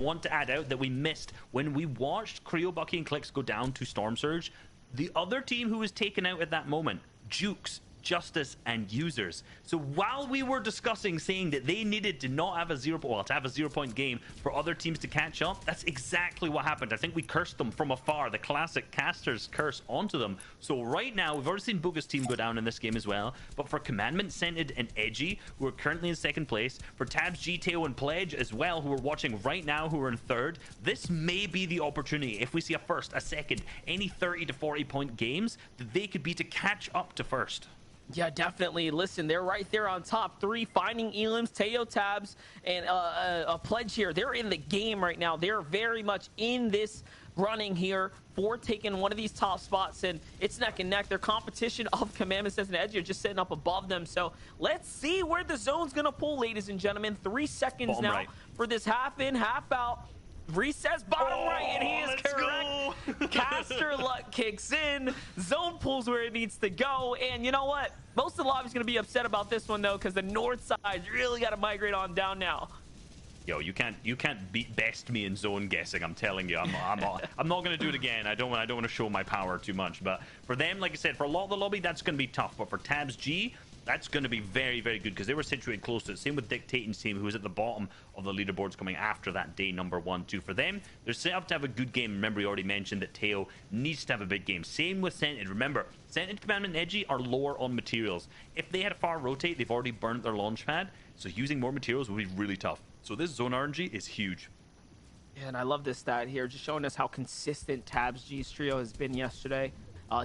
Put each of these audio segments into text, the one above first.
want to add out that we missed when we watched Creo, Bucky, and Clicks go down to Storm Surge. The other team who was taken out at that moment, Jukes, Justice, and Users. So while we were discussing saying that they needed to not have a to have a 0-point game for other teams to catch up, that's exactly what happened. I think we cursed them from afar, the classic caster's curse onto them. So right now, we've already seen Booga's team go down in this game as well, but for Commandment, Scented, and Edgy, who are currently in second place, for Tabs, G, Teo, and Pledge as well, who are watching right now, who are in third, this may be the opportunity, if we see a first, a second, any 30 to 40 point games, that they could be to catch up to first. Yeah, definitely. Listen, they're right there on top three, finding Elims, Teo, Tabs, and a Pledge here. They're in the game right now. They're very much in this running here for taking one of these top spots, and it's neck and neck. Their competition of Commandments and Edge are just sitting up above them. So let's see where the zone's going to pull, ladies and gentlemen. 3 seconds Bottom now right for this half in, half out. Recess bottom right, and he is correct. Caster luck kicks in. Zone pulls where it needs to go. And you know what? Most of the lobby's going to be upset about this one, though, because the north side's really got to migrate on down now. Yo, you can't beat best me in zone guessing. I'm telling you, I'm not going to do it again. I don't want to show my power too much. But for them, like I said, for a lot of the lobby, that's going to be tough. But for Tabs G, that's going to be very, very good because they were situated close to it. Same with Dictating's team, who was at the bottom of the leaderboards coming after that day number 1, 2. For them, they're set up to have a good game. Remember, we already mentioned that Teo needs to have a big game. Same with Scented. Remember, Scented, Commandment, and Edgy are lower on materials. If they had a far rotate, they've already burnt their launch pad, so using more materials will be really tough. So this zone RNG is huge. Yeah, and I love this stat here, just showing us how consistent Tabs G's trio has been yesterday.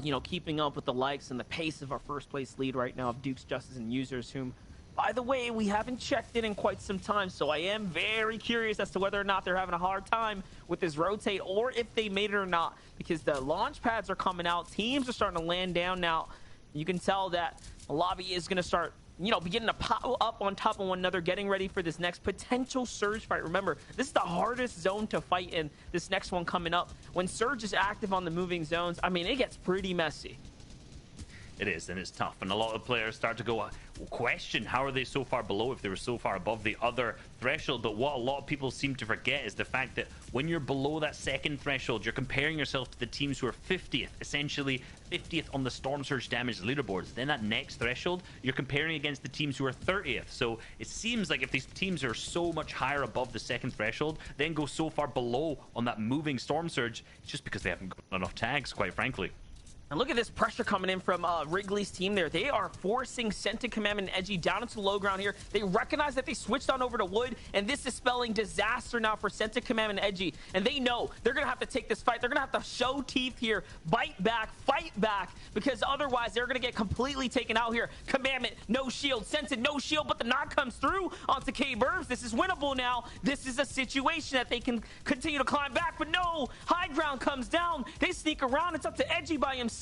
You know, keeping up with the likes and the pace of our first place lead right now of Dukes, Justice, and Users, whom, by the way, we haven't checked in quite some time, so I am very curious as to whether or not they're having a hard time with this rotate or if they made it or not, because the launch pads are coming out, teams are starting to land down now. You can tell that the lobby is going to start, you know, beginning to pop up on top of one another, getting ready for this next potential Surge fight. Remember, this is the hardest zone to fight in, this next one coming up. When Surge is active on the moving zones, I mean, it gets pretty messy. It is, and it's tough. And a lot of players start to go question how are they so far below if they were so far above the other threshold. But what a lot of people seem to forget is the fact that when you're below that second threshold, you're comparing yourself to the teams who are 50th, essentially 50th on the Storm Surge damage leaderboards. Then that next threshold, you're comparing against the teams who are 30th. So it seems like if these teams are so much higher above the second threshold, then go so far below on that moving Storm Surge, it's just because they haven't got enough tags, quite frankly. And look at this pressure coming in from Wrigley's team there. They are forcing Scented, Commandment, and Edgy down into the low ground here. They recognize that they switched on over to Wood, and this is spelling disaster now for Scented, Commandment, and Edgy. And they know they're going to have to take this fight. They're going to have to show teeth here, bite back, fight back, because otherwise they're going to get completely taken out here. Commandment, no shield. Scented, no shield, but the knock comes through onto K-Burbs. This is winnable now. This is a situation that they can continue to climb back, but no. High ground comes down. They sneak around. It's up to Edgy by himself.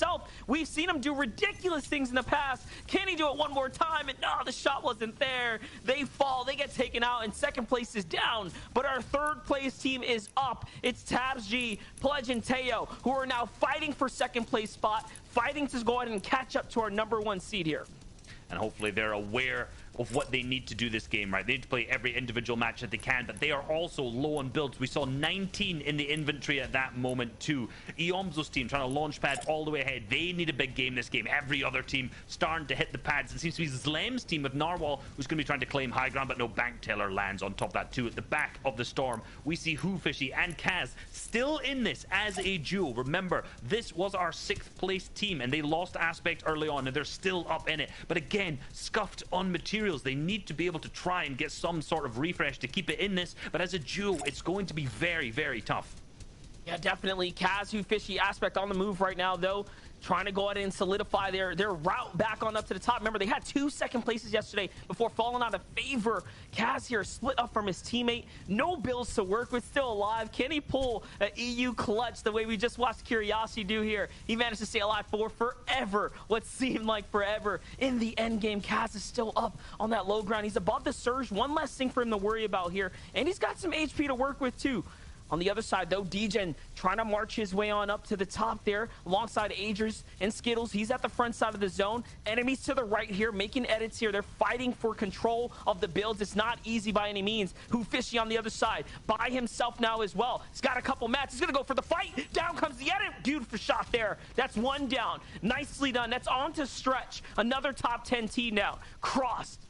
We've seen him do ridiculous things in the past. Can he do it one more time? And no, the shot wasn't there. They fall, they get taken out, and second place is down. But our third place team is up. It's Tabs G, Pledge, and Teo, who are now fighting for second place spot, fighting to go ahead and catch up to our number 1 seed here. And hopefully they're aware of what they need to do this game, right? They need to play every individual match that they can, but they are also low on builds. We saw 19 in the inventory at that moment too. Eomzo's team trying to launch pad all the way ahead. They need a big game this game. Every other team starting to hit the pads. It seems to be Zlem's team with Narwhal, who's going to be trying to claim high ground, but no, Bank Teller lands on top of that too. At the back of the storm, we see Who Fishy and Kaz still in this as a duo. Remember, this was our 6th place team, and they lost Aspect early on, and they're still up in it. But again, scuffed on material. They need to be able to try and get some sort of refresh to keep it in this, but as a duo, it's going to be very, very tough. Yeah, definitely. Kazu, Fishy, Aspect on the move right now, though, trying to go ahead and solidify their route back on up to the top. Remember, they had 2 second places yesterday before falling out of favor. Kaz here split up from his teammate. No bills to work with, still alive. Can he pull an EU clutch the way we just watched Curiosity do here? He managed to stay alive for forever, what seemed like forever. In the end game, Kaz is still up on that low ground. He's above the surge. One less thing for him to worry about here. And he's got some HP to work with, too. On the other side, though, DGen trying to march his way on up to the top there alongside Agers and Skittles. He's at the front side of the zone. Enemies to the right here making edits here. They're fighting for control of the builds. It's not easy by any means. Fishy on the other side by himself now as well. He's got a couple mats. He's going to go for the fight. Down comes the edit. Beautiful shot there. That's one down. Nicely done. That's on to Stretch. Another top 10 team now. Crossed.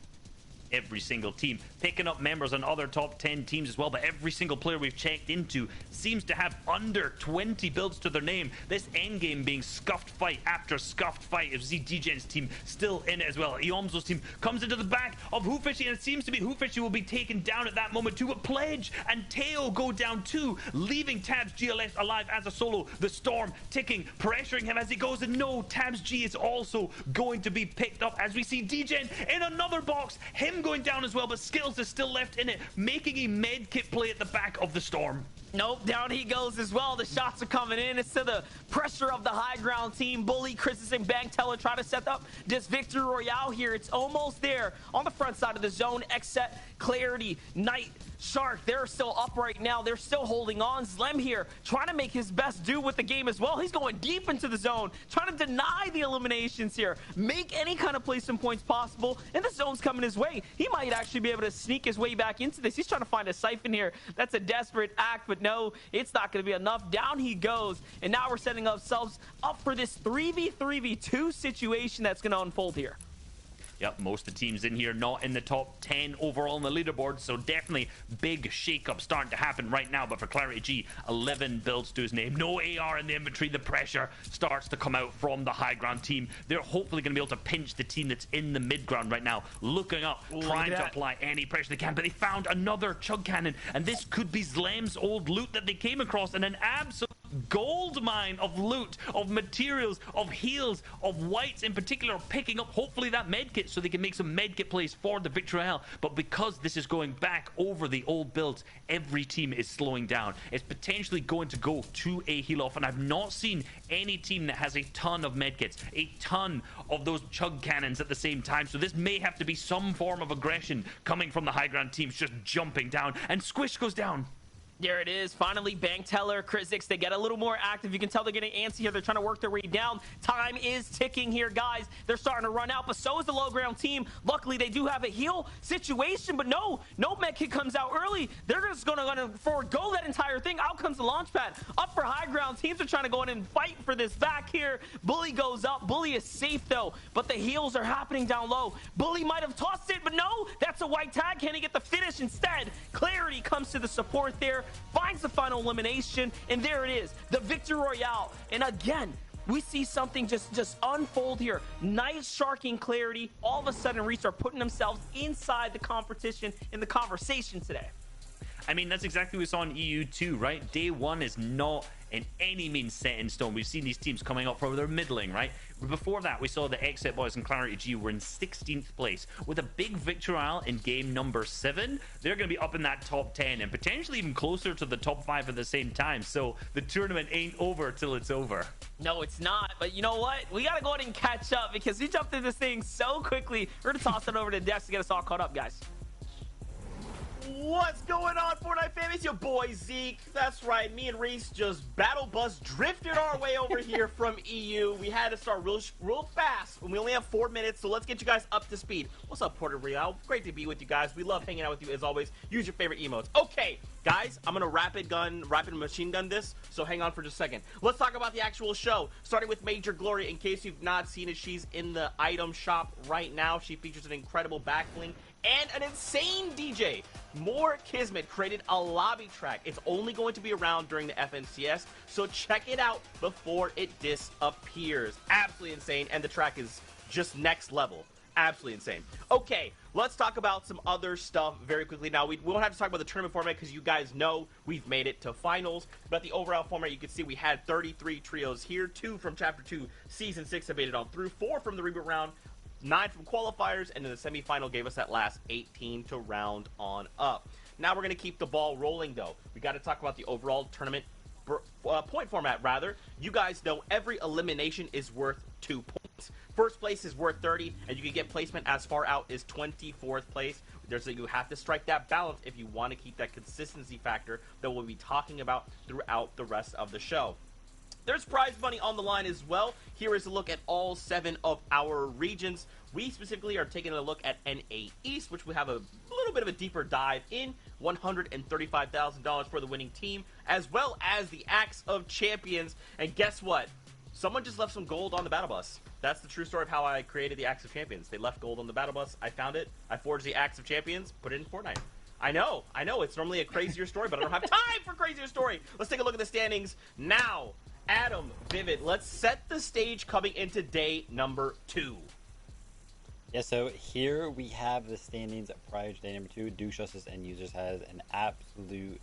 Every single team picking up members on other top 10 teams as well, but every single player we've checked into seems to have under 20 builds to their name. This endgame being scuffed fight after scuffed fight. As we see DGen's team still in it as well. Iomzo's team comes into the back of Fishy, and it seems to be Fishy will be taken down at that moment too, but Pledge and Teo go down too, leaving Tabs GLS alive as a solo. The Storm ticking, pressuring him as he goes, and no, Tabs G is also going to be picked up as we see DGen in another box, him going down as well, but Skills is still left in it, making a med kit play at the back of the Storm. Nope, down he goes as well. The shots are coming in. It's to the pressure of the high ground team. Bully, Christensen, Bankteller try to set up this victory royale here. It's almost there on the front side of the zone. Xset, Clarity, Knight, Shark, they're still up right now. They're still holding on. Zlem here trying to make his best do with the game as well. He's going deep into the zone, trying to deny the eliminations here. Make any kind of placement points possible, and the zone's coming his way. He might actually be able to sneak his way back into this. He's trying to find a siphon here. That's a desperate act, but no, it's not going to be enough. Down he goes, and now we're setting ourselves up for this 3v3v2 situation that's going to unfold here. Yep, most of the teams in here not in the top 10 overall in the leaderboard, so definitely big shake-up starting to happen right now. But for Clarity G, 11 builds to his name, no AR in the inventory. The pressure starts to come out from the high ground team. They're hopefully going to be able to pinch the team that's in the mid ground right now, looking up, trying to apply any pressure they can. But they found another chug cannon, and this could be Zlem's old loot that they came across, and an absolute gold mine of loot, of materials, of heals, of whites in particular, picking up hopefully that medkit so they can make some medkit plays for the victory royale. But because this is going back over the old builds, every team is slowing down. It's potentially going to go to a heal off, and I've not seen any team that has a ton of medkits, a ton of those chug cannons at the same time. So this may have to be some form of aggression coming from the high ground teams, just jumping down, and Squish goes down. There it is. Finally, Bankteller, Krizix, they get a little more active. You can tell they're getting antsy here. They're trying to work their way down. Time is ticking here, guys. They're starting to run out, but so is the low ground team. Luckily, they do have a heal situation, but no medkit comes out early. They're just going to forego that entire thing. Out comes the launch pad. Up for high ground. Teams are trying to go in and fight for this back here. Bully goes up. Bully is safe, though, but the heals are happening down low. Bully might have tossed it, but no, that's a white tag. Can he get the finish instead? Clarity comes to the support there, finds the final elimination, and there it is, the victory royale. And again, we see something just unfold here. Nice Sharking Clarity. All of a sudden, Reese are putting themselves inside the competition, in the conversation today. I mean, that's exactly what we saw in EU too, right? Day one is not in any means set in stone. We've seen these teams coming up from their middling, right? Before that, we saw the Exit Boys and Clarity G were in 16th place. With a big victory royale in game number 7, they're going to be up in that top 10 and potentially even closer to the top 5 at the same time. So the tournament ain't over till it's over. No, it's not. But you know what? We got to go ahead and catch up because we jumped into this thing so quickly. We're going to toss it over to Dex to get us all caught up, guys. What's going on, Fortnite fam? It's your boy Zeke. That's right, me and Reese just battle bus drifted our way over here from EU. We had to start real fast, and we only have 4 minutes, so let's get you guys up to speed. What's up, Puerto Real? Great to be with you guys. We love hanging out with you as always. Use your favorite emotes. Okay, guys, I'm gonna rapid machine gun this, so hang on for just a second. Let's talk about the actual show, starting with Major Glory. In case you've not seen it, she's in the item shop right now. She features an incredible backbling and an insane DJ. More Kismet created a lobby track. It's only going to be around during the FNCS, so check it out before it disappears. Absolutely insane, and the track is just next level. Absolutely insane. Okay, let's talk about some other stuff very quickly. Now, we won't have to talk about the tournament format because you guys know we've made it to finals. But the overall format, you can see we had 33 trios here. 2 from Chapter 2, Season 6 have made it on through. 4 from the reboot round. 9 from qualifiers, and then the semifinal gave us that last 18 to round on up. Now we're going to keep the ball rolling, though. We got to talk about the overall tournament point format, rather. You guys know every elimination is worth 2 points. First place is worth 30, and you can get placement as far out as 24th place. You have to strike that balance if you want to keep that consistency factor that we'll be talking about throughout the rest of the show. There's prize money on the line as well. Here is a look at all 7 of our regions. We specifically are taking a look at NA East, which we have a little bit of a deeper dive in. $135,000 for the winning team, as well as the Axe of Champions. And guess what? Someone just left some gold on the battle bus. That's the true story of how I created the Axe of Champions. They left gold on the battle bus. I found it. I forged the Axe of Champions, put it in Fortnite. I know. It's normally a crazier story, but I don't have time for crazier story. Let's take a look at the standings now. Adam, Vivid, let's set the stage coming into day number 2. Yeah, so here we have the standings prior to day number 2. Duke's Justice and Users has an absolute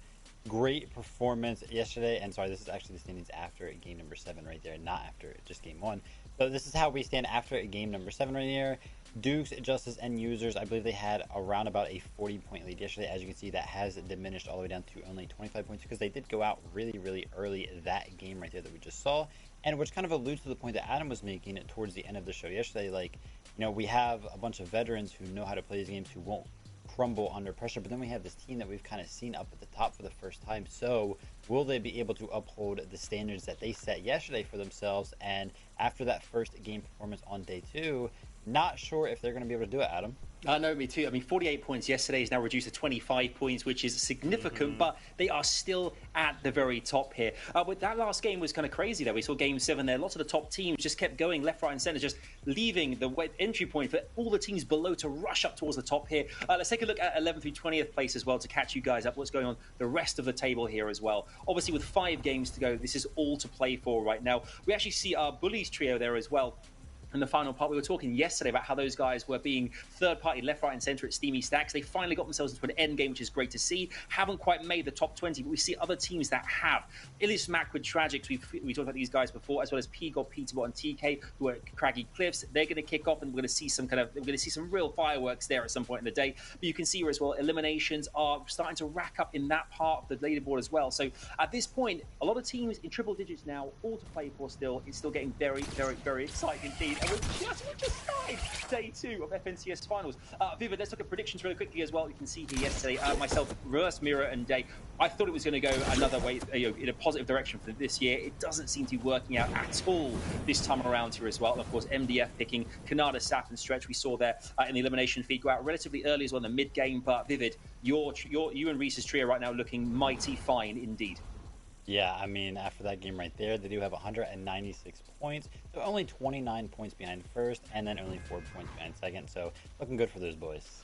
great performance yesterday. And sorry, this is actually the standings after game number 7 right there, not after just game 1. So this is how we stand after game number 7 right here. Duke's Justice and Users, I believe they had around about a 40-point lead yesterday. As you can see, that has diminished all the way down to only 25 points because they did go out really, really early that game right there that we just saw. And which kind of alludes to the point that Adam was making towards the end of the show yesterday. Like, you know, we have a bunch of veterans who know how to play these games, who won't crumble under pressure, but then we have this team that we've kind of seen up at the top for the first time. So will they be able to uphold the standards that they set yesterday for themselves? And after that first game performance on day 2, not sure if they're going to be able to do it, Adam. No, me too. I mean, 48 points yesterday is now reduced to 25 points, which is significant, but they are still at the very top here. But that last game was kind of crazy, though. We saw game 7 there. Lots of the top teams just kept going left, right, and center, just leaving the entry point for all the teams below to rush up towards the top here. Let's take a look at 11th through 20th place as well to catch you guys up what's going on the rest of the table here as well. Obviously, with 5 games to go, this is all to play for right now. We actually see our Bullies trio there as well. In the final part, we were talking yesterday about how those guys were being third-party left, right, and center at Steamy Stacks. They finally got themselves into an end game, which is great to see. Haven't quite made the top 20, but we see other teams that have. Ilias Mac with Tragics, we talked about these guys before, as well as P-God, Peterbot, and TK, who are at Craggy Cliffs. They're going to kick off, and we're going to see some real fireworks there at some point in the day. But you can see here as well, eliminations are starting to rack up in that part of the leaderboard as well. So at this point, a lot of teams in triple digits now, all to play for still. It's still getting very, very, very exciting indeed. And we just started day 2 of FNCS finals. Vivid, let's look at predictions really quickly as well. You can see here yesterday, myself, Reverse Mirror, and Day. I thought it was going to go another way, in a positive direction for this year. It doesn't seem to be working out at all this time around here as well. And of course, MDF picking Kanada, Saf, and Stretch. We saw there in the elimination feed go out relatively early as well in the mid game. But Vivid, you and Reese's trio right now looking mighty fine indeed. Yeah, I mean, after that game right there, they do have 196 points. So only 29 points behind first, and then only 4 points behind second. So looking good for those boys.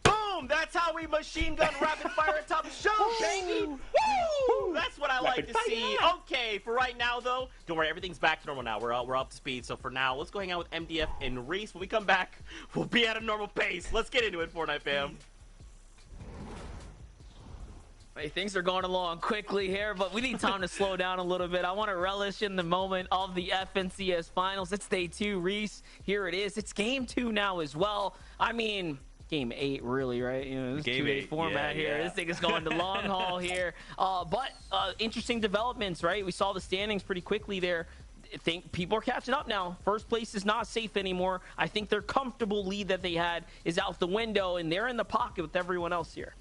Boom! That's how we machine gun rapid fire atop the show, baby! Woo! That's what I like to see. Okay, for right now, though, don't worry, everything's back to normal now. We're up to speed. So for now, let's go hang out with MDF and Reese. When we come back, we'll be at a normal pace. Let's get into it, Fortnite fam. Hey, things are going along quickly here, but we need time to slow down a little bit. I want to relish in the moment of the FNCS finals. It's day 2, Reese. Here it is. It's game 2 now as well. I mean, game 8, really, right? You know, this game 2-day 8 format here. Yeah. This thing is going to long haul here. But interesting developments, right? We saw the standings pretty quickly there. I think people are catching up now. First place is not safe anymore. I think their comfortable lead that they had is out the window, and they're in the pocket with everyone else here.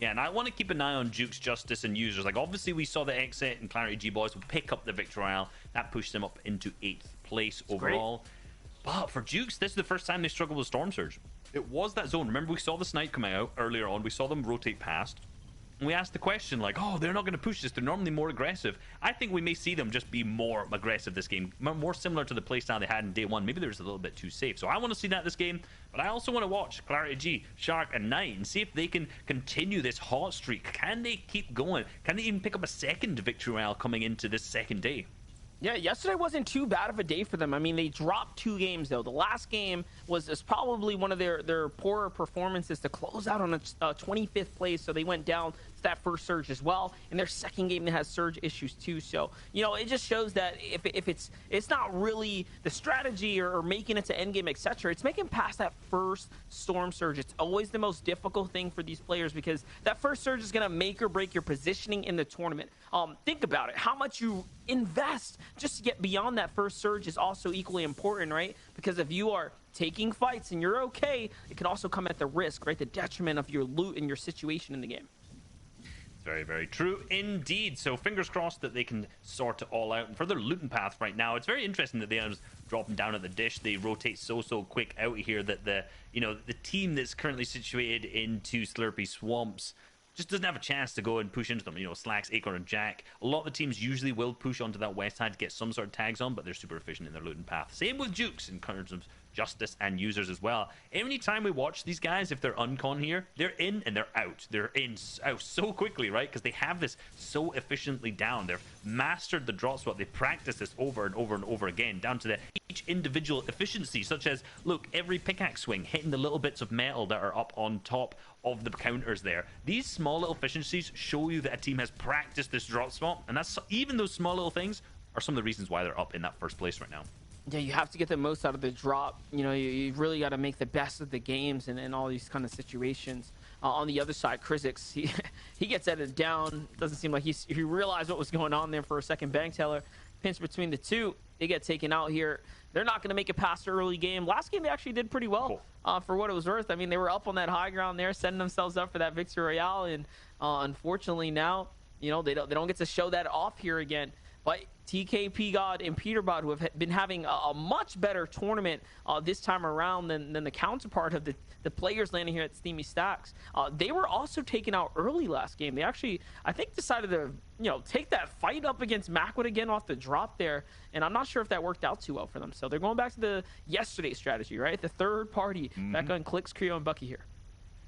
Yeah, and I want to keep an eye on Duke's Justice and Users. Like, obviously, we saw the Exit and Clarity G Boys will pick up the Victory Royale. That pushed them up into 8th place overall. Great. But for Dukes, this is the first time they struggled with Storm Surge. It was that zone. Remember, we saw the Snipe come out earlier on. We saw them rotate past. And we asked the question, like, oh, they're not going to push this. They're normally more aggressive. I think we may see them just be more aggressive this game. More similar to the playstyle they had in day 1. Maybe they're just a little bit too safe. So I want to see that this game. But I also want to watch Clarity G, Shark, and Knight and see if they can continue this hot streak. Can they keep going? Can they even pick up a second Victory Royale coming into this second day? Yeah, yesterday wasn't too bad of a day for them. I mean, they dropped 2 games, though. The last game was probably one of their poorer performances to close out on a 25th place, so they went down that first surge as well. In their second game, they had surge issues too. So, you know, it just shows that if it's not really the strategy or making it to end game, etc. It's making past that first storm surge. It's always the most difficult thing for these players because that first surge is going to make or break your positioning in the tournament. Think about it. How much you invest just to get beyond that first surge is also equally important, right? Because if you are taking fights and you're okay, it can also come at the risk, right? The detriment of your loot and your situation in the game. Very, very true indeed. So fingers crossed that they can sort it all out. And for their looting path right now, it's very interesting that they are dropping down at the dish. They rotate so quick out here that the team that's currently situated into Slurpy Swamps just doesn't have a chance to go and push into them. You know, Slacks, Acorn, and Jack. A lot of the teams usually will push onto that west side to get some sort of tags on, but they're super efficient in their looting path. Same with Jukes in terms of justice and users as well. Any time we watch these guys, if they're uncon here, they're in and they're out. They're in out so quickly, right? Because they have this so efficiently down. They've mastered the drop spot. They practice this over and over and over again, down to each individual efficiency, such as, look, every pickaxe swing, hitting the little bits of metal that are up on top of the counters there. These small little efficiencies show you that a team has practiced this drop spot, and that's even those small little things are some of the reasons why they're up in that first place right now. Yeah, you have to get the most out of the drop. You know, you really got to make the best of the games and all these kind of situations. On the other side, Krizix, he gets edited down. Doesn't seem like he realized what was going on there for a second. Bank teller pinch between the two. They get taken out here. They're not going to make it past the early game. Last game, they actually did pretty well for what it was worth. I mean, they were up on that high ground there, setting themselves up for that victory royale. And unfortunately now, you know, they don't get to show that off here again. But TKP God and Peterbot, who have been having a much better tournament this time around than the counterpart of the players landing here at Steamy Stacks, they were also taken out early last game. They actually, I think, decided to, you know, take that fight up against Macwood again off the drop there, and I'm not sure if that worked out too well for them. So they're going back to the yesterday strategy, right? The third party back on Clicks, Creo, and Bucky here.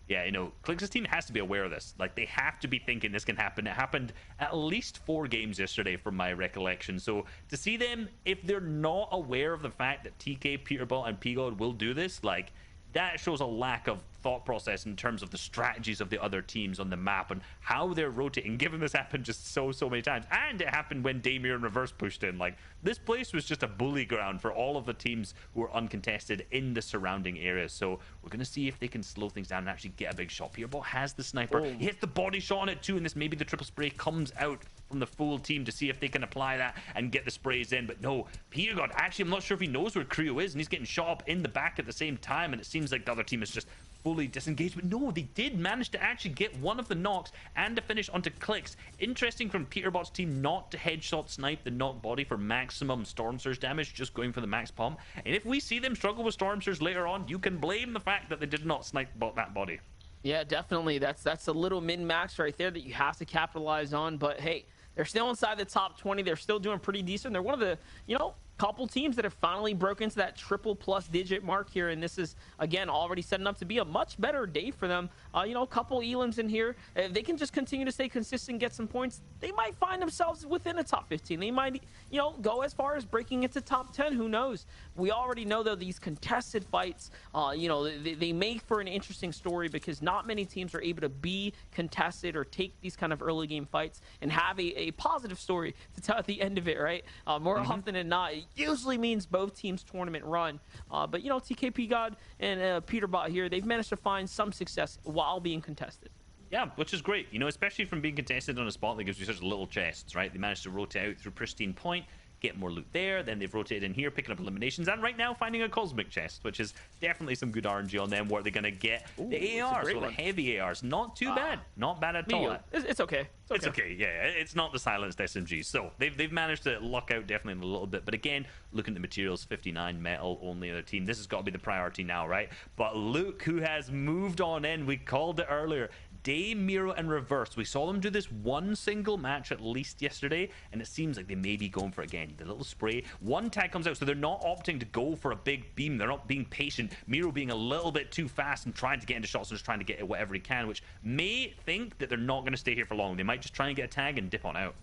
Yeah, you know, Clicks' team has to be aware of this. Like, they have to be thinking this can happen. It happened at least 4 games yesterday from my recollection. So to see them, if they're not aware of the fact that TK, Peterbot, and P-God will do this, like, that shows a lack of thought process in terms of the strategies of the other teams on the map and how they're rotating, given this happened just so many times. And it happened when Damir and Reverse pushed in. Like, this place was just a bully ground for all of the teams who were uncontested in the surrounding areas. So we're going to see if they can slow things down and actually get a big shot. Peterbot has the sniper. He hits the body shot on it too, and this maybe the triple spray comes out from the full team to see if they can apply that and get the sprays in. But no, Petergod, actually, I'm not sure if he knows where Creo is, and he's getting shot up in the back at the same time, and it seems like the other team is just fully disengaged. But no, they did manage to actually get one of the knocks and to finish onto Clicks. Interesting from Peterbot's team not to headshot snipe the knock body for maximum Storm Surge damage, just going for the max pump. And if we see them struggle with Storm Surge later on, you can blame the fact that they did not snipe that body. Yeah, definitely. That's a little min-max right there that you have to capitalize on. But hey, they're still inside the top 20. They're still doing pretty decent. They're one of the, you know, couple teams that have finally broken into that triple plus digit mark here, and this is again already setting up to be a much better day for them. You know, a couple elims in here. If they can just continue to stay consistent, get some points, they might find themselves within a top 15. They might, you know, go as far as breaking into top 10. Who knows? We already know though these contested fights, you know, they make for an interesting story because not many teams are able to be contested or take these kind of early game fights and have a positive story to tell at the end of it, right? More often than not, it usually means both teams' tournament run. But you know, TKP God and Peterbot here, they've managed to find some success while being contested. Yeah, which is great, you know, especially from being contested on a spot that gives you such little chests, right? They managed to rotate out through Pristine Point, get more loot there, then they've rotated in here, picking up eliminations, and right now finding a Cosmic chest, which is definitely some good RNG on them. Where they're going to get the ARs, so the heavy ARs. Not too bad. Not bad at all. It's okay. It's okay, yeah. It's not the silenced SMG. So they've managed to luck out definitely in a little bit. But again, looking at the materials, 59 metal, only other team. This has got to be the priority now, right? But look who has moved on in. We called it earlier. Day, Miro, and Reverse. We saw them do this one single match at least yesterday, and it seems like they may be going for it again. The little spray. One tag comes out, so they're not opting to go for a big beam. They're not being patient. Miro being a little bit too fast and trying to get into shots and just trying to get whatever he can, which may think that they're not going to stay here for long. They might just try and get a tag and dip on out.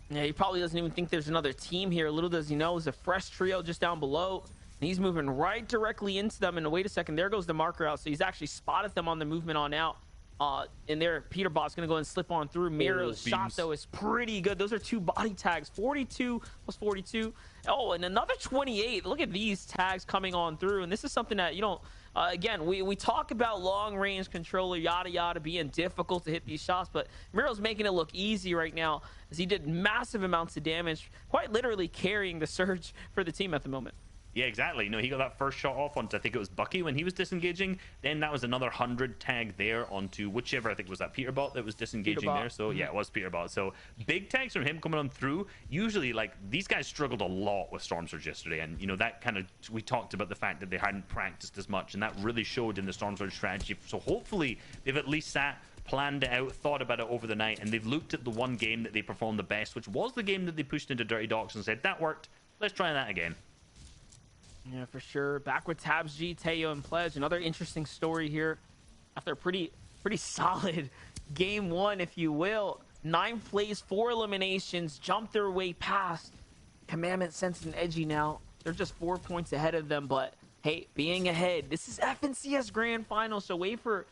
Yeah, he probably doesn't even think there's another team here. Little does he know, there's a fresh trio just down below. And he's moving right directly into them. And wait a second, there goes the marker out. So he's actually spotted them on the movement on out. And there, Peterbot's going to go and slip on through. Miro's shot, though, is pretty good. Those are 2 body tags. 42 plus 42. Oh, and another 28. Look at these tags coming on through. And this is something that you don't... again, we talk about long-range controller, yada, yada, being difficult to hit these shots. But Miro's making it look easy right now as he did massive amounts of damage, quite literally carrying the surge for the team at the moment. Yeah, exactly. You know, he got that first shot off onto, I think it was Bucky when he was disengaging. Then that was another 100 tag there onto whichever, I think was that Peterbot that was disengaging there. So yeah, it was Peterbot. So big tags from him coming on through. Usually, like, these guys struggled a lot with Storm Surge yesterday. And, you know, that kind of, we talked about the fact that they hadn't practiced as much. And that really showed in the Storm Surge strategy. So hopefully they've at least sat, planned it out, thought about it over the night. And they've looked at the one game that they performed the best, which was the game that they pushed into Dirty Docks and said, that worked. Let's try that again. Yeah, for sure. Back with Tabs G, Teo, and Pledge. Another interesting story here. After a pretty solid game 1, if you will. 9 plays, 4 eliminations, jumped their way past Commandment, Sense, and Edgy now. They're just 4 points ahead of them, but hey, being ahead, this is FNCS Grand Final, so wait for,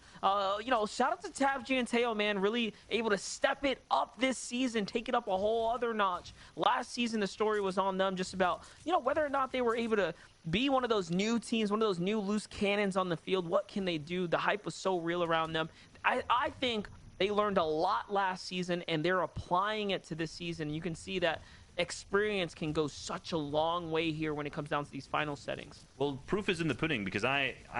you know, shout out to Tab G and Teo, man, really able to step it up this season, take it up a whole other notch. Last season, the story was on them just about, you know, whether or not they were able to be one of those new teams, one of those new loose cannons on the field. What can they do? The hype was so real around them. I think they learned a lot last season, and they're applying it to this season. You can see that experience can go such a long way here when it comes down to these final settings. Well, proof is in the pudding, because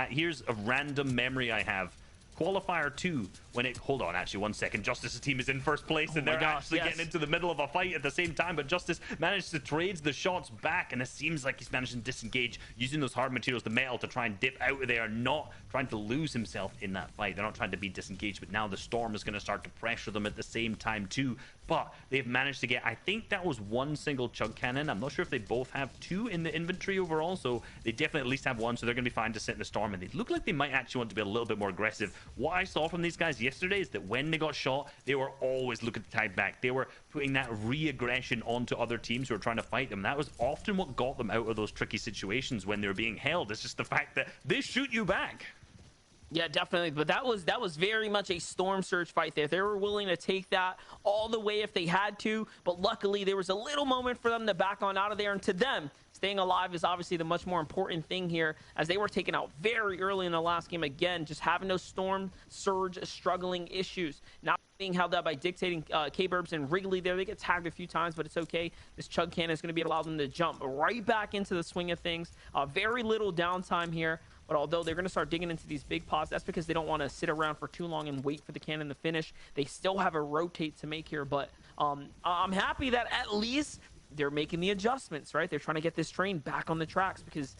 here's a random memory I have. Qualifier 2, when it... Hold on, actually, 1 second. Justice's team is in first place, and they're actually getting into the middle of a fight at the same time, but Justice managed to trade the shots back, and it seems like he's managed to disengage, using those hard materials, the metal, to try and dip out of there, not trying to lose himself in that fight. They're not trying to be disengaged, but now the Storm is going to start to pressure them at the same time, too. But they've managed to get... I think that was 1 single chug cannon. I'm not sure if they both have 2 in the inventory overall, so they definitely at least have 1, so they're going to be fine to sit in the Storm, and they look like they might actually want to be a little bit more aggressive. What I saw from these guys yesterday is that when they got shot, they were always looking to tag back. They were putting that re-aggression onto other teams who were trying to fight them. That was often what got them out of those tricky situations when they were being held. It's just the fact that they shoot you back. Yeah, definitely. But that was very much a Storm Surge fight there. They were willing to take that all the way if they had to. But luckily, there was a little moment for them to back on out of there. And to them, staying alive is obviously the much more important thing here, as they were taken out very early in the last game. Again, just having those Storm Surge struggling issues. Now being held out by dictating K-Burbs and Wrigley there. They get tagged a few times, but it's okay. This chug cannon is going to be able to allow them to jump right back into the swing of things. Very little downtime here. But although they're going to start digging into these big pots, that's because they don't want to sit around for too long and wait for the cannon to finish. They still have a rotate to make here, but I'm happy that at least they're making the adjustments, right? They're trying to get this train back on the tracks, because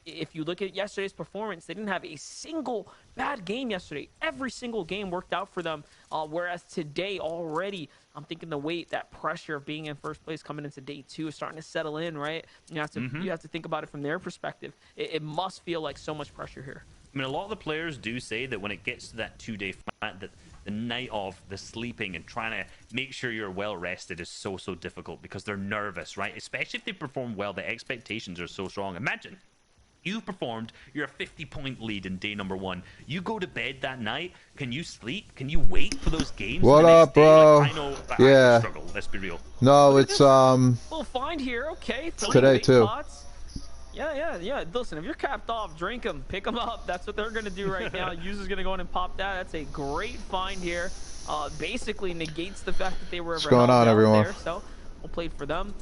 if you look at yesterday's performance, they didn't have a single bad game yesterday. Every single game worked out for them, whereas today already, I'm thinking the weight, that pressure of being in first place coming into day 2 is starting to settle in, right? You have to think about it from their perspective. It must feel like so much pressure here. I mean, a lot of the players do say that when it gets to that 2-day flat, that the night of, the sleeping and trying to make sure you're well rested is so difficult, because they're nervous, right? Especially if they perform well, the expectations are so strong. Imagine you've performed, you're a 50-point lead in day number 1. You go to bed that night, can you sleep? Can you wait for those games? What up, bro? Like, I know I struggle, let's be real. No, it's We'll find here, okay. Today too. Pots. Yeah. Listen, if you're capped off, drink them, pick them up. That's what they're going to do right now. User's going to go in and pop that. That's a great find here. Basically negates the fact that they were... What's going on, everyone? There, so we'll play for them.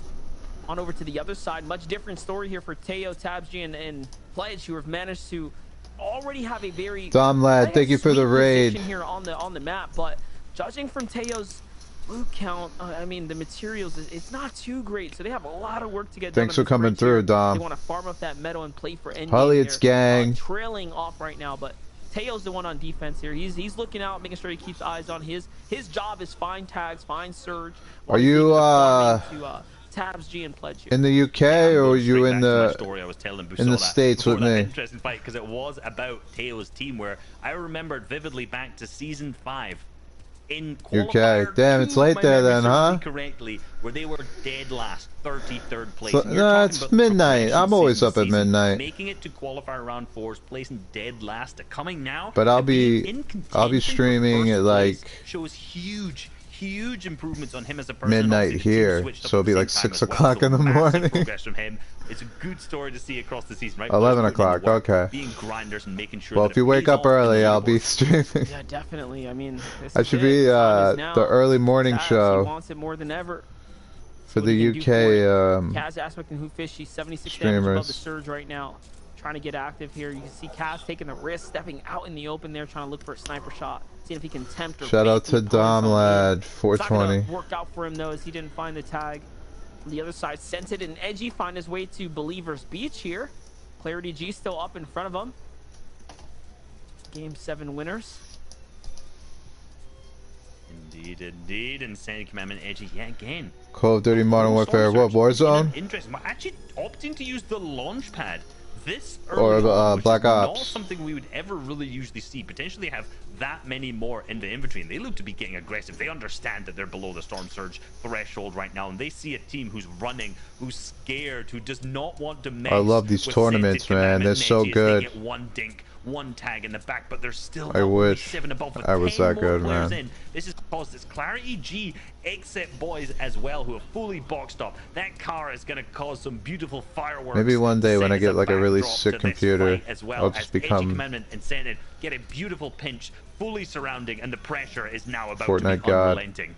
On over to the other side. Much different story here for Teo, Tabsg, and Pledge, who have managed to already have a very... Dom Lad, thank you for the raid. Here on the map, but judging from Teo's loot count, I mean, the materials, it's not too great, so they have a lot of work to get done. Thanks for coming through, Dom. They want to farm up that metal and play for endgame. Holly, it's gang. Trailing off right now, but Teo's the one on defense here. He's looking out, making sure he keeps eyes on his job is find tags, find surge. Are you Tabs G and Pledge here. In the UK, or are you in the story I was telling in the States with me? Interesting fight, because it was about Teo's team, where I remembered vividly back to season 5. in UK. qualifier Damn, it's 2, late if my there memory then, serves huh? me correctly, where they were dead last, 33rd place. So, And you're no, talking it's about midnight. progression I'm always season up to at season, midnight. making it to qualifier round 4s, placing dead last, to coming now, But I'll and being be in I'll be contention for streaming first at place like shows huge improvements on him as a person. And midnight obviously the team here, switched up so at it'll be the like same time 6 as well. o'clock So in the massive morning. progress from him. It's a good story to see across the season, right? 11 Boys putting in o'clock, the work, okay. being grinders and making sure Well, that if you it wake pays up off in the early, I'll be leaderboard. streaming. Yeah, definitely. I mean, this I is should it. be Time is now. the early morning Kaz, He show wants it more than ever. for What he the can do for it. UK Kaz, Aspect, and Whofish, she's 76 damage streamers. above the surge right now. Trying to get active here. You can see Kaz taking the risk, stepping out in the open there, trying to look for a sniper shot, seeing if he can tempt or Shout bait out the to opponents Dom on the Lad, end. It's not 420. gonna work out for him though, as he didn't find the tag. On the other side, Scented and Edgy find his way to Believer's Beach here. Clarity G still up in front of him. Game 7 winners. Indeed. And Sandy Commandment Edgy, yeah, again. Call of Duty Modern Warfare, what, Warzone? Interesting. Actually opting to use the launch pad. This Or, early on, which Black is not Ops. something we would ever really usually see. Potentially have that many more in the inventory, and they look to be getting aggressive. They understand that they're below the Storm Surge threshold right now, and they see a team who's running, who's scared, who does not want to mess. I love these with tournaments, Scented man. Commandment They're and so Edgy as good. They get one dink, one tag in the back, but they're still I wish 7 above with I was 10 that more good, players man. in. This has caused this Clarity G exit boys as well, who have fully boxed up. That car is going to cause some beautiful fireworks. Maybe one day when set I as get like a really backdrop sick to this computer, fight as well, I'll just as Edgy become Commandment and Senate get a beautiful pinch, fully surrounding, and the pressure is now about Fortnite to be God. unrelenting.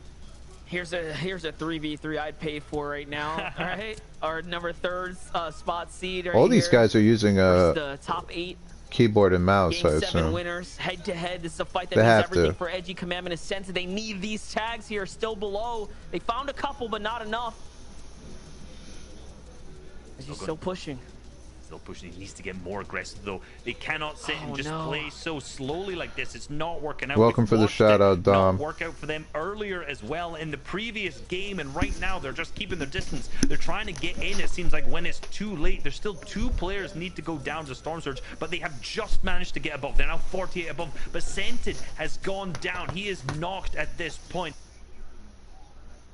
Here's a 3v3 I'd pay for right now. All right, our number 3rd spot seed. Right all these here guys are using versus a the top 8. keyboard and mouse, I Game 7 assume. winners, head to head. This is a fight that They means have everything to. for Edgy Commandment and Scented. They need these tags here, still below. They found a couple, but not enough. Edgy's still pushing. Still pushing. He needs to get more aggressive though. They cannot sit and just no. play so slowly like this. It's not working out. Welcome We've for the watched shout it out, Dom. not work out for them earlier as well in the previous game, and right now they're just keeping their distance. They're trying to get in. It seems like when it's too late, there's still 2 players need to go down to Storm Surge, but they have just managed to get above. They're now 48 above, but Scented has gone down. He is knocked at this point.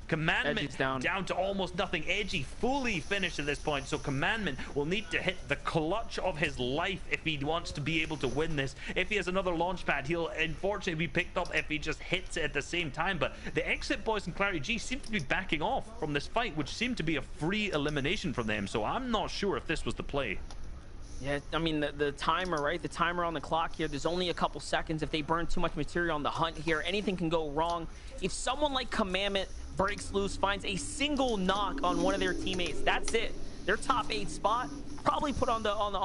Commandment down to almost nothing. Edgy fully finished at this point, so Commandment will need to hit the clutch of his life if he wants to be able to win this. If he has another launch pad, he'll unfortunately be picked up if he just hits it at the same time. But the Exit Boys and Clarity G seem to be backing off from this fight, which seemed to be a free elimination from them, so I'm not sure if this was the play. Yeah, I mean, the timer, right? The timer on the clock here, there's only a couple seconds. If they burn too much material on the hunt here, anything can go wrong. If someone like Commandment breaks loose, finds a single knock on one of their teammates, that's it. Their top 8 spot probably put on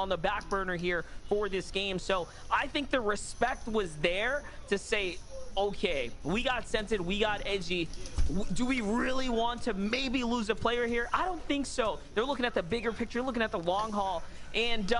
the back burner here for this game. So I think the respect was there to say, okay, we got Scented, we got Edgy. Do we really want to maybe lose a player here? I don't think so. They're looking at the bigger picture, looking at the long haul. And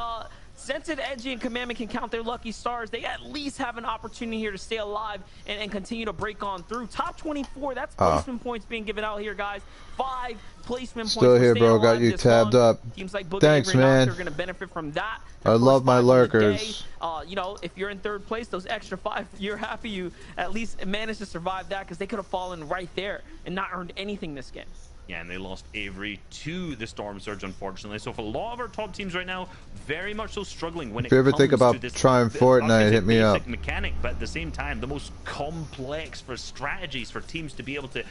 Scented, Edgy, and Commandment can count their lucky stars. They at least have an opportunity here to stay alive and continue to break on through. Top 24, that's placement points being given out here, guys. 5 placement points. Still here, bro. Got you tabbed up. Teams like Boogie Thanks, and man. are going to benefit from that. I love my lurkers. You know, if you're in 3rd place, those extra 5, you're happy you at least managed to survive that, because they could have fallen right there and not earned anything this game. Yeah, and they lost Avery to the Storm Surge, unfortunately. So for a lot of our top teams right now, very much so struggling when If you ever comes think about to this trying Fortnite, hit me up. Mechanic, but at the same time, the most complex for strategies for teams to be able to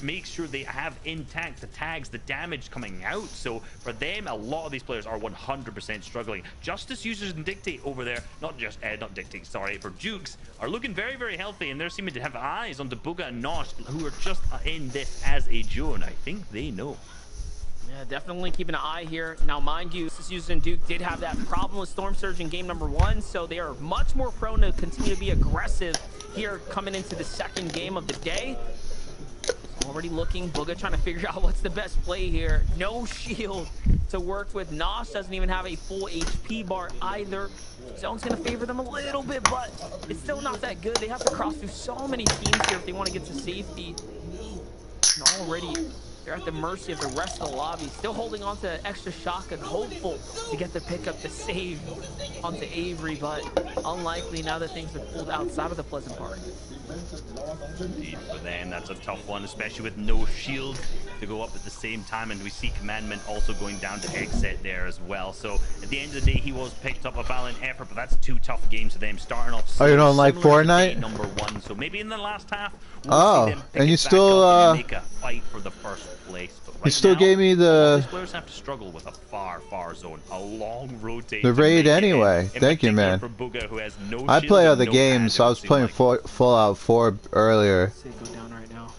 make sure they have intact the tags, the damage coming out. So for them, a lot of these players are 100% struggling. Justice users and Dictate over there, not Dictate, sorry, for Jukes, are looking very, very healthy, and they're seeming to have eyes on Debuga and Nosh, who are just in this as a duo, and I think they know. Yeah, definitely keeping an eye here. Now, mind you, Susan and Duke did have that problem with Storm Surge in game number 1, so they are much more prone to continue to be aggressive here coming into the 2nd game of the day. Already looking, Booga trying to figure out what's the best play here. No shield to work with. Nosh doesn't even have a full HP bar either. Zone's going to favor them a little bit, but it's still not that good. They have to cross through so many teams here if they want to get to safety. And already, they're at the mercy of the rest of the lobby. Still holding on to extra shotgun, hopeful to get the pickup to save onto Avery, but unlikely now that things are pulled outside of the Pleasant Park. Indeed, for them, that's a tough one, especially with no shield to go up at the same time, and we see Commandment also going down to exit there as well. So at the end of the day, he was picked up a valiant effort, but that's 2 tough games for them, starting off Oh, you don't like similar to Fortnite? day number 1. So maybe in the last half, we'll see them pick and you it back still up and make a fight for the first place. But right you still now, gave me these the players have to struggle with a far zone, a long rotate. the to raid make it anyway. in Thank you, particular man. for Bugha, who has no I shield play and other no games, pad, so it I would was seem playing like. Fallout 4 earlier. Say go down right now.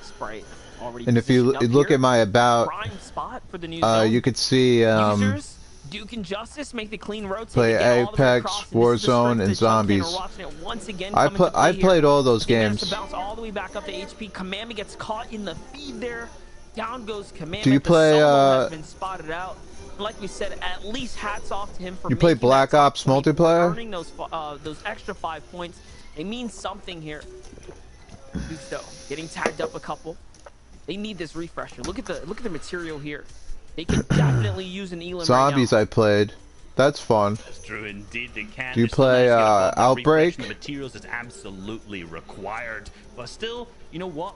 Sprite already And if you positioned up look here. at my about, Prime spot for the new zone. you could see Users, Duke and Justice make the clean rotate. play They get all the way Apex, across, and this is the Warzone, strength and of Chunk King. Zombies. We're watching it once again I come into play here. played all those They managed games. to bounce all the way back up to HP. Commandment gets caught in the feed there. Down goes Commandment. Do you play, The solo has been spotted out. Like we said, at least hats off to him for You play making Black that top Ops 20, multiplayer? earning those extra 5 points. It means something here. Dukes though, getting tagged up a couple. They need this refresher. Look at the material here. They could definitely use an Elam Zombies right now. I played. That's fun. That's true, indeed. They can. Do you They still play, manage to get above that Outbreak? refresh. The materials is absolutely required, but still, you know what?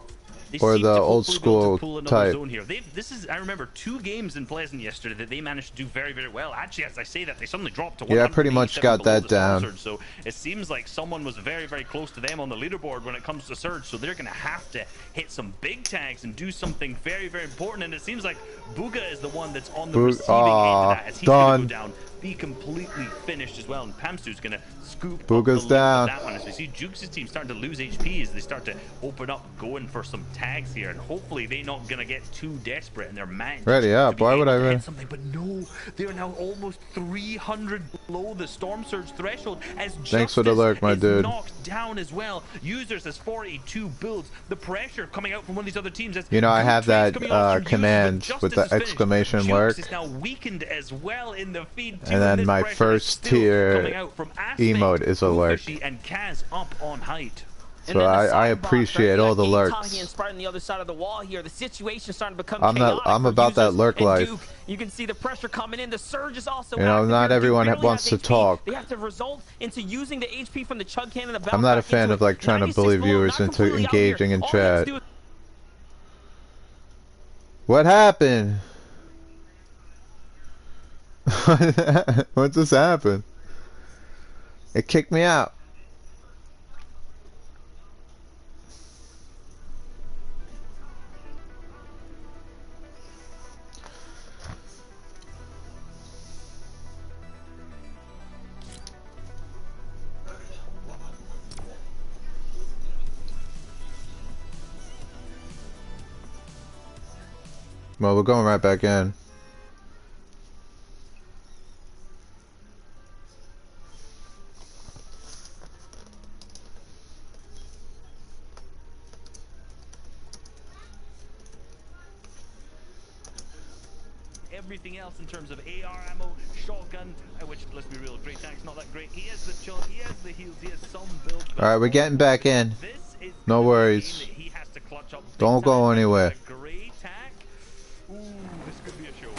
They Or seem the to old hopefully be able school to pull another type. zone here. This is, I remember 2 games in Pleasant yesterday that they managed to do very, very well. Actually, as I say that, they suddenly dropped to 187 Yeah, I pretty much got below that the down. Surge. So it seems like someone was very, very close to them on the leaderboard when it comes to Surge. So they're going to have to hit some big tags and do something very, very important. And it seems like Bugha is the one that's on the receiving end of that, as he's going to go down, be completely finished as well. And Pamstu's going to scoop Bugha's up the lead down. with that one, as we see Jukes' team starting to lose HP as they start to open up, going for some tags here, and hopefully they're not gonna get too desperate in their managed Ready up. to be Why would able I to hit run? something. But no, they are now almost 300 below the Storm Surge threshold as Thanks for the Justice alert, my is dude. knocked down as well. Users has 42 builds. The pressure coming out from one of these other teams as You know, I good have trades that coming off from Users, command but with Justice the is finished. exclamation Jukes mark. is now weakened as well in the feed too, And then this my pressure is first still tier coming out from Aspect, emote is alert. Bukashi, and Kaz up on height. So I appreciate all the lurks. And Spartan the other side of the wall here. The situation starting to become I'm chaotic for about that Users lurk and life. Duke. You can see the pressure coming in. The surge is also You know, active not here. everyone Duke barely wants has to HP. talk. They have to result into using the HP from the chug cannon. The I'm not a fan of like trying to bully viewers into engaging in chat. What happened? What just happened? It kicked me out. Well, we're going right back in. Everything else in terms of AR ammo, shotgun, which, let's be real, Great Tank's not that great. He has the chug, he has the heals, he has some build. Alright, we're getting back in. No worries. He has to clutch up Don't go anywhere. Great Tank. Ooh, this could be a show.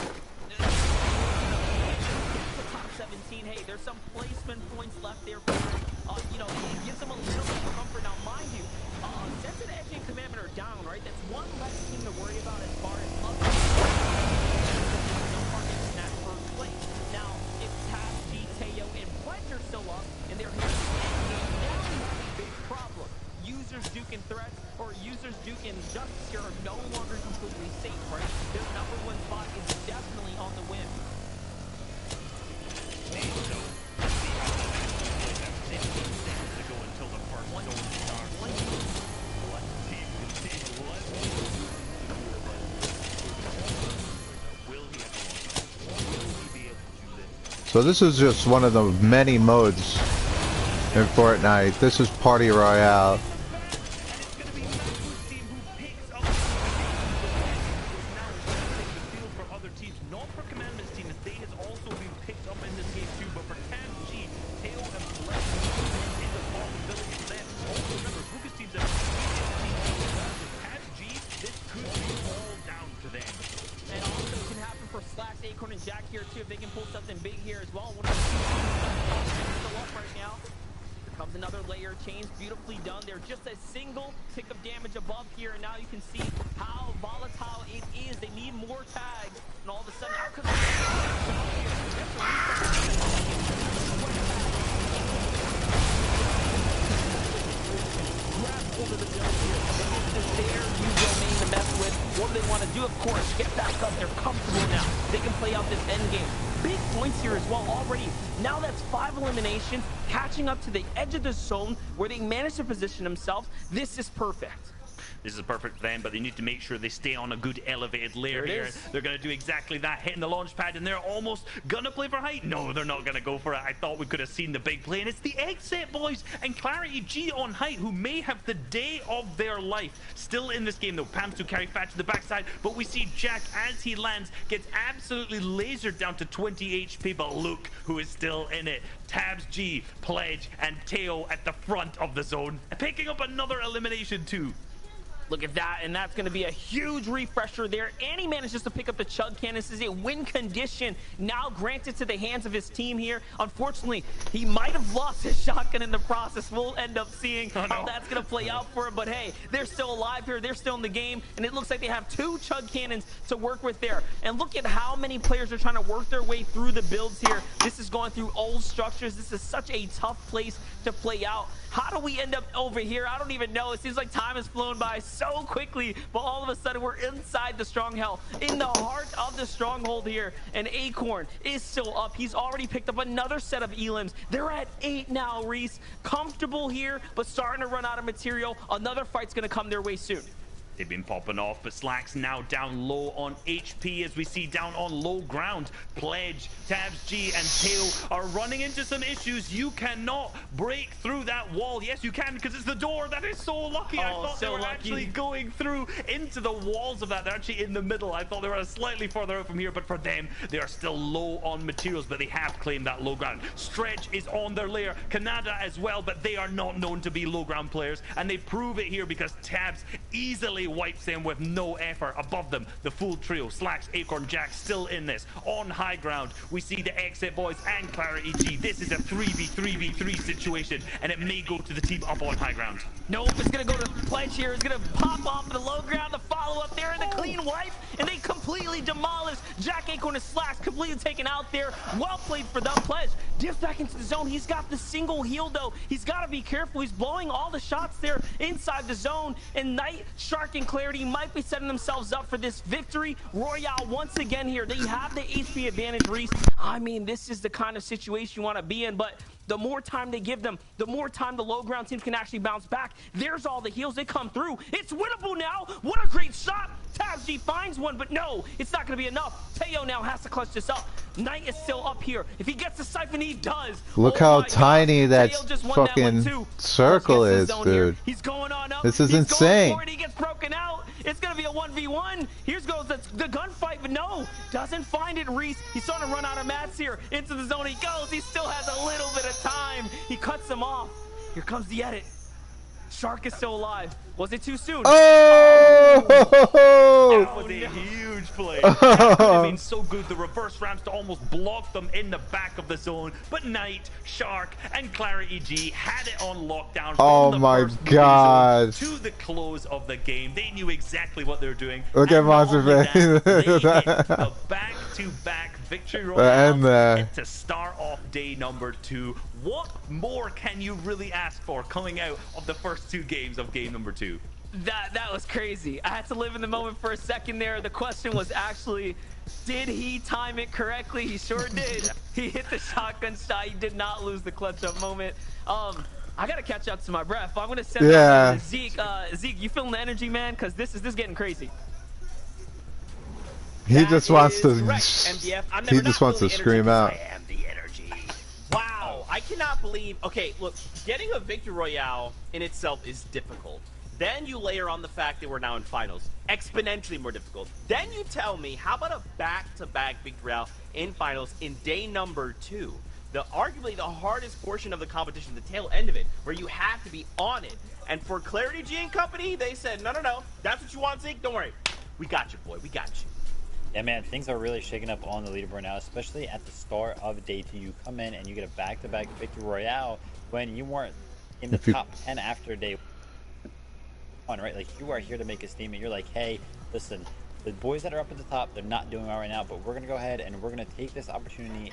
Top 17. Hey, there's some placement points left there for you know, it gives them a little bit of comfort. Now, mind you, Sense and Edge and Commandment are down, right? That's one less team to worry about as far as other first place. Now, if Taz, G, Teo, and Pledge are still up, and they're here, now we have a big problem. Users, Duke, and Threats, or Users, Duke, and Justice here are no longer completely safe, right? Their #1 spot is definitely on the win. So this is just one of the many modes in Fortnite. This is Party Royale. Comes another layer change, beautifully done. They're just a single tick of damage above here, and now you can see how volatile it is. They need more tags, and all of a sudden, out comes over the build here. This is their usual main to mess with. What do they want to do? Of course, get back up. They're comfortable now. They can play out this end game. Big points here as well already. Now that's 5 eliminations, catching up to the edge of the zone where they manage to position themselves. This is perfect. This is perfect for them, but they need to make sure they stay on a good elevated layer here. They're going to do exactly that, hitting the launch pad, and they're almost going to play for height. No, they're not going to go for it. I thought we could have seen the big play, and it's the exit boys and Clarity G on height, who may have the day of their life. Still in this game, though. Pamsu carry fat to the backside, but we see Jack, as he lands, gets absolutely lasered down to 20 HP, but look who is still in it. Tabs G, Pledge, and Teo at the front of the zone, picking up another elimination too. Look at that, and that's going to be a huge refresher there. And he manages to pick up the chug cannon. This is a win condition now granted to the hands of his team here. Unfortunately, he might have lost his shotgun in the process. We'll end up seeing how that's going to play out for him. But hey, they're still alive here. They're still in the game, and it looks like they have 2 chug cannons to work with there. And look at how many players are trying to work their way through the builds here. This is going through old structures. This is such a tough place to play out. How do we end up over here? I don't even know. It seems like time has flown by so quickly, but all of a sudden we're inside the stronghold, in the heart of the stronghold here, and Acorn is still up. He's already picked up another set of elims. They're at 8 now, Reese. Comfortable here, but starting to run out of material. Another fight's gonna come their way soon. They've been popping off, but Slack's now down low on HP, as we see down on low ground. Pledge, Tabs G, and Teo are running into some issues. You cannot break through that wall. Yes, you can, because it's the door. That is so lucky. I thought they were actually going through into the walls of that. They're actually in the middle. I thought they were slightly further out from here, but for them, they are still low on materials, but they have claimed that low ground. Stretch is on their layer. Canada as well, but they are not known to be low ground players, and they prove it here because Tabs easily wipes them with no effort. Above them, the full trio, Slacks, Acorn, Jack, still in this. On high ground, we see the Exit Boys and Clarity G. This is a 3v3v3 situation, and it may go to the team up on high ground. Nope, it's gonna go to Pledge here. It's gonna pop off the low ground, the follow-up there, and the clean wipe, and they completely demolish Jack, Acorn, and Slacks, completely taken out there. Well played for them. Pledge dips back into the zone. He's got the single heal, though. He's got to be careful. He's blowing all the shots there inside the zone, and Knight, Shark, and Clarity might be setting themselves up for this victory royale once again here. They have the HP advantage, Reese. I mean, this is the kind of situation you want to be in, but the more time they give them, the more time the low ground teams can actually bounce back. There's all the heals. They come through. It's winnable now. What a great shot. Tabs G finds one, but no, it's not going to be enough. Teo now has to clutch this up. Knight is still up here. If he gets the siphon, he does. Look how tiny that fucking circle is, dude. He's going on up. This is insane. He gets broken out. It's going to be a 1v1. Here goes the gunfight, but no, doesn't find it, Reese. He's starting to run out of mats here. Into the zone he goes. He still has a little bit of time. He cuts him off. Here comes the edit. Shark is still alive. Was it too soon? Oh! That was a huge play. That would have been so good. The reverse ramps to almost block them in the back of the zone. But Knight, Shark, and Clarity G had it on lockdown. Oh my god. To the close of the game. They knew exactly what they were doing. Look at Monster Face. They hit the back-to-back victory royale to start off day number 2. What more can you really ask for coming out of the first 2 games of game number 2? That was crazy. I had to live in the moment for a second there. The question was actually, did he time it correctly? He sure did. He hit the shotgun shot. He did not lose the clutch up moment. I gotta catch up to my breath. I'm gonna send it to Zeke. Zeke, you feeling the energy, man? Because this is getting crazy. He just wants to. MDF. He just wants to scream out. I am the energy. Wow, I cannot believe. Okay, look, getting a victory royale in itself is difficult. Then you layer on the fact that we're now in finals, exponentially more difficult. Then you tell me, how about a back-to-back victory royale in finals in day number 2? Arguably the hardest portion of the competition, the tail end of it, where you have to be on it. And for Clarity G and company, they said, no, that's what you want, Zeke. Don't worry, we got you, boy, we got you. Yeah, man, things are really shaking up on the leaderboard now, especially at the start of day 2. You come in and you get a back-to-back victory royale when you weren't in the top 10 after day one, right? Like, you are here to make a statement. You're like, hey, listen, the boys that are up at the top, they're not doing well right now, but we're going to go ahead and we're going to take this opportunity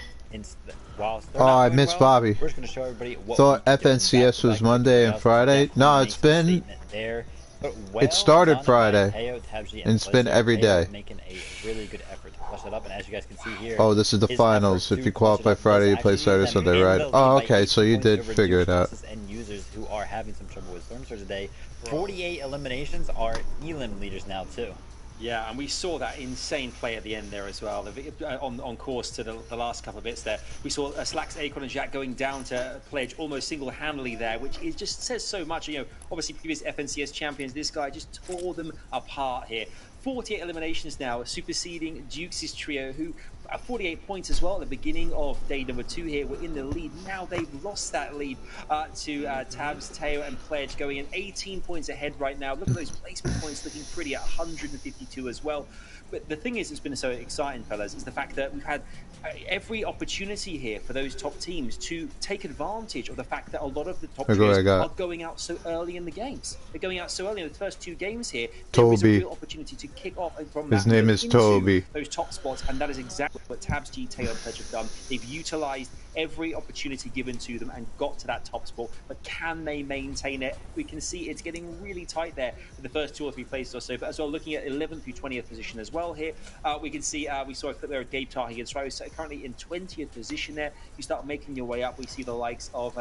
whilst they're not I doing miss well, Bobby. we're just going to show everybody what Thought we can do. FNCS was Back-to-back Monday and victories Friday. definitely No, makes it's a been. statement there. But well It started done by Friday, Teo, Tabji, and it's Blizzard. been every They are day. making a really good effort to clutch it up, and as you guys can see here, Oh, this is the his finals. effort If to you clutch it qualify up Friday, does you play actually Saturday, leave them Sunday, in right? the lead Oh, by okay, 18 so you points did over figure it out. Duke and users who are having some trouble with Stormstar today. 48 eliminations are elim leaders now too. Yeah, and we saw that insane play at the end there as well. On course to the last couple of bits there, we saw Slacks, Acorn, and Jack going down to Pledge almost single-handedly there, which is just says so much. You know, obviously previous FNCS champions, this guy just tore them apart here. 48 eliminations now, superseding Dukes' trio, who 48 points as well at the beginning of day number 2 here. We're in the lead. Now they've lost that lead to Tabs, Teo, and Pledge, going in 18 points ahead right now. Look at those placement points looking pretty at 152 as well. But the thing is, it's been so exciting, fellas, is the fact that we've had every opportunity here for those top teams to take advantage of the fact that a lot of the top trios are going out so early in the games. They're going out so early in the first 2 games here. There is a real opportunity to kick off from His name is Toby. Those top spots, and that is exactly what Tabs, G, Taylor, and Pledge have done. They've utilized every opportunity given to them and got to that top spot, but can they maintain it? We can see it's getting really tight there for the first 2 or 3 places or so, but as well, looking at 11th through 20th position as well here, we can see we saw a clip there of Gabe Tahi against Rose, currently in 20th position there. You start making your way up, we see the likes of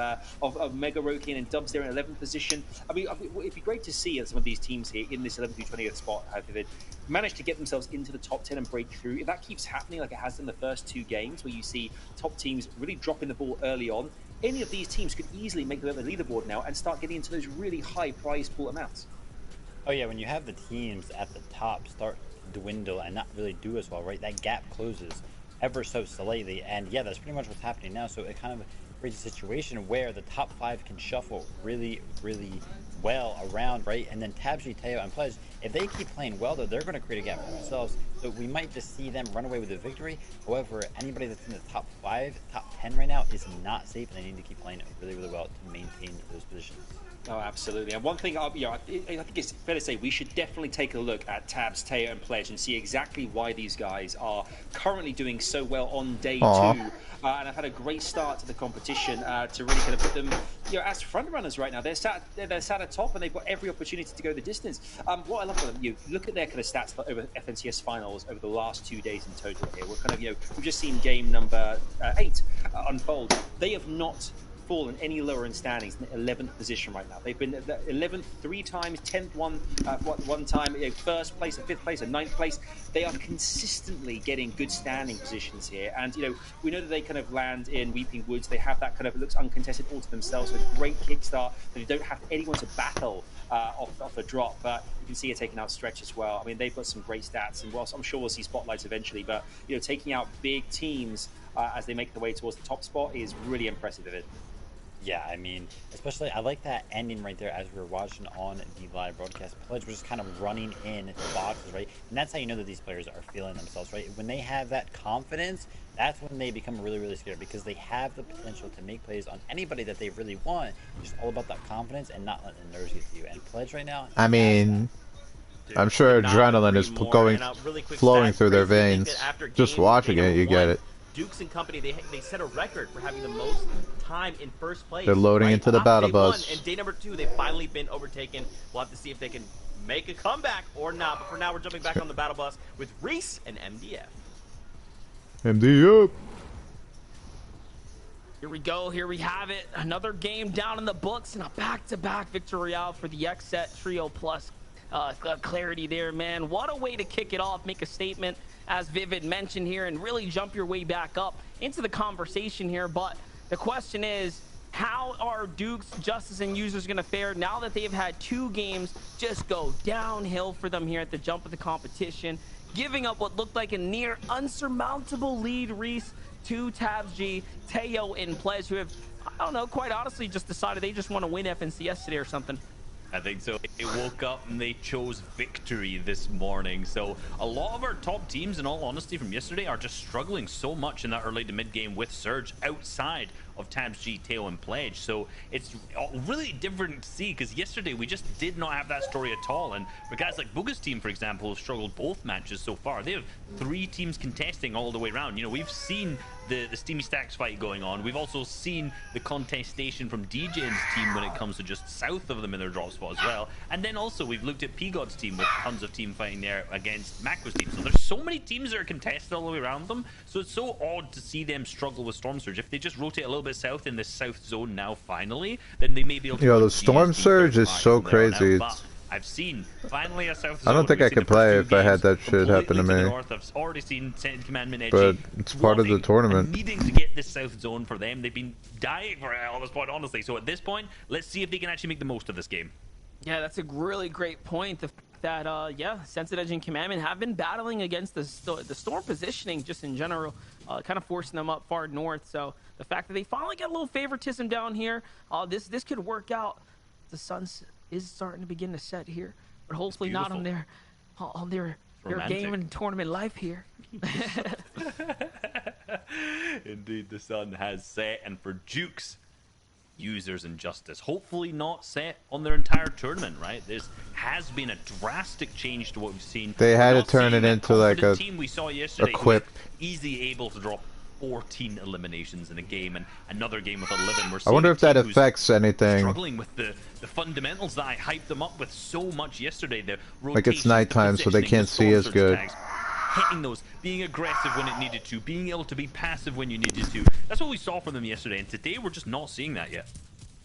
Mega Rokin and Dubs there in 11th position. I mean, it'd be great to see some of these teams here in this 11th through 20th spot, if they've managed to get themselves into the top 10 and break through. If that keeps happening like it has in the first 2 games, where you see top teams really dropping the ball early on, any of these teams could easily make the leaderboard now and start getting into those really high prize pool amounts. Oh yeah, when you have the teams at the top start to dwindle and not really do as well, right? That gap closes ever so slightly, and yeah, that's pretty much what's happening now. So it kind of creates a situation where the top 5 can shuffle really, really well around, right? And then Tabji, Teo, and Pledge, if they keep playing well, though, they're going to create a gap for themselves. So we might just see them run away with a victory. However, anybody that's in the top 5, top 10 right now is not safe, and they need to keep playing really, really well to maintain those positions. Oh, absolutely. And one thing, I think it's fair to say we should definitely take a look at Tabs, Teo, and Pledge and see exactly why these guys are currently doing so well on day 2. And I've had a great start to the competition to really kind of put them, as front runners right now. They're sat at top, and they've got every opportunity to go the distance. What I love about them, you look at their kind of stats over FNCS finals over the last 2 days in total here. We're kind of, we've just seen game number 8 unfold. They have not fallen any lower in standings than 11th position right now. They've been 11th 3 times, 10th one time, 1st place, 5th place, and 9th place. They are consistently getting good standing positions here, and we know that they kind of land in Weeping Woods. They have that kind of, it looks uncontested all to themselves with great kickstart. They don't have anyone to battle off the drop, but you can see it taking out Stretch as well. I mean, they've got some great stats, and whilst I'm sure we'll see spotlights eventually, but taking out big teams as they make their way towards the top spot is really impressive of it. Yeah, I mean, especially, I like that ending right there as we were watching on the live broadcast. Pledge was just kind of running in the boxes, right? And that's how you know that these players are feeling themselves, right? When they have that confidence, that's when they become really, really scared, because they have the potential to make plays on anybody that they really want. It's just all about that confidence and not letting the nerves get to you. And Pledge right now, I mean, I'm sure adrenaline is flowing through their veins. Just watching it, you get it. Dukes and company, they set a record for having the most time in first place. They're loading into the battle bus. And day number 2, they've finally been overtaken. We'll have to see if they can make a comeback or not. But for now, we're jumping back on the battle bus with Reese and MDF. MDF. Here we go. Here we have it. Another game down in the books, and a back-to-back victory out for the X-Set Trio Plus. Clarity there, man. What a way to kick it off, make a statement, as Vivid mentioned here, and really jump your way back up into the conversation here. But the question is, how are Dukes, Justice, and Users going to fare now that they've had 2 games just go downhill for them here at the jump of the competition, giving up what looked like a near unsurmountable lead, Reese, to Tabs G, Teo, and Pledge, who have, I don't know, quite honestly just decided they just want to win FNCS today or something. I think so. They woke up and they chose victory this morning. So a lot of our top teams, in all honesty, from yesterday are just struggling so much in that early to mid game with Surge outside of Tabs G, Tail, and Pledge. So it's really different to see, because yesterday we just did not have that story at all. And for guys like Booga's team, for example, have struggled both matches so far. They have 3 teams contesting all the way around. You know, we've seen the Steamy Stacks fight going on. We've also seen the contestation from DJ's team when it comes to just south of them in their drop spot as well. And then also we've looked at P-God's team with tons of team fighting there against Macro's team. So there's so many teams that are contested all the way around them. So it's so odd to see them struggle with Storm Surge. If they just rotate a little bit south in this south zone now finally, then they may be able to... Yo, the Storm Surge is so crazy. I've seen finally a south zone. I don't think I could play if I had that shit happen to me. North. I've already seen Senate Commandment Edgy, but it's part of the tournament. Needing to get this south zone for them. They've been dying for it at this point, honestly. So at this point, let's see if they can actually make the most of this game. Yeah, that's a really great point. The fact that, yeah, Sensitive Edge and Commandment have been battling against the Storm positioning just in general, kind of forcing them up far north. So the fact that they finally get a little favoritism down here, this could work out. The sun is starting to begin to set here, but hopefully not on their game and tournament life here. Indeed, the sun has set, and for Jukes, Users and Justice, hopefully not set on their entire tournament, right? This has been a drastic change to what we've seen. They had to turn it into like a team we saw yesterday, quip. Easily able to drop 14 eliminations in a game, and another game with 11. I wonder if that affects anything. Struggling with the fundamentals that I hyped them up with so much yesterday. The like it's nighttime, so they can't see as good. Hitting those, being aggressive when it needed to, being able to be passive when you needed to. That's what we saw from them yesterday, and today we're just not seeing that yet.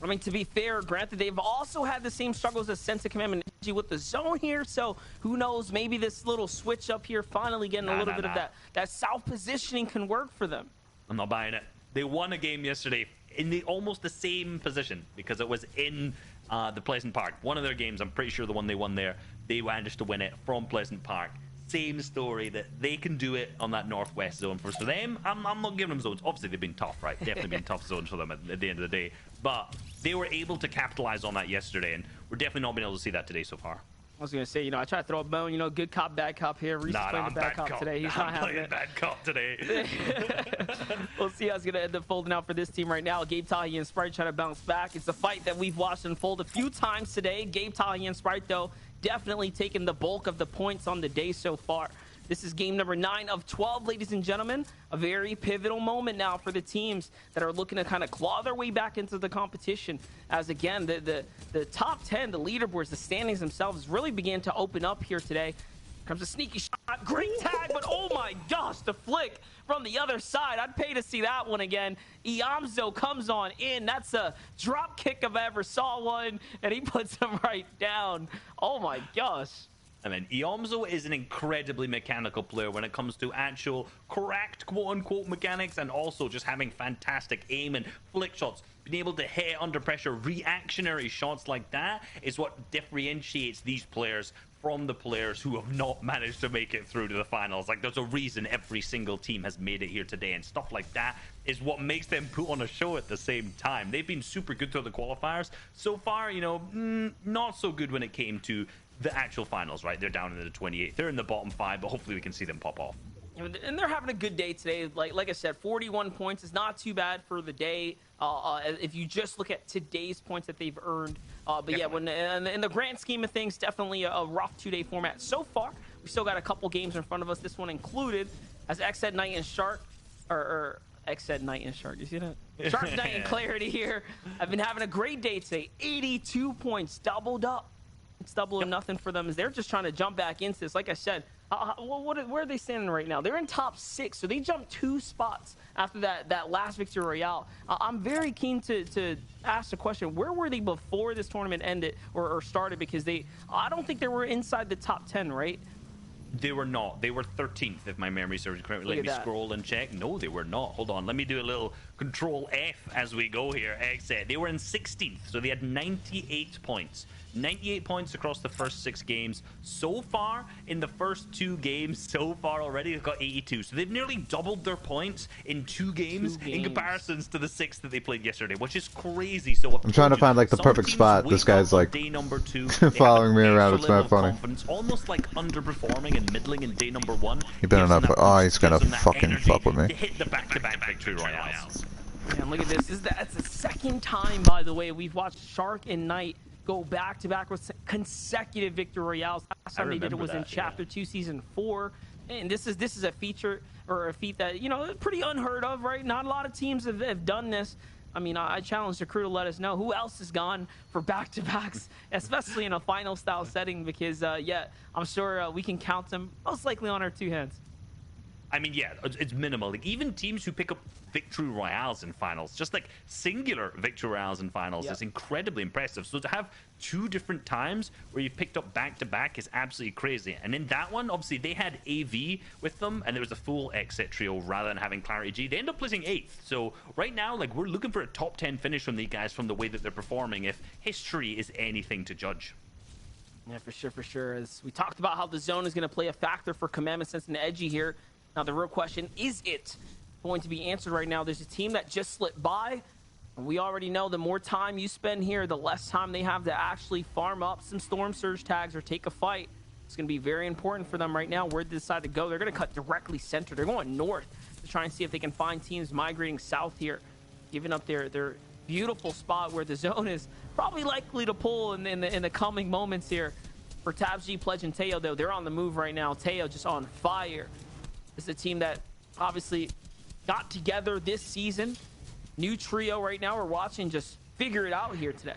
I mean, to be fair, granted, they've also had the same struggles as Sense of Commandment with the zone here, so who knows, maybe this little switch up here, finally getting a little bit of that south positioning can work for them. I'm not buying it. They won a game yesterday in almost the same position, because it was in the Pleasant Park. One of their games, I'm pretty sure the one they won there, they managed to win it from Pleasant Park. Same story, that they can do it on that northwest zone. For them, I'm not giving them zones. Obviously, they've been tough, right? Definitely been tough zones for them at the end of the day. But they were able to capitalize on that yesterday, and we're definitely not been able to see that today so far. I was going to say, I try to throw a bone, good cop, bad cop here. Reese is playing the bad cop today. He's not having it. Bad cop today. We'll see how it's going to end up folding out for this team right now. Gabe Tahi and Sprite trying to bounce back. It's a fight that we've watched unfold a few times today. Gabe Tahi and Sprite, though, definitely taking the bulk of the points on the day so far. This is game number 9 of 12, ladies and gentlemen. A very pivotal moment now for the teams that are looking to kind of claw their way back into the competition. As again, the top 10, the leaderboards, the standings themselves really began to open up here today. Comes a sneaky shot, great tag, but oh my gosh, the flick from the other side. I'd pay to see that one again. Iamzo comes on in. That's a drop kick if I ever saw one, and he puts him right down. Oh my gosh. I mean, Iamzo is an incredibly mechanical player when it comes to actual correct quote-unquote mechanics, and also just having fantastic aim and flick shots. Being able to hit under pressure, reactionary shots like that is what differentiates these players from the players who have not managed to make it through to the finals. Like, there's a reason every single team has made it here today, and stuff like that is what makes them put on a show at the same time. They've been super good through the qualifiers. So far, not so good when it came to the actual finals, right? They're down in the 28th. They're in the bottom 5, but hopefully we can see them pop off. And they're having a good day today. Like I said, 41 points is not too bad for the day. If you just look at today's points that they've earned. But definitely. Yeah, in the grand scheme of things, definitely a rough 2-day format so far. We still got a couple games in front of us. This one included, as X said, Knight and Shark, or X said Knight and Shark. You see that? Shark, Knight, and Clarity here. I've been having a great day today. 82 points, doubled up. It's double or nothing for them, as they're just trying to jump back into this. Like I said, where are they standing right now? They're in top 6, so they jumped 2 spots after that last Victory Royale. I'm very keen to ask the question, where were they before this tournament ended or started? Because I don't think they were inside the top 10, right? They were not. They were 13th, if my memory serves correctly. Let me scroll and check. No, they were not. Hold on. Let me do a little Control F as we go here. Exit. They were in 16th, so they had 98 points. 98 points across the first 6 games. So far, in the first 2 games, so far already, they've got 82. So they've nearly doubled their points in 2 games in comparisons to the 6 that they played yesterday, which is crazy. So I'm trying to find like the perfect spot. This guy's like day number 2, following me around. It's not funny. Almost like underperforming and middling in day number 1. He better not. Oh, he's gonna fucking fuck with me. To hit the back-to-back victory royales. Man, look at this. That's the second time, by the way, we've watched Shark and Knight go back-to-back with consecutive victory royales. Last time they did it was in Chapter 2, Season 4. And this is a feature or a feat that, you know, pretty unheard of, right? Not a lot of teams have done this. I mean, I challenge the crew to let us know who else has gone for back-to-backs, especially in a final-style setting, because, yeah, I'm sure we can count them most likely on our 2 hands. I mean, yeah, it's minimal. Like, even teams who pick up victory royales in finals, just like singular victory royales in finals, is incredibly impressive. So to have 2 different times where you've picked up back-to-back is absolutely crazy. And in that one, obviously, they had AV with them, and there was a full exit trio rather than having Clarity G. They end up placing 8th. So right now, like, we're looking for a top 10 finish from these guys from the way that they're performing, if history is anything to judge. Yeah, for sure. As we talked about how the zone is going to play a factor for Commandment Sense and Edgy here. Now, the real question, is it going to be answered right now? There's a team that just slipped by. We already know the more time you spend here, the less time they have to actually farm up some Storm Surge tags or take a fight. It's going to be very important for them right now where they decide to go. They're going to cut directly center. They're going north to try and see if they can find teams migrating south here, giving up their beautiful spot where the zone is probably likely to pull in the coming moments here. For Tabs G, Pledge, and Teo, though, they're on the move right now. Teo just on fire. This is a team that obviously got together this season. New trio right now. We're watching just figure it out here today.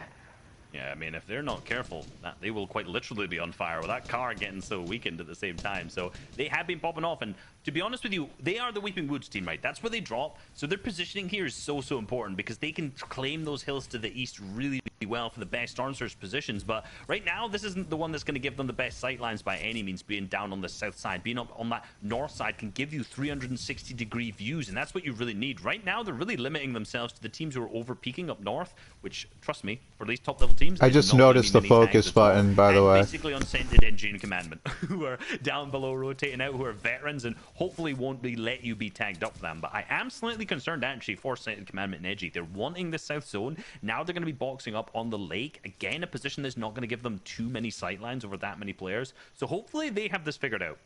Yeah, I mean, if they're not careful, they will quite literally be on fire with that car getting so weakened at the same time. So they have been popping off, and to be honest with you, they are the Weeping Woods team, right? That's where they drop. So their positioning here is so important because they can claim those hills to the east really well for the best Storm Surge positions. But right now, this isn't the one that's going to give them the best sight lines by any means. Being down on the south side, being up on that north side can give you 360-degree views, and that's what you really need. Right now, they're really limiting themselves to the teams who are over-peaking up north, which, trust me, for these top-level teams, I just noticed the focus button, by the way. Basically unscented Engine Commandment, who are down below rotating out, who are veterans, and hopefully won't let you be tagged up for them. But I am slightly concerned, actually, for Scented Commandment and Edgy. They're wanting the south zone. Now they're going to be boxing up on the lake. Again, a position that's not going to give them too many sightlines over that many players. So hopefully they have this figured out.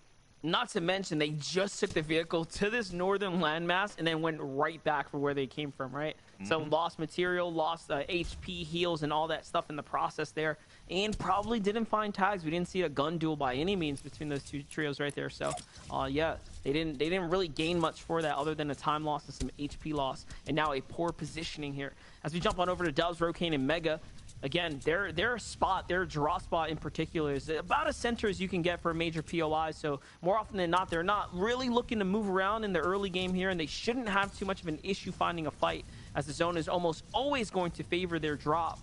Not to mention, they just took the vehicle to this northern landmass and then went right back from where they came from, right? So lost material, lost HP, heals, and all that stuff in the process there. And probably didn't find tags. We didn't see a gun duel by any means between those 2 trios right there. So, yeah, they didn't really gain much for that other than a time loss and some HP loss. And now a poor positioning here. As we jump on over to Dubs, Rokane, and Mega, again, their spot, their draw spot in particular, is about as center as you can get for a major POI. So more often than not, they're not really looking to move around in the early game here, and they shouldn't have too much of an issue finding a fight, as the zone is almost always going to favor their drop.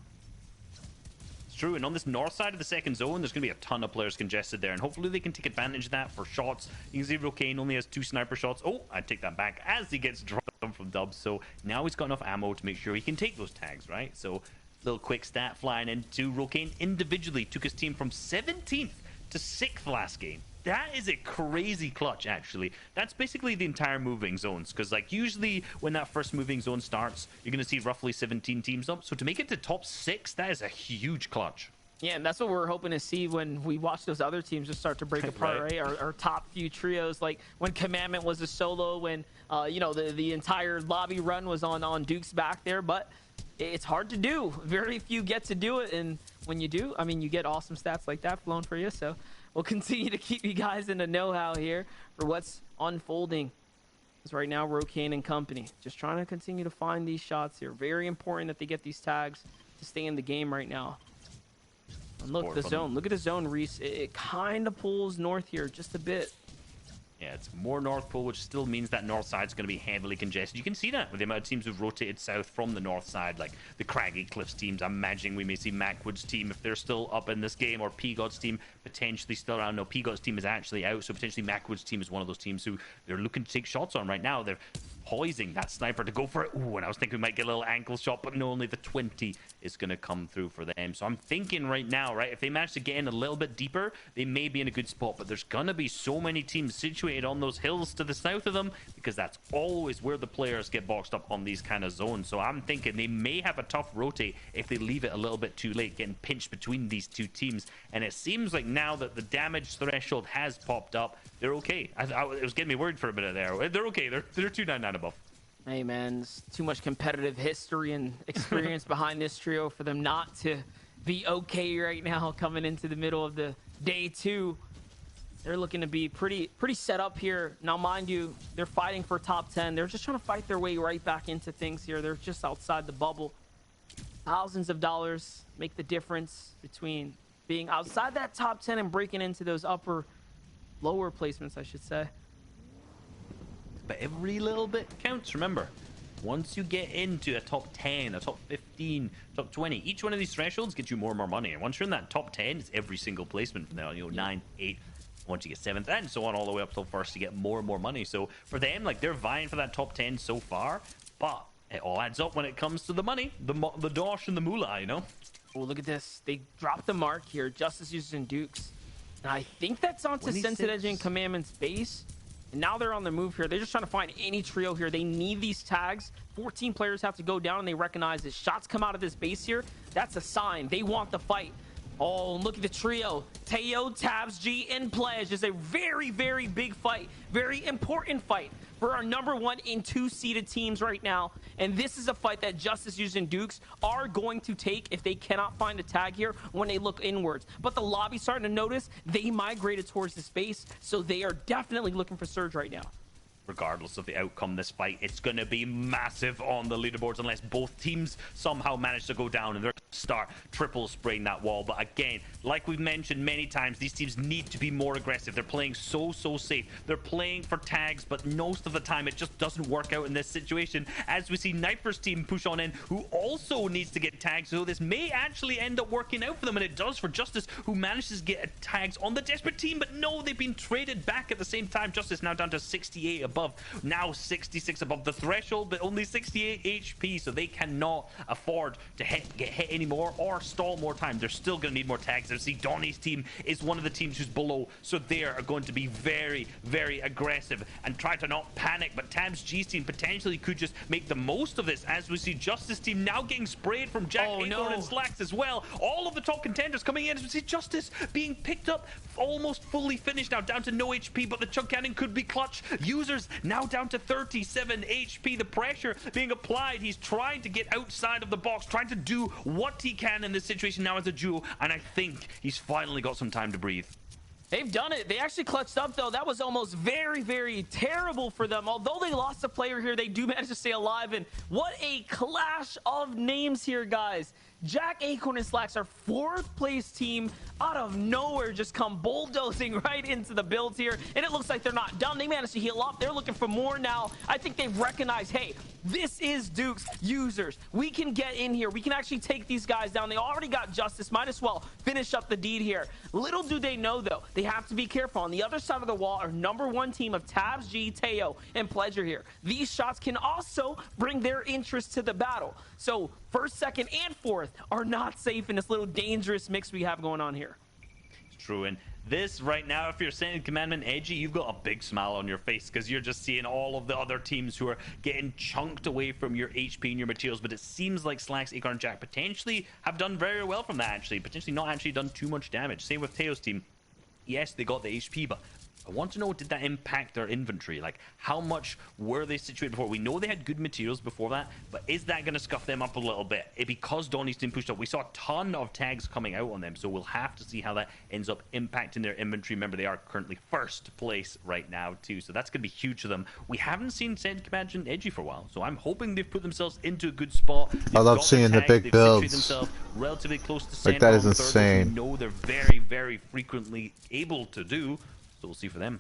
It's true, and on this north side of the second zone, there's going to be a ton of players congested there, and hopefully they can take advantage of that for shots. You can see Rokane only has 2 sniper shots. Oh, I take that back as he gets dropped from Dubs. So now he's got enough ammo to make sure he can take those tags, right? So little quick stat flying into Rokane individually took his team from 17th to 6th last game. That is a crazy clutch, actually. That's basically the entire moving zones, because like usually when that first moving zone starts, you're going to see roughly 17 teams up. So to make it to top 6, that is a huge clutch. Yeah, and that's what we're hoping to see when we watch those other teams just start to break apart, right? Our top few trios, like when Commandment was a solo, when you know, the entire lobby run was on Duke's back there, but it's hard to do. Very few get to do it, and when you do, I mean, you get awesome stats like that flown for you. So we'll continue to keep you guys in the know-how here for what's unfolding. Because right now, Rokane and company just trying to continue to find these shots here. Very important that they get these tags to stay in the game right now. And look, the zone. Look at the zone, Reese. It kind of pulls north here just a bit. Yeah, it's more North Pole, which still means that north side's going to be heavily congested. You can see that with the amount of teams who've rotated south from the north side, like the Craggy Cliffs teams. I'm imagining we may see Macwood's team if they're still up in this game, or P-God's team potentially still around. No, P-God's team is actually out, so potentially Macwood's team is one of those teams who they're looking to take shots on right now. They're poising that sniper to go for it. Ooh, and I was thinking we might get a little ankle shot, but no, only the 20 is going to come through for them. So I'm thinking right now, right, if they manage to get in a little bit deeper, they may be in a good spot, but there's going to be so many teams situated on those hills to the south of them, because that's always where the players get boxed up on these kind of zones. So I'm thinking they may have a tough rotate if they leave it a little bit too late, getting pinched between these two teams. And it seems like now that the damage threshold has popped up, they're okay. It was getting me worried for a minute there. They're okay. They're 299 above. Hey man, there's too much competitive history and experience behind this trio for them not to be okay right now coming into the middle of the day 2. They're looking to be pretty set up here. Now, mind you, they're fighting for top 10. They're just trying to fight their way right back into things here. They're just outside the bubble. Thousands of dollars make the difference between being outside that top 10 and breaking into those lower placements, I should say. But every little bit counts, remember. Once you get into a top 10, a top 15, top 20, each one of these thresholds gets you more and more money. And once you're in that top 10, it's every single placement from there, 9, 8, once you get 7th, and so on all the way up till 1st, you get more and more money. So for them, like, they're vying for that top 10 so far, but it all adds up when it comes to the money, the dosh and the moolah, you know? Oh, look at this. They dropped the mark here. Justice using Dukes. And I think that's onto Scented Edge and Commandment's base. And now they're on the move here. They're just trying to find any trio here. They need these tags. 14 players have to go down, and they recognize that shots come out of this base here. That's a sign. They want the fight. Oh, look at the trio. Teo, Tabs, G, and Pledge is a very, very big fight. Very important fight for our number 1 and 2 seeded teams right now. And this is a fight that Justice using Dukes are going to take if they cannot find a tag here when they look inwards. But the lobby's starting to notice they migrated towards the space, so they are definitely looking for Surge right now. Regardless of the outcome this fight, it's going to be massive on the leaderboards unless both teams somehow manage to go down and they're going to start triple spraying that wall. But again, like we've mentioned many times, these teams need to be more aggressive. They're playing so safe. They're playing for tags, but most of the time it just doesn't work out in this situation, as we see Knifer's team push on in, who also needs to get tags. So this may actually end up working out for them, and it does for Justice, who manages to get tags on the Desperate team. But no, they've been traded back at the same time. Justice now down to 68 above, now 66 above the threshold, but only 68 HP, so they cannot afford to get hit anymore or stall more time. They're still going to need more tags. I see Donnie's team is one of the teams who's below, so they are going to be very, very aggressive and try to not panic. But Tabs G's team potentially could just make the most of this, as we see Justice team now getting sprayed from Jack, Acorn, and Slacks as well. All of the top contenders coming in, as we see Justice being picked up, almost fully finished now, down to no HP, but the chug cannon could be clutch. Users now down to 37 HP. The pressure being applied. He's trying to get outside of the box, trying to do what he can in this situation now as a duo, and I think he's finally got some time to breathe. They've done it. They actually clutched up, though. That was almost very, very terrible for them. Although they lost a player here, they do manage to stay alive. And what a clash of names here, guys. Jack, Acorn, and Slacks, our 4th place team, out of nowhere just come bulldozing right into the builds here. And it looks like they're not done. They managed to heal up. They're looking for more now. I think they've recognized, hey, this is Duke's users. We can get in here. We can actually take these guys down. They already got Justice. Might as well finish up the deed here. Little do they know, though, they have to be careful. On the other side of the wall, our number 1 team of Tabs, G, Teo, and Pledger here. These shots can also bring their interest to the battle. So 1st, 2nd, and 4th are not safe in this little dangerous mix we have going on here. It's true, and this right now, if you're Scented Commandment Edgy, you've got a big smile on your face, because you're just seeing all of the other teams who are getting chunked away from your HP and your materials. But it seems like Slacks, Acorn, and Jack potentially have done very well from that, actually. Potentially not actually done too much damage. Same with Teo's team. Yes, they got the HP, but I want to know, did that impact their inventory? Like, how much were they situated before? We know they had good materials before that, but is that going to scuff them up a little bit? Because Donnie's team pushed up, we saw a ton of tags coming out on them, so we'll have to see how that ends up impacting their inventory. Remember, they are currently 1st place right now, too, so that's going to be huge for them. We haven't seen Scented Commandment Edgy for a while, so I'm hoping they've put themselves into a good spot. I love seeing the big builds. Themselves relatively close to center. Like, that is on 3rd, insane. which we know they're very, very frequently able to do. So we'll see for them.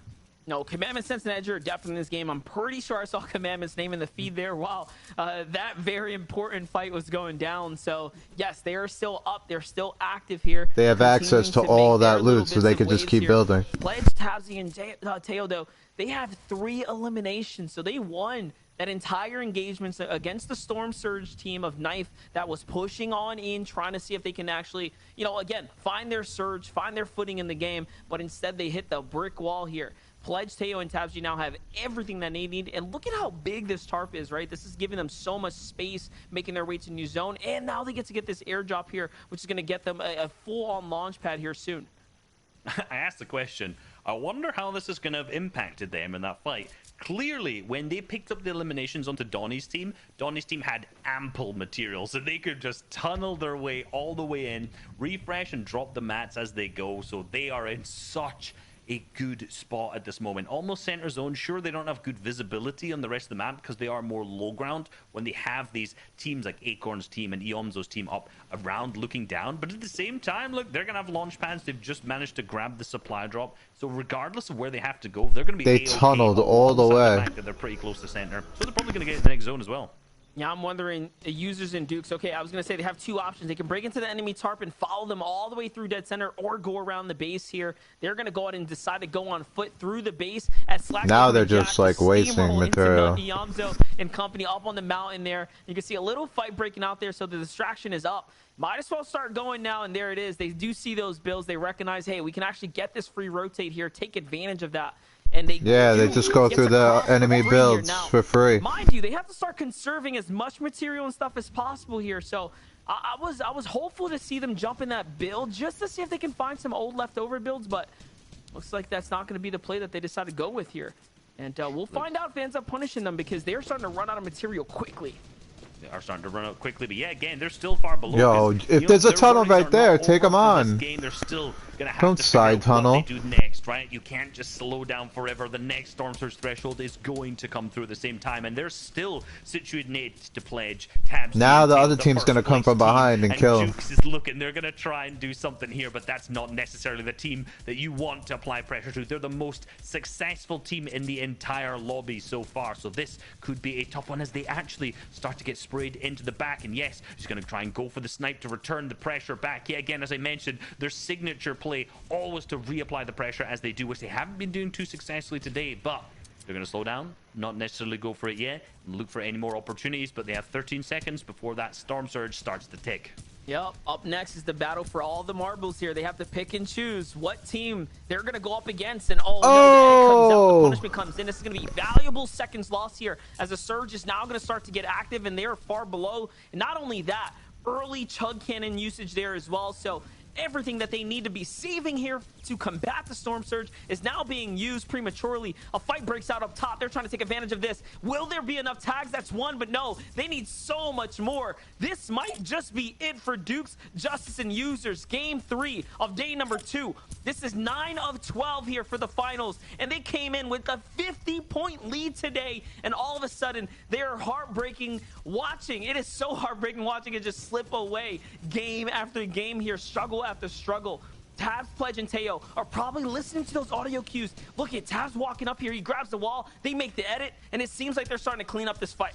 No, Commandment, Sense, and Edge are definitely in this game. I'm pretty sure I saw Commandment's name in the feed there while that very important fight was going down. So, yes, they are still up. They're still active here. They have access to all that loot, so they can just keep building. Pledge, Tabsy, and Teo, though, they have 3 eliminations, so they won that entire engagement against the Storm Surge team of Knife that was pushing on in, trying to see if they can actually, you know, again, find their surge, find their footing in the game, but instead they hit the brick wall here. Pledge, Teo, and Tabsy now have everything that they need, and look at how big this tarp is, right? This is giving them so much space, making their way to new zone, and now they get to get this airdrop here, which is going to get them a full-on launch pad here soon. I asked the question, I wonder how this is going to have impacted them in that fight. Clearly, when they picked up the eliminations onto Donnie's team had ample material, so they could just tunnel their way all the way in, refresh and drop the mats as they go, so they are in such a good spot at this moment. Almost center zone. Sure, they don't have good visibility on the rest of the map because they are more low ground when they have these teams like Acorn's team and Eomzo's team up around looking down. But at the same time, look, they're going to have launch pads. They've just managed to grab the supply drop. So regardless of where they have to go, they're going to be They tunneled all the way. They're pretty close to center. So they're probably going to get in the next zone as well. Yeah, I'm wondering, the users in Dukes, okay, I was going to say they have 2 options. They can break into the enemy tarp and follow them all the way through dead center or go around the base here. They're going to go ahead and decide to go on foot through the base. As Slack now they're just like wasting material. Eomzo and company up on the mountain there. You can see a little fight breaking out there, so the distraction is up. Might as well start going now, and there it is. They do see those builds. They recognize, hey, we can actually get this free rotate here, take advantage of that. And they they just go through the enemy builds for free. Mind you, they have to start conserving as much material and stuff as possible here. So I was hopeful to see them jump in that build just to see if they can find some old leftover builds, but looks like that's not going to be the play that they decide to go with here. And we'll find out if it ends up punishing them because they're starting to run out of material quickly. They are starting to run out quickly, but yeah, again, they're still far below. Yo, if there's a tunnel right there, take them on. Game, they're still gonna have Don't to side tunnel. What they do next, right? You can't just slow down forever. The next Storm Surge threshold is going to come through at the same time, and they're still situated to pledge. Tabs now the other team's gonna come from behind and kill them. Jukes is looking. They're gonna try and do something here, but that's not necessarily the team that you want to apply pressure to. They're the most successful team in the entire lobby so far, so this could be a tough one as they actually start to get sprayed into the back. And yes, he's going to try and go for the snipe to return the pressure back. Yeah, again, as I mentioned, their signature play always to reapply the pressure as they do, which they haven't been doing too successfully today, but they're going to slow down, not necessarily go for it yet, and look for any more opportunities, but they have 13 seconds before that Storm Surge starts to tick. Yep, up next is the battle for all the marbles here. They have to pick and choose what team they're going to go up against. And no, the comes out, the punishment comes in. This is going to be valuable seconds lost here as the Surge is now going to start to get active, and they are far below. And not only that, early chug cannon usage there as well. So everything that they need to be saving here to combat the Storm Surge is now being used prematurely. A fight breaks out up top. They're trying to take advantage of this. Will there be enough tags? That's one, but no, they need so much more. This might just be it for Dukes, Justice, and Users. Game 3 of day number 2. This is 9 of 12 here for the finals, and they came in with a 50-point lead today, and all of a sudden, they're heartbreaking watching. It is so heartbreaking watching it just slip away game after game here, struggle after struggle. Tabs, Pledge, and Teo are probably listening to those audio cues. Look at Tabs walking up here. He grabs the wall. They make the edit, and it seems like they're starting to clean up this fight.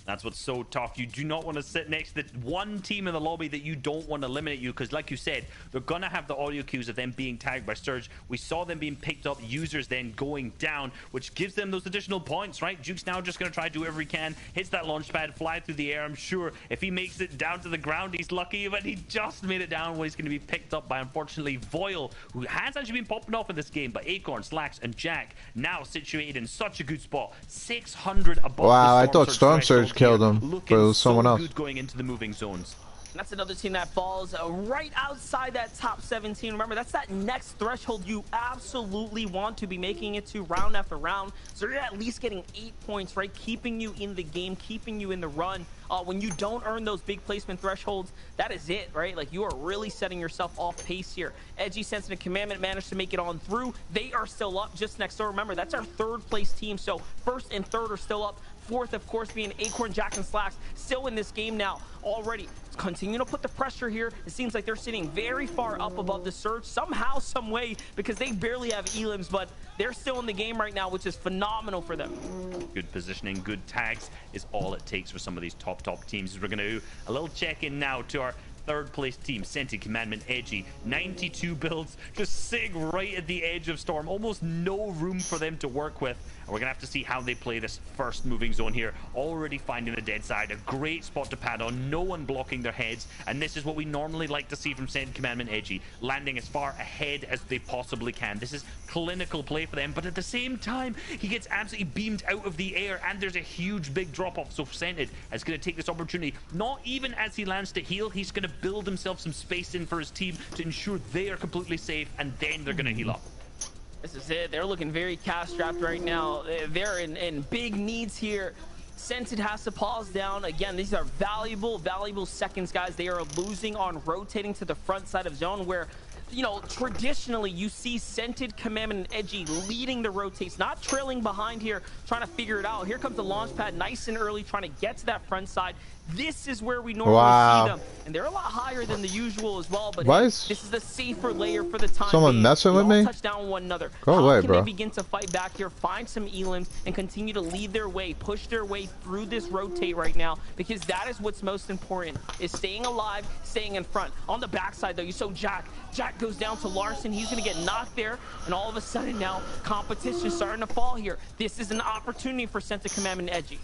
That's what's so tough. You do not want to sit next to one team in the lobby that you don't want to eliminate you, because like you said, they're going to have the audio cues of them being tagged by Surge. We saw them being picked up, Users then going down, which gives them those additional points, right? Duke's now just going to try to do whatever he can, hits that launch pad, fly through the air. I'm sure if he makes it down to the ground, he's lucky, but he just made it down where he's going to be picked up by, unfortunately, Voil, who has actually been popping off in this game, but Acorn, Slacks, and Jack now situated in such a good spot. 600 above. Wow, I thought Storm Surge killed him. For someone else. Good going into the moving zones. That's another team that falls right outside that top 17. Remember, that's that next threshold you absolutely want to be making it to round after round. So you're at least getting 8 points, right? Keeping you in the game, keeping you in the run. When you don't earn those big placement thresholds, that is it, right? Like, you are really setting yourself off pace here. Edgy, Sensitive, Commandment managed to make it on through. They are still up just next door. Remember, that's our 3rd place team. So 1st and 3rd are still up. fourth, of course, being Acorn, Jack, and Slacks, still in this game now already. Continue to put the pressure here. It seems like they're sitting very far up above the Surge somehow, some way, because they barely have elims, but they're still in the game right now, which is phenomenal for them. Good positioning, good tags is all it takes for some of these top teams. We're going to do a little check-in now to our third place team, Scented Commandment Edgy. 92 builds, just sitting right at the edge of Storm. Almost no room for them to work with. And we're going to have to see how they play this first moving zone here. Already finding the dead side. A great spot to pad on. No one blocking their heads. And this is what we normally like to see from Scented Commandment Edgy. Landing as far ahead as they possibly can. This is clinical play for them. But at the same time, he gets absolutely beamed out of the air. And there's a huge big drop-off. So Scented is going to take this opportunity. Not even as he lands to heal. He's going to build himself some space in for his team to ensure they are completely safe, and then they're going to heal up. This is it. They're looking very cash-strapped right now. They're in big needs here. Scented has to pause down. Again, these are valuable seconds, guys. They are losing on rotating to the front side of zone where, you know, traditionally you see Scented, Commandment, and Edgy leading the rotates, not trailing behind here, trying to figure it out. Here comes the launch pad nice and early, trying to get to that front side. This is where we normally see them, and they're a lot higher than the usual as well. But hey, this is the safer layer for the time. Someone messing with me? Touch down one another. Go away, can bro. They begin to fight back here, find some elims, and continue to lead their way, push their way through this rotate right now? Because that is what's most important: is staying alive, staying in front. On the backside, though, you saw Jack. Jack goes down to Larson. He's going to get knocked there, and all of a sudden now competition starting to fall here. This is an opportunity for Scented, Commandment, and Edgy.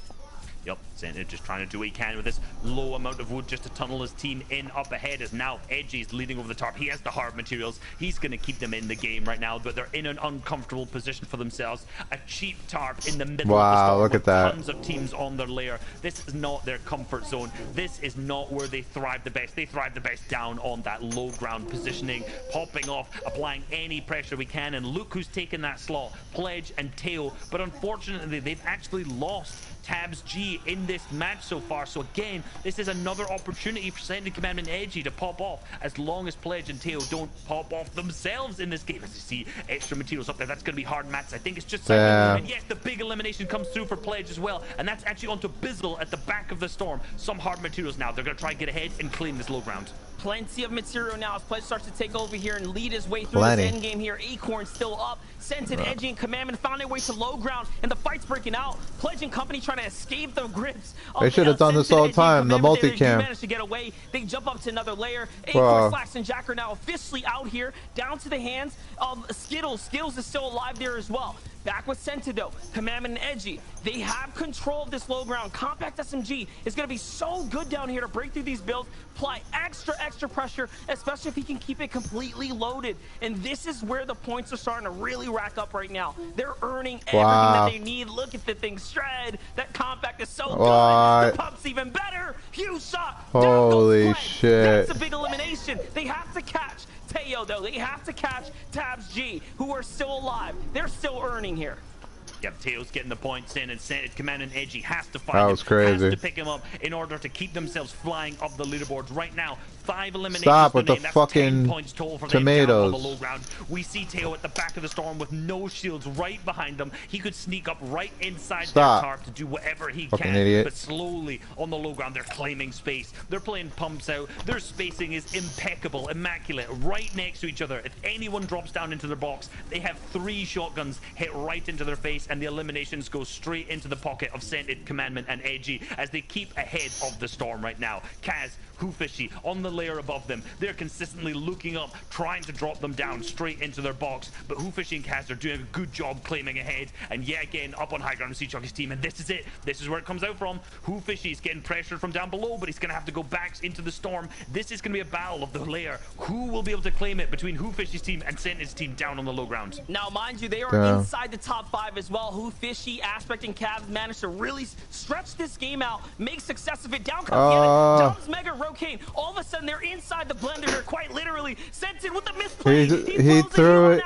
Yep, Scented just trying to do what he can with this low amount of wood just to tunnel his team in up ahead, as now Edgy's leading over the top. He has the hard materials. He's going to keep them in the game right now, but they're in an uncomfortable position for themselves. A cheap tarp in the middle of the storm. Look at that. Tons of teams on their layer. This is not their comfort zone. This is not where they thrive the best. They thrive the best down on that low ground positioning, popping off, applying any pressure we can, and look who's taken that slot. Pledge and Tail, but unfortunately they've actually lost Tabs G in this match so far. So again, this is another opportunity for Scented Commandment Edgy to pop off, as long as Pledge and Tail don't pop off themselves in this game. As you see extra materials up there, that's going to be hard mats. I think it's just and yes, the big elimination comes through for Pledge as well, and that's actually onto Bizzle at the back of the storm. Some hard materials now. They're going to try and get ahead and claim this low ground. Plenty of material now as Pledge starts to take over here and lead his way through this end game here. Acorn still up. Scented, Edgy, and Commandment found their way to low ground, and the fight's breaking out. Pledge and company trying to escape the grips. They should have done this all the time. The multi-cam. Managed to get away. They jump up to another layer. Acorn, Slacks, and Jack are now officially out here, down to the hands of Skittles. Skittles is still alive there as well. Back with Scented though, Commandment and Edgy. They have control of this low ground. Compact SMG is going to be so good down here to break through these builds, apply extra pressure, especially if he can keep it completely loaded. And this is where the points are starting to really rack up right now. They're earning everything that they need. Look at the thing shred. That Compact is so good. The pump's even better. Huge shot. Holy shit. That's a big elimination. They have to catch Teo, though. They have to catch Tabs G, who are still alive. They're still earning here. Yep, Tails getting the points in, and Scented Commandment Edgy has to find that was crazy. Has to pick him up in order to keep themselves flying up the leaderboards. Right now, 5 eliminations. Stop with the That's fucking 10 points total for tomatoes. them on the low ground. We see Teo at the back of the storm with no shields right behind them. He could sneak up right inside their tarp to do whatever he can. Idiot. But slowly on the low ground, they're claiming space. They're playing pumps out. Their spacing is impeccable, immaculate, right next to each other. If anyone drops down into their box, they have 3 shotguns hit right into their face, and the eliminations go straight into the pocket of Scented Commandment and Edgy as they keep ahead of the storm right now. Kaz, Hoofishy on the layer above them. They're consistently looking up, trying to drop them down straight into their box. But Hoofishy and Kaz are doing a good job claiming ahead. And yet again, up on high ground, we see Chucky's team. And this is it. This is where it comes out from. Hoofishy's getting pressured from down below, but he's going to have to go back into the storm. This is going to be a battle of the layer. Who will be able to claim it between Hoofishy's team and Sented's team down on the low ground? Now, mind you, they are inside the top 5 as well. Hoofishy, Aspect, and Cavs managed to really stretch this game out, make success of it. Down comes Dom's Mega Rokane. All of a sudden, they're inside the blender here, quite literally. Scented with the misplay. He threw it.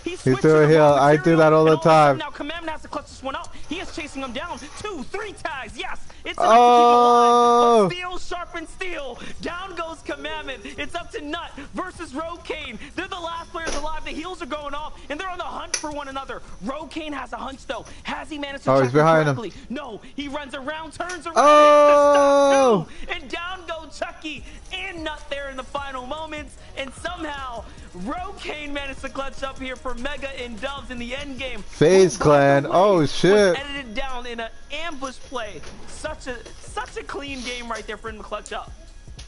He threw a heel. I do that all the time. Now, Commandment has to clutch this one up. He is chasing him down. 2, 3 tags. Yes, it's enough to keep him alive. But steel sharpens steel. Down goes Commandment. It's up to Nut versus Rokane. They're the last players alive. The heals are going off, and they're on the hunt for one another. Rokane has 100 punch, though. Has he managed to Oh, track he's behind him. correctly? No, he runs around, turns around, Oh! hits the stop, too. And down go Chucky and Nut there in the final moments. And somehow, Rokane managed to clutch up here for Mega and Dubs in the end game. FaZe Clan. Oh, shit. Was edited down in an ambush play. Such a clean game right there for him to clutch up.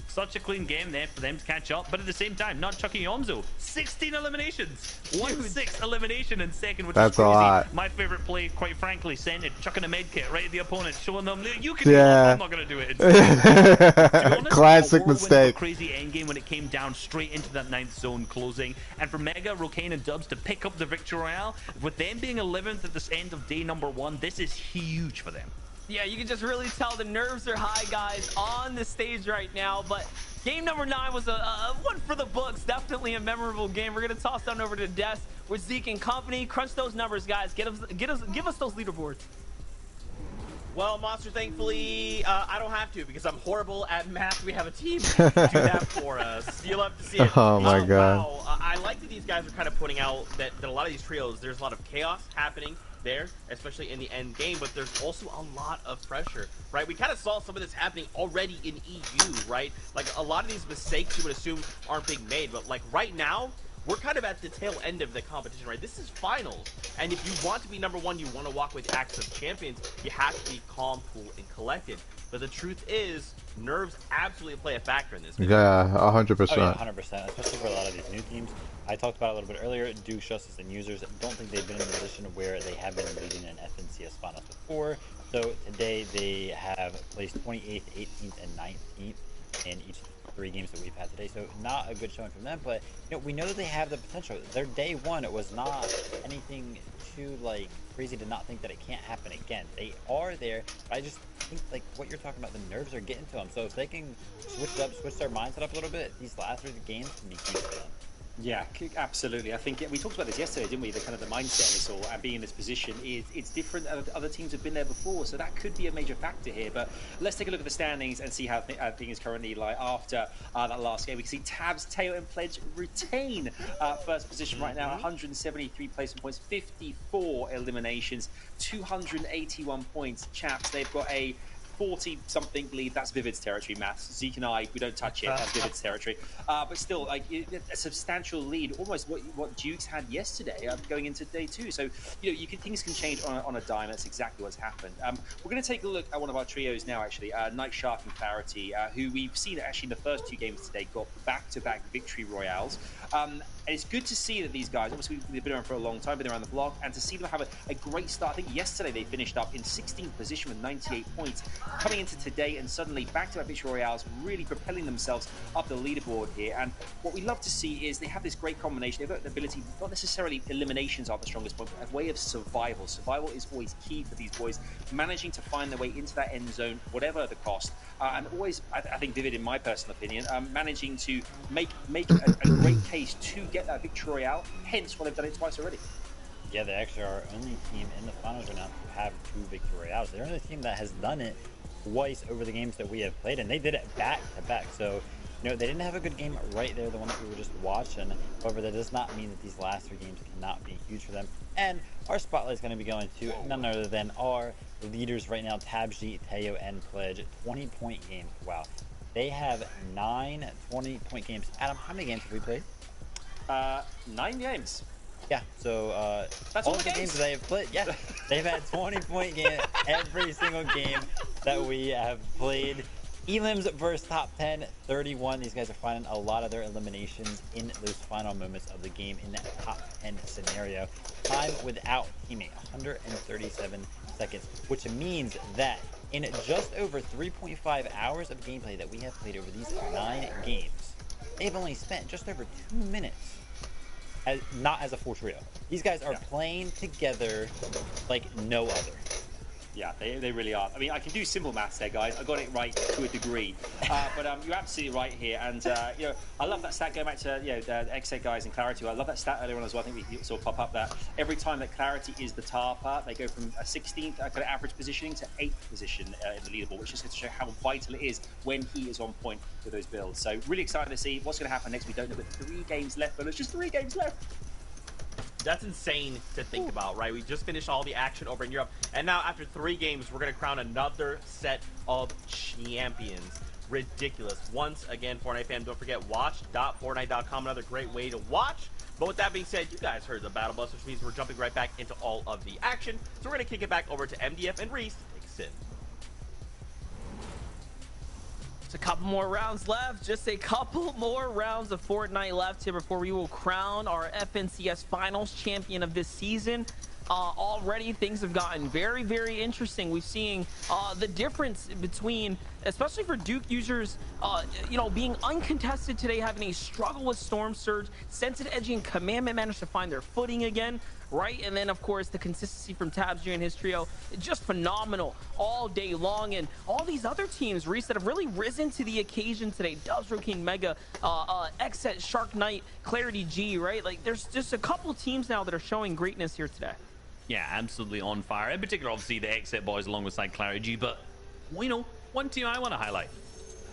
Such a clean game there for them to catch up, but at the same time, not Chucky Yomzo. 16 eliminations. 1-6 elimination in second, which That's is crazy. a lot. My favorite play, quite frankly, centered, chucking a med kit right at the opponent, showing them, you can do it, Yeah. I'm not going to do it. To be honest, Classic a whirlwind of a mistake. crazy endgame when it came down straight into that 9th zone closing. And for Mega, Rokane, and Dubs to pick up the Victory Royale, with them being 11th at this end of day number 1, this is huge for them. Yeah, you can just really tell the nerves are high, guys, on the stage right now. But game number 9 was a one for the books. Definitely a memorable game. We're going to toss down over to Des with Zeke and company. Crunch those numbers, guys. Give us those leaderboards. Well, Monster, thankfully, I don't have to because I'm horrible at math. We have a team to do that for us. You'll have to see it. Oh, my God. Wow. I like that these guys are kind of putting out that a lot of these trios, there's a lot of chaos happening there, especially in the end game, but there's also a lot of pressure, right? We kind of saw some of this happening already in EU, right? Like, a lot of these mistakes you would assume aren't being made, but like right now, we're kind of at the tail end of the competition, right? This is finals, and if you want to be number 1, you want to walk with acts of champions, you have to be calm, cool, and collected. But the truth is, nerves absolutely play a factor in this. Yeah, 100%. Oh, yeah, 100%, especially for a lot of these new teams. I talked about it a little bit earlier. Duke, Justice, and Users don't think they've been in a position where they have been leading an FNCS finals before. So today they have placed 28th, 18th, and 19th in each of the 3 games that we've had today. So not a good showing from them, but we know that they have the potential. Their day 1, it was not anything too crazy to not think that it can't happen again. They are there, but I just think what you're talking about, the nerves are getting to them. So if they can switch their mindset up a little bit, these last 3 games can be huge for them. Yeah, absolutely. I think we talked about this yesterday, didn't we? The kind of the mindset of this all and being in this position it's different. Other teams have been there before, so that could be a major factor here. But let's take a look at the standings and see how things currently lie after that last game. We can see Tabs, Teo, and Pledge retain first position right now. 173 placement points, 54 eliminations, 281 points. Chaps, they've got a 40-something lead. That's Vivid's territory, maths. Zeke and I, we don't touch it. That's Vivid's territory. But still, a substantial lead, almost what Dukes had yesterday going into day 2. So, things can change on a dime. That's exactly what's happened. We're going to take a look at one of our trios now, actually. Night Shark and Clarity, who we've seen actually in the first 2 games today got back-to-back victory royales. And it's good to see that these guys, obviously they've been around for a long time, been around the block, and to see them have a great start. I think yesterday they finished up in 16th position with 98 points. Coming into today and suddenly back-to-back victory royales, really propelling themselves up the leaderboard here. And what we love to see is they have this great combination. They've got the ability, not necessarily eliminations are the strongest point, but a way of survival. Survival is always key for these boys, managing to find their way into that end zone, whatever the cost. And always, I think Vivid, in my personal opinion, managing to make a great case to get that victory royale, hence why they've done it twice already. Yeah, they actually are our only team in the finals right now to have 2 victory royales. They're the only team that has done it twice over the games that we have played, and they did it back to back. So, they didn't have a good game right there, the one that we were just watching. However, that does not mean that these last 3 games cannot be huge for them. And our spotlight is going to be going to none other than our leaders right now, Tabji, Teo, and Pledge. 20-point games. Wow. They have 9 20-point games. Adam, how many games have we played? 9 games. Yeah, so that's all the games they have played. Yeah, they've had 20-point game every single game that we have played. Elims versus top 10, 31. These guys are finding a lot of their eliminations in those final moments of the game in that top 10 scenario. Time without teammate, 137 seconds, which means that in just over 3.5 hours of gameplay that we have played over these 9 games, they've only spent just over 2 minutes. Not as a full trio. These guys are playing together like no other. Yeah, they really are. I mean, I can do simple maths there, guys. I got it right to a degree. But you're absolutely right here. And, I love that stat going back to, the XA guys and Clarity. I love that stat earlier on as well. I think we saw pop up that every time that Clarity is the tarper, they go from a 16th kind of average positioning to 8th position in the leaderboard, which just goes to show how vital it is when he is on point with those builds. So really excited to see what's going to happen next. We don't know, but 3 games left, but there's just 3 games left. That's insane to think about, right? We just finished all the action over in Europe, and now after 3 games, we're going to crown another set of champions. Ridiculous. Once again, Fortnite fam, don't forget, watch.fortnite.com, another great way to watch. But with that being said, you guys heard the Battle Bus, which means we're jumping right back into all of the action. So we're going to kick it back over to MDF and Reese to take a sip. A couple more rounds left, just a couple more rounds of Fortnite left here before we will crown our FNCS finals champion of this season. Already things have gotten very, very interesting. We've seen the difference between, especially for Duke users, you know, being uncontested today, having a struggle with Storm Surge. Sensitive, Edgy, and Commandment managed to find their footing again, right? And then, of course, the consistency from Tabs and his trio, just phenomenal all day long. And all these other teams, Reese, that have really risen to the occasion today. Dubsro King, Mega, Xset, Shark Knight, Clarity G, right? Like, there's just a couple teams now that are showing greatness here today. Yeah, absolutely on fire. In particular, obviously, the Xset boys alongside Clarity G. But, you know, one team I want to highlight.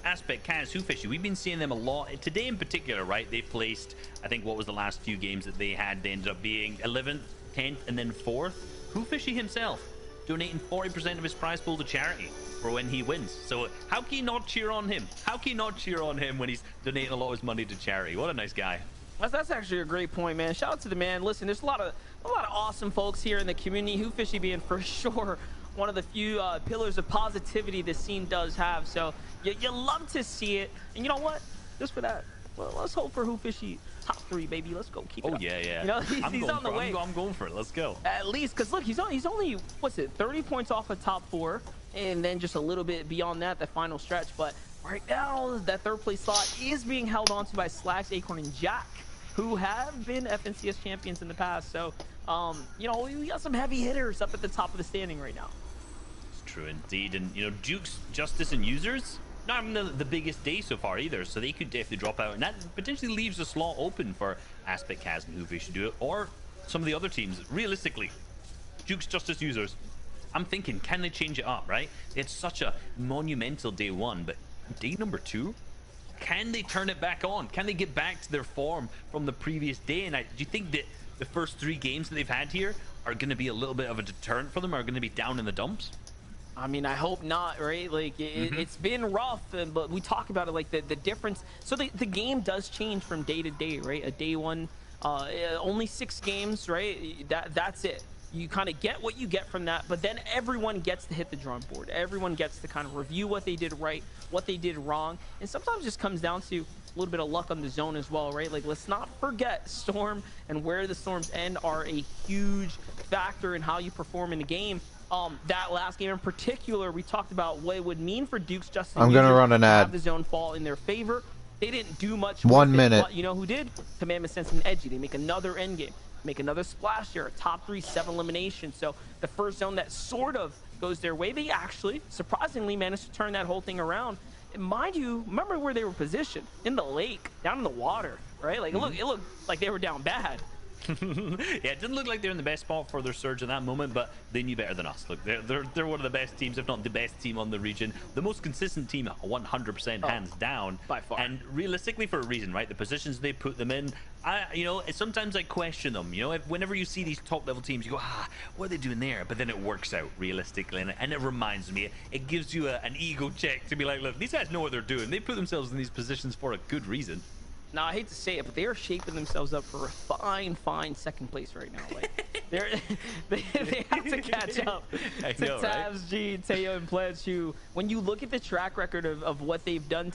Aspect, Kaz, Whofishy. We've been seeing them a lot. Today in particular, right, they placed, I think, what was the last few games that they had? They ended up being 11th, 10th, and then 4th. Whofishy himself donating 40% of his prize pool to charity for when he wins. So how can you not cheer on him? How can you not cheer on him when he's donating a lot of his money to charity? What a nice guy. That's actually a great point, man. Shout out to the man. Listen, there's a lot of awesome folks here in the community. Whofishy being for sure one of the few pillars of positivity this scene does have. So you love to see it. And you know what? Just for that, well, let's hope for Whofishy top 3, baby. Let's go. Keep it up. Yeah. You know, he's on the way. I'm going for it. Let's go. At least, because look, he's only what's it, 30 points off of top 4, and then just a little bit beyond that, the final stretch. But right now, that 3rd place slot is being held onto by Slacks, Acorn, and Jack, who have been FNCS champions in the past. So, you know, we got some heavy hitters up at the top of the standing right now. It's true indeed. And, you know, Duke's, Justice, and Users, not having the biggest day so far either, so they could definitely drop out. And that potentially leaves a slot open for Aspect, Kaz, and Whofishy to do it, or some of the other teams. Realistically, Duke's, Justice, Users, I'm thinking, can they change it up, right? They had such a monumental day 1, but day number 2? Can they turn it back on? Can they get back to their form from the previous day? And do you think that the first 3 games that they've had here are going to be a little bit of a deterrent for them? Are going to be down in the dumps? I mean, I hope not, right? Like, it's been rough, but we talk about it, like, the difference. So the game does change from day to day, right? A day 1, only 6 games, right? That's it. You kind of get what you get from that, but then everyone gets to hit the drawing board. Everyone gets to kind of review what they did right, what they did wrong, and sometimes it just comes down to a little bit of luck on the zone as well, right? Like, let's not forget Storm and where the Storms end are a huge factor in how you perform in the game. That last game in particular, we talked about what it would mean for Duke's Justice. I'm gonna run an ad. Have the zone fall in their favor. They didn't do much. 1 minute. But you know who did? Commandment, Sense, and Edgy. They make another end game. Make another splash here, a top 3, 7 elimination. So the first zone that sort of goes their way, they actually surprisingly managed to turn that whole thing around. And mind you, remember where they were positioned? In the lake, down in the water, right? Like, it looked like they were down bad. Yeah, it didn't look like they're in the best spot for their surge in that moment, but they knew better than us. Look, they're one of the best teams, if not the best team on the region. The most consistent team, 100% hands down. By far. And realistically, for a reason, right? The positions they put them in, you know, sometimes I question them. You know, whenever you see these top-level teams, you go, what are they doing there? But then it works out realistically, and it reminds me, it gives you an ego check to be like, look, these guys know what they're doing. They put themselves in these positions for a good reason. Now, I hate to say it, but they are shaping themselves up for a fine 2nd place right now. Like, they have to catch up to Tabs, right? G, Teo, and Pledge, who, when you look at the track record of what they've done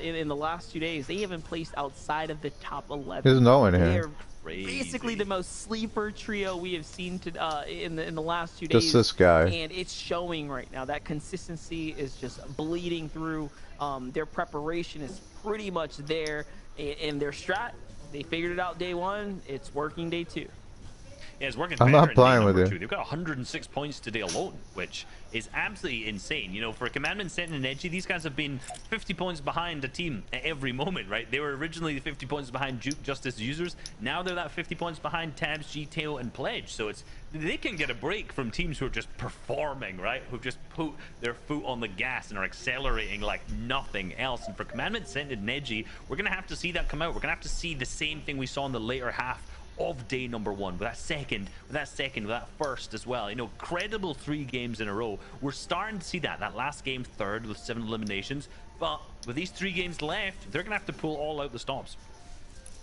in the last 2 days, they haven't placed outside of the top 11. There's no one here. They're basically the most sleeper trio we have seen in the last 2 days. Just this guy. And it's showing right now. That consistency is just bleeding through. Their preparation is pretty much there. In their strat, they figured it out day 1. It's working day 2. Yeah, it's working. I'm not playing with you. They've got 106 points today alone, which is absolutely insane. You know, for Commandment, Sentin, and Edgy, these guys have been 50 points behind a team at every moment, right? They were originally 50 points behind Duke, Justice, Users. Now they're that 50 points behind Tabs, G, Tail, and Pledge. So they can get a break from teams who are just performing, right? Who've just put their foot on the gas and are accelerating like nothing else. And for Commandment, Sentin, and Edgy, we're going to have to see that come out. We're going to have to see the same thing we saw in the later half of day number one, with that second, with that first as well. You know, credible 3 games in a row. We're starting to see that last game third with 7 eliminations, but with these 3 games left, they're gonna have to pull all out the stops.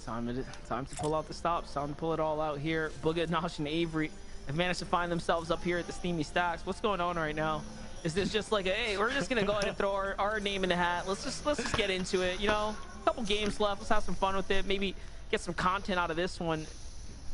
Time to pull out the stops. Time to pull it all out here. Booga, Nosh, and Avery have managed to find themselves up here at the Steamy Stacks. What's going on right now? Is this just like a, hey, we're just gonna go ahead and throw our name in the hat? Let's just get into it. You know, a couple games left. Let's have some fun with it. Maybe get some content out of this one.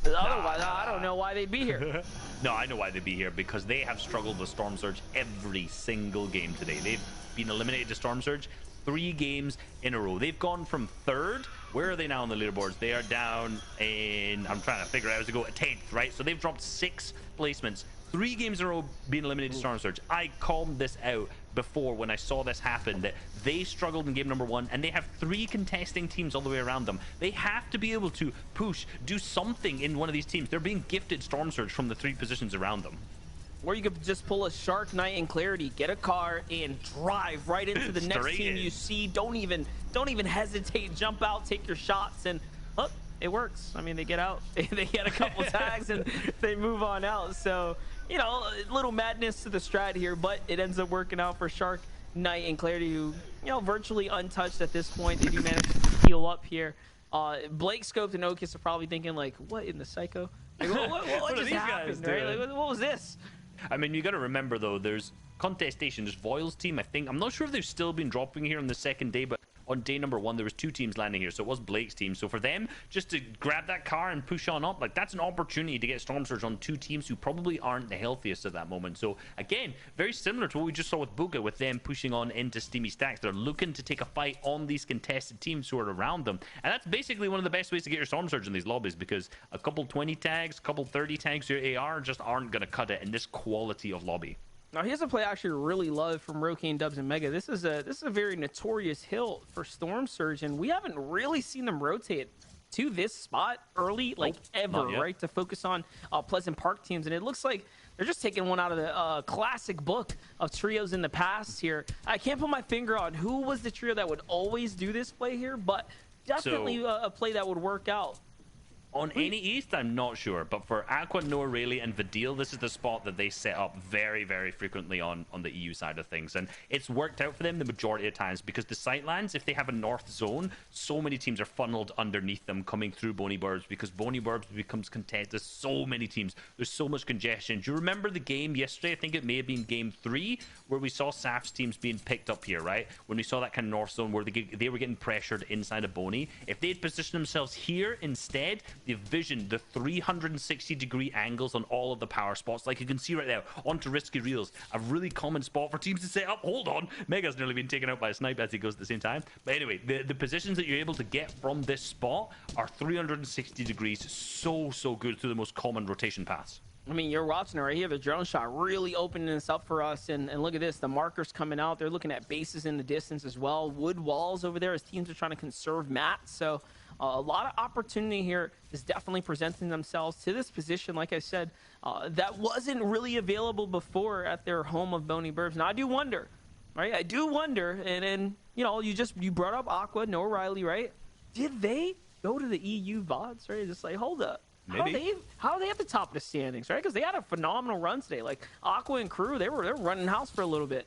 Otherwise, I don't know why they'd be here. No, I know why they'd be here, because they have struggled with Storm Surge every single game today. They've been eliminated to Storm Surge 3 games in a row. They've gone from 3rd. Where are they now on the leaderboards? They are down in, I'm trying to figure out as to go, 10th, right? So they've dropped 6 placements. 3 games in a row being eliminated to Storm Surge. I called this out before when I saw this happen, that they struggled in game number 1, and they have 3 contesting teams all the way around them. They have to be able to push, do something in one of these teams. They're being gifted Storm Surge from the 3 positions around them. Or you could just pull a Shark Knight and Clarity, get a car, and drive right into the next team you see. Don't even hesitate, jump out, take your shots, and look, it works. I mean, they get out, they get a couple tags, and they move on out. So, you know, a little madness to the strat here, but it ends up working out for Shark Knight and Clarity, who, you know, virtually untouched at this point. They do manage to heal up here. Blake Scoped and Okis are probably thinking, like, what in the psycho? Like, what just happened, right? Like, what was this? I mean, you got to remember, though, there's contestation. There's Voil's team, I think. I'm not sure if they've still been dropping here on the second day, but on day number 1, there was 2 teams landing here, so it was Blake's team. So for them, just to grab that car and push on up, like, that's an opportunity to get Storm Surge on 2 teams who probably aren't the healthiest at that moment. So again, very similar to what we just saw with Booga, with them pushing on into Steamy Stacks. They're looking to take a fight on these contested teams who are around them, and that's basically one of the best ways to get your Storm Surge in these lobbies, because a couple 20 tags, a couple 30 tags, your AR just aren't going to cut it in this quality of lobby. Now, here's a play I actually really love from Rokaine, Dubs, and Mega. This is a very notorious hill for Storm Surge, and we haven't really seen them rotate to this spot early, like ever, right? To focus on Pleasant Park teams, and it looks like they're just taking one out of the classic book of trios in the past here. I can't put my finger on who was the trio that would always do this play here, but definitely a play that would work out. On any East, I'm not sure, but for Aqua, Noah, Rayleigh, and Vidil, this is the spot that they set up very, very frequently on the EU side of things, and it's worked out for them the majority of times, because the Sightlands, if they have a north zone, so many teams are funneled underneath them coming through Boney Burbs, because Boney Burbs becomes contested. There's so many teams. There's so much congestion. Do you remember the game yesterday? I think it may have been game 3, where we saw Saf's teams being picked up here, right? When we saw that kind of north zone where they were getting pressured inside of Boney. If they had positioned themselves here instead, they've visioned the 360-degree angles on all of the power spots, like you can see right there onto Risky Reels, a really common spot for teams to set up. Hold on, Mega's nearly been taken out by a snipe as he goes at the same time. But anyway, the positions that you're able to get from this spot are 360 degrees, so good through the most common rotation paths. I mean, you're watching it right here. The drone shot really opening this up for us. And look at this. The markers coming out. They're looking at bases in the distance as well. Wood walls over there as teams are trying to conserve mats. So a lot of opportunity here is definitely presenting themselves to this position, like I said, that wasn't really available before at their home of Boney Burbs. Now, I do wonder, right? I do wonder. And you know, you brought up Aqua, Noah Riley, right? Did they go to the EU VODs, right? Just like, hold up. Maybe. How are they at the top of the standings, right? Because they had a phenomenal run today. Like Aqua and crew, they're running house for a little bit.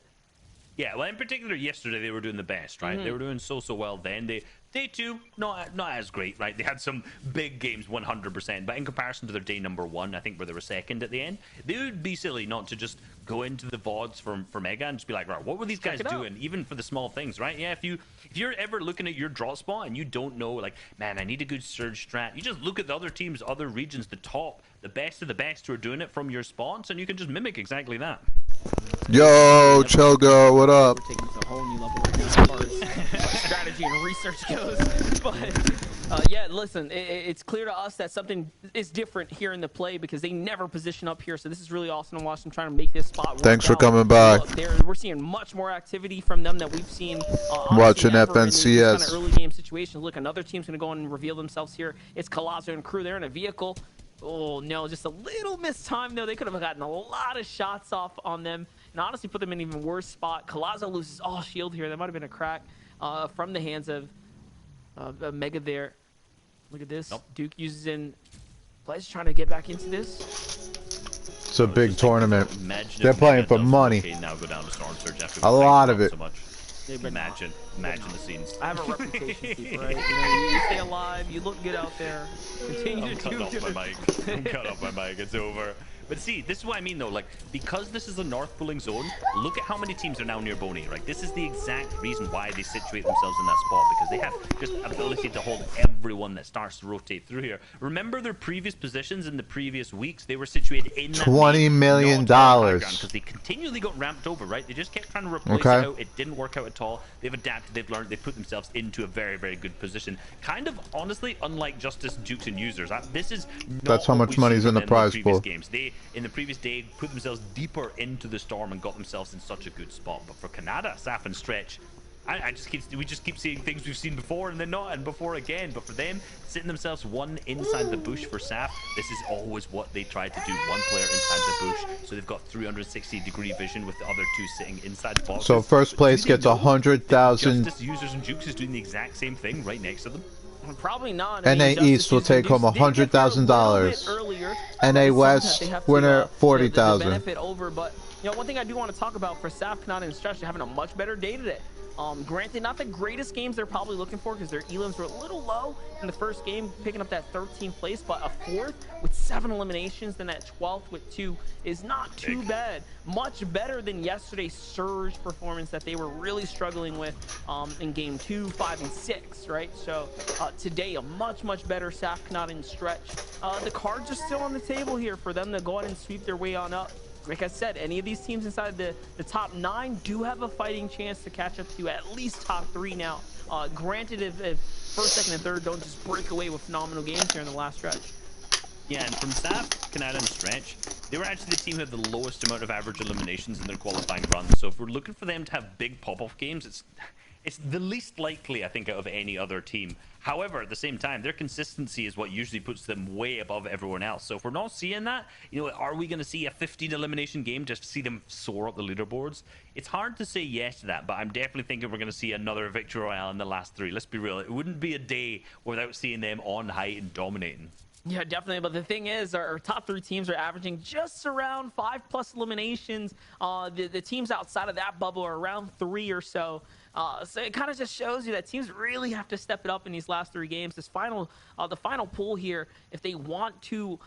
Yeah, well, in particular, yesterday they were doing the best, right? They were doing so well then. Day 2, not as great, right? They had some big games, 100%, but in comparison to their day number 1, I think where they were second at the end, they would be silly not to just go into the VODs for Mega and just be like, right, what were these guys doing, even for the small things, right? Yeah, if you're ever looking at your draw spot and you don't know, like, man, I need a good surge strat, you just look at the other teams, other regions, the best of the best who are doing it from your spots, and you can just mimic exactly that. Yo, Chogo, what up? We're taking to a whole new level right now as far as strategy and research goes. But yeah, listen, it's clear to us that something is different here in the play because they never position up here. So this is really awesome to watch them trying to make this spot work. Thanks for out. coming by. We're seeing much more activity from them that we've seen. Watching Kind FNCS. of early game situations. Look, another team's going to go and reveal themselves here. It's Colazo and crew. They're in a vehicle. Oh, no, just a little missed time, though. They could have gotten a lot of shots off on them and honestly put them in an even worse spot. Colazo loses all shield here. That might have been a crack from the hands of Mega there. Look at this. Nope. Duke uses in Players trying to get back into this. It's a big tournament. Imagine They're if playing for Mega does money. okay, now go down to Storm Surge after A lot of it. so much. Imagine the scenes. I have a reputation, Steve, right? You stay alive, you look good out there. Continue I'm to cutting do off my mic. I'm cutting off my mic. It's over. But see, this is what I mean though. Like, because this is a North pulling zone, look at how many teams are now near Boney. Right, this is the exact reason why they situate themselves in that spot, because they have just ability to hold everyone that starts to rotate through here. Remember their previous positions in the previous weeks? They were situated in that $20 million. because they continually got ramped over. Right, they just kept trying to replace it Okay. out. It didn't work out at all. They've adapted. They've learned. They put themselves into a very, very good position. Kind of honestly, unlike Justice, Dukes, and Users. This is not That's how what much we've money's seen in the from prize previous pool. games. They, in the previous day, put themselves deeper into the storm and got themselves in such a good spot. But for Canada, Saf, and Stretch, we just keep seeing things we've seen before and then not, and before again. But for them, sitting themselves one inside the bush for Saf, this is always what they try to do. One player inside the bush, so they've got 360-degree vision with the other two sitting inside the boxes. So first place gets 100,000. Justice, Users, and Jukes is doing the exact same thing right next to them. Probably not. NA East will take home $100,000. NA West winner $40,000. Benefit over, but you know, one thing I do want to talk about for Saf, Kanata, and Stretch, they're having a much better day today. Granted, not the greatest games they're probably looking for because their elims were a little low in the first game, picking up that 13th place, but a 4th with 7 eliminations, then that 12th with 2 is not too bad. Much better than yesterday's Surge performance that they were really struggling with in game 2, 5, and 6, right? So today, a much better Saf, Kanata, and Stretch. The cards are still on the table here for them to go ahead and sweep their way on up. Like I said, any of these teams inside the top 9 do have a fighting chance to catch up to at least top 3 now. Granted, if first, second, and third don't just break away with phenomenal games here in the last stretch. Yeah, and from Saf, Canada, and Stretch, they were actually the team who had the lowest amount of average eliminations in their qualifying run. So if we're looking for them to have big pop-off games, it's the least likely, I think, out of any other team. However, at the same time, their consistency is what usually puts them way above everyone else. So if we're not seeing that, you know, are we going to see a 15 elimination game just to see them soar up the leaderboards? It's hard to say yes to that, but I'm definitely thinking we're going to see another Victory Royale in the last 3. Let's be real. It wouldn't be a day without seeing them on height and dominating. Yeah, definitely. But the thing is, our top 3 teams are averaging just around 5+ eliminations. The teams outside of that bubble are around 3 or so. So it kind of just shows you that teams really have to step it up in these last 3 games. The final pool here, if they want to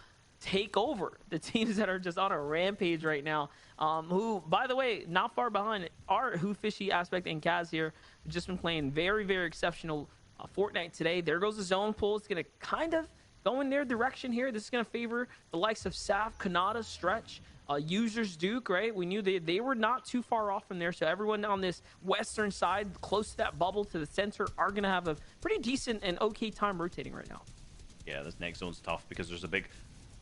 take over the teams that are just on a rampage right now, who, by the way, not far behind are Who Fishy, Aspect, and Kaz here. Just been playing very, very exceptional Fortnite today. There goes the zone pool. It's going to kind of go in their direction here. This is going to favor the likes of Saf, Kanata, Stretch, Users, Duke, right? We knew they were not too far off from there. So everyone on this western side, close to that bubble to the center, are going to have a pretty decent and okay time rotating right now. Yeah, this next zone's tough because there's a big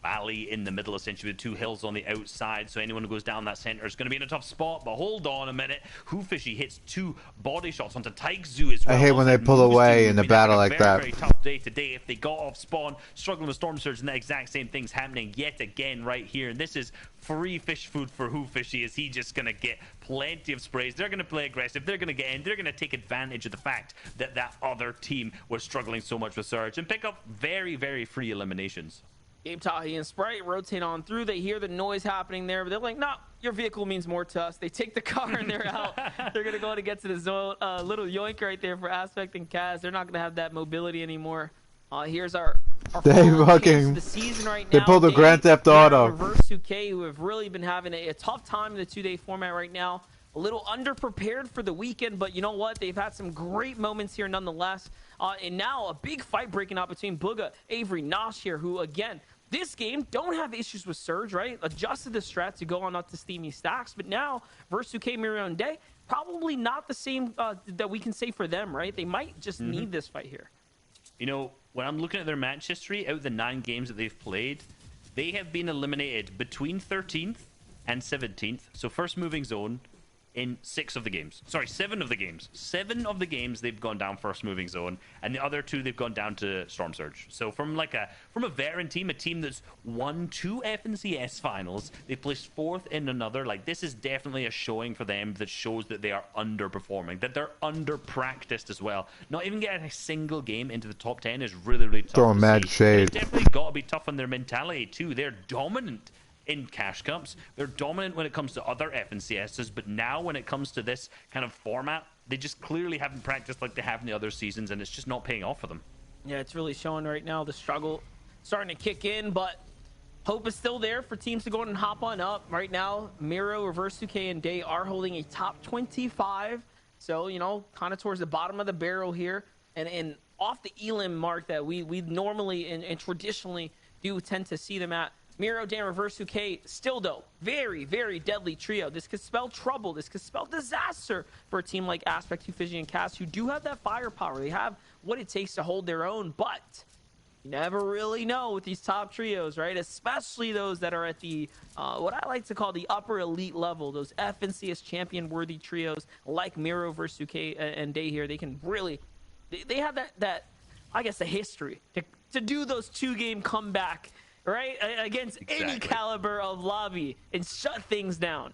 valley in the middle, essentially, with 2 hills on the outside. So anyone who goes down that center is going to be in a tough spot. But hold on a minute. Who Fishy hits 2 body shots onto Taigzu as well. I hate when they pull away in a battle like that. Very tough day today. If they got off spawn, struggling with Storm Surge, and the exact same thing's happening yet again right here. And this is free fish food for Who Fishy. Is he just going to get plenty of sprays? They're going to play aggressive. They're going to get in. They're going to take advantage of the fact that that other team was struggling so much with Surge and pick up very, very free eliminations. Gabe Tahi and Sprite rotate on through. They hear the noise happening there, but they're like, no, your vehicle means more to us. They take the car and they're out. They're going to go to get to the zone. Little yoink right there for Aspect and Kaz. They're not going to have that mobility anymore. Here's our They fucking the season right they now. pulled a Grand Theft Auto. Reverse 2K, who have really been having a tough time in the 2-day format right now. A little underprepared for the weekend, but you know what? They've had some great moments here nonetheless. And now a big fight breaking out between Booga, Avery, Nosh here, who again, this game don't have issues with Surge, right? Adjusted the strat to go on up to Steamy Stacks, but now versus 2K Miriam Day, probably not the same that we can say for them, right? They might just need this fight here. You know, when I'm looking at their match history, out of the 9 games that they've played, they have been eliminated between 13th and 17th. So first moving zone, in 6 of the games. Sorry, 7 of the games. 7 of the games they've gone down first moving zone, and the other 2 they've gone down to Storm Surge. So from a veteran team, a team that's won 2 FNCS finals, they placed 4th in another. Like, this is definitely a showing for them that shows that they are underperforming, that they're under practiced as well. Not even getting a single game into the top 10 is really, really tough. Throwing mad shade. It's definitely got to be tough on their mentality too. They're dominant in cash cups. They're dominant when it comes to other FNCSs, but now when it comes to this kind of format, they just clearly haven't practiced like they have in the other seasons, and it's just not paying off for them. Yeah, it's really showing right now. The struggle starting to kick in, but hope is still there for teams to go and hop on up. Right now, Miro, Reverse 2K, and Day are holding a top 25. So, you know, kind of towards the bottom of the barrel here. And off the elim mark that we normally and traditionally do tend to see them at. Miro, Dan, Reverse 2K, still though, very, very deadly trio. This could spell trouble. This could spell disaster for a team like Aspect, Fizzy, and Cast, who do have that firepower. They have what it takes to hold their own, but you never really know with these top trios, right? Especially those that are at the, what I like to call the upper elite level, those FNCS champion-worthy trios like Miro, Reverse 2K, and Day here. They can really, they have that I guess, the history to do those 2-game comeback, right, against any caliber of lobby and shut things down.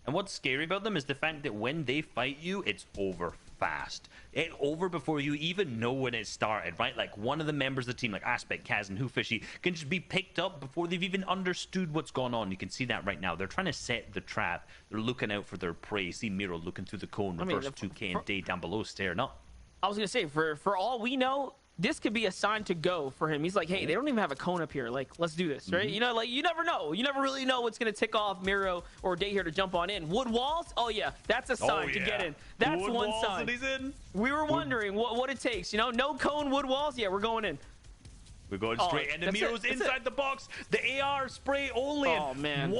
And what's scary about them is the fact that when they fight you, it's over fast. It's over before you even know when it started, right? Like, one of the members of the team, like Aspect, Kaz, and Hoofishy, can just be picked up before they've even understood what's going on. You can see that right now. They're trying to set the trap. They're looking out for their prey. See Miro looking through the cone, Reverse 2K and Day down below staring up. I was going to say, for all we know, this could be a sign to go for him. He's like, hey, they don't even have a cone up here. Like, let's do this, right? You know, like, you never know. You never really know what's going to tick off Miro or Day here to jump on in. Wood walls? Oh, yeah. That's a sign to get in. That's wood one walls sign. And he's in. We were wondering what it takes. You know, no cone, wood walls. Yeah, we're going in. We're going straight, and Miro's inside the box. The AR spray only. Oh, man.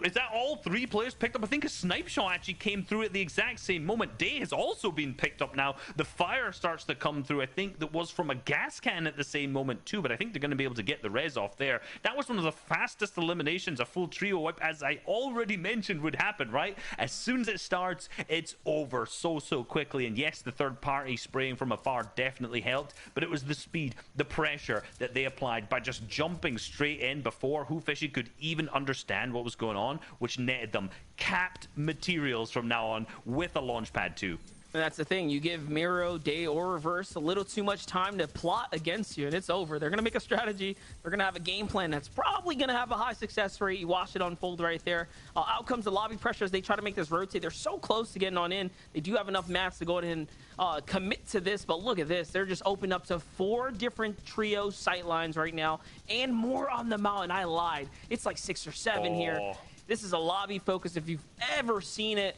Is that all 3 players picked up? I think a snipe shot actually came through at the exact same moment. Day has also been picked up now. The fire starts to come through. I think that was from a gas can at the same moment too, but I think they're going to be able to get the res off there. That was one of the fastest eliminations a full trio wipe, as I already mentioned, would happen, right? As soon as it starts, it's over so quickly. And yes, the third party spraying from afar definitely helped, but it was the speed, the pressure that they applied by just jumping straight in before Hoofishy could even understand what was going on, which netted them capped materials from now on with a launch pad too. And that's the thing. You give Miro, Day, or Reverse a little too much time to plot against you, and it's over. They're going to make a strategy. They're going to have a game plan that's probably going to have a high success rate. You watch it unfold right there. Out comes the lobby pressure as they try to make this rotate. They're so close to getting on in. They do have enough mats to go ahead and commit to this, but look at this. They're just opened up to 4 different trio sight lines right now, and more on the mountain. I lied. It's like 6 or 7 here. This is a lobby focus if you've ever seen it.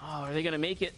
Oh, are they going to make it?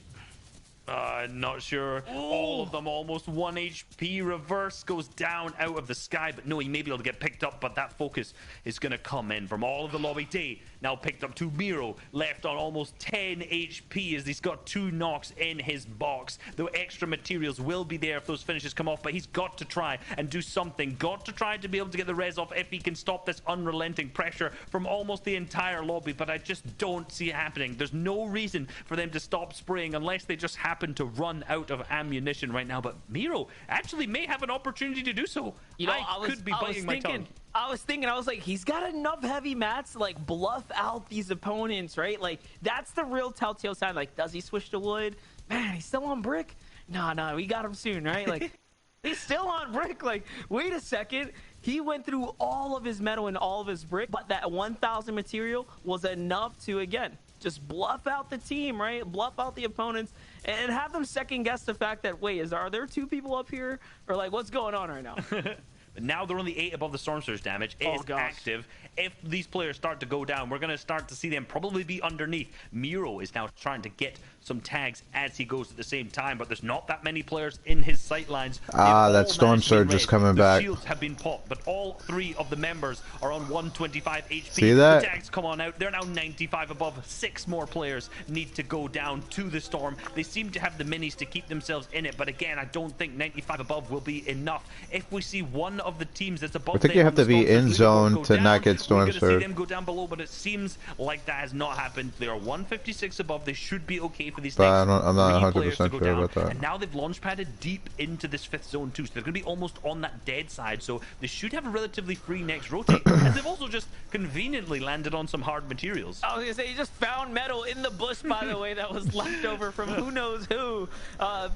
Not sure. All of them almost 1 HP. Reverse goes down out of the sky, but no, he may be able to get picked up, but that focus is going to come in from all of the lobby. Day now picked up to Miro, left on almost 10 HP as he's got 2 knocks in his box. The extra materials will be there if those finishes come off, but he's got to try and do something. Got to try to be able to get the res off if he can stop this unrelenting pressure from almost the entire lobby, but I just don't see it happening. There's no reason for them to stop spraying unless they just happen to run out of ammunition right now, but Miro actually may have an opportunity to do so. You know, I could be biting my tongue. I was like, he's got enough heavy mats to like bluff out these opponents, right? Like, that's the real telltale sign. Like, does he switch to wood? Man, he's still on brick. No, we got him soon, right? Like, he's still on brick. Like, wait a second. He went through all of his metal and all of his brick, but that 1,000 material was enough to, again, just bluff out the team, right? Bluff out the opponents and have them second guess the fact that, wait, are there 2 people up here? Or like, what's going on right now? But now they're only 8 above the Storm Surge damage. It is active. If these players start to go down, we're going to start to see them probably be underneath. Miro is now trying to get some tags as he goes at the same time, but there's not that many players in his sight lines. That Storm Surge is coming back. The shields have been popped, but all 3 of the members are on 125 HP. See that? The tags come on out. They're now 95 above. 6 more players need to go down to the Storm. They seem to have the minis to keep themselves in it, but again, I don't think 95 above will be enough. If we see one one of the teams that's above I think them you have on the to be Storm in Surge zone leaderboard to go not down. get Storm We're going to see Surge. them go down below, but it seems like that has not happened. They are 156 above. They should be okay for these But next I'm not 3 players to 100% go sure down. about that. And now they've launch padded deep into this 5th zone too, so they're going to be almost on that dead side. So they should have a relatively free next rotate, as they've also just conveniently landed on some hard materials. I was gonna say, he just found metal in the bush, by the way, that was left over from who knows who.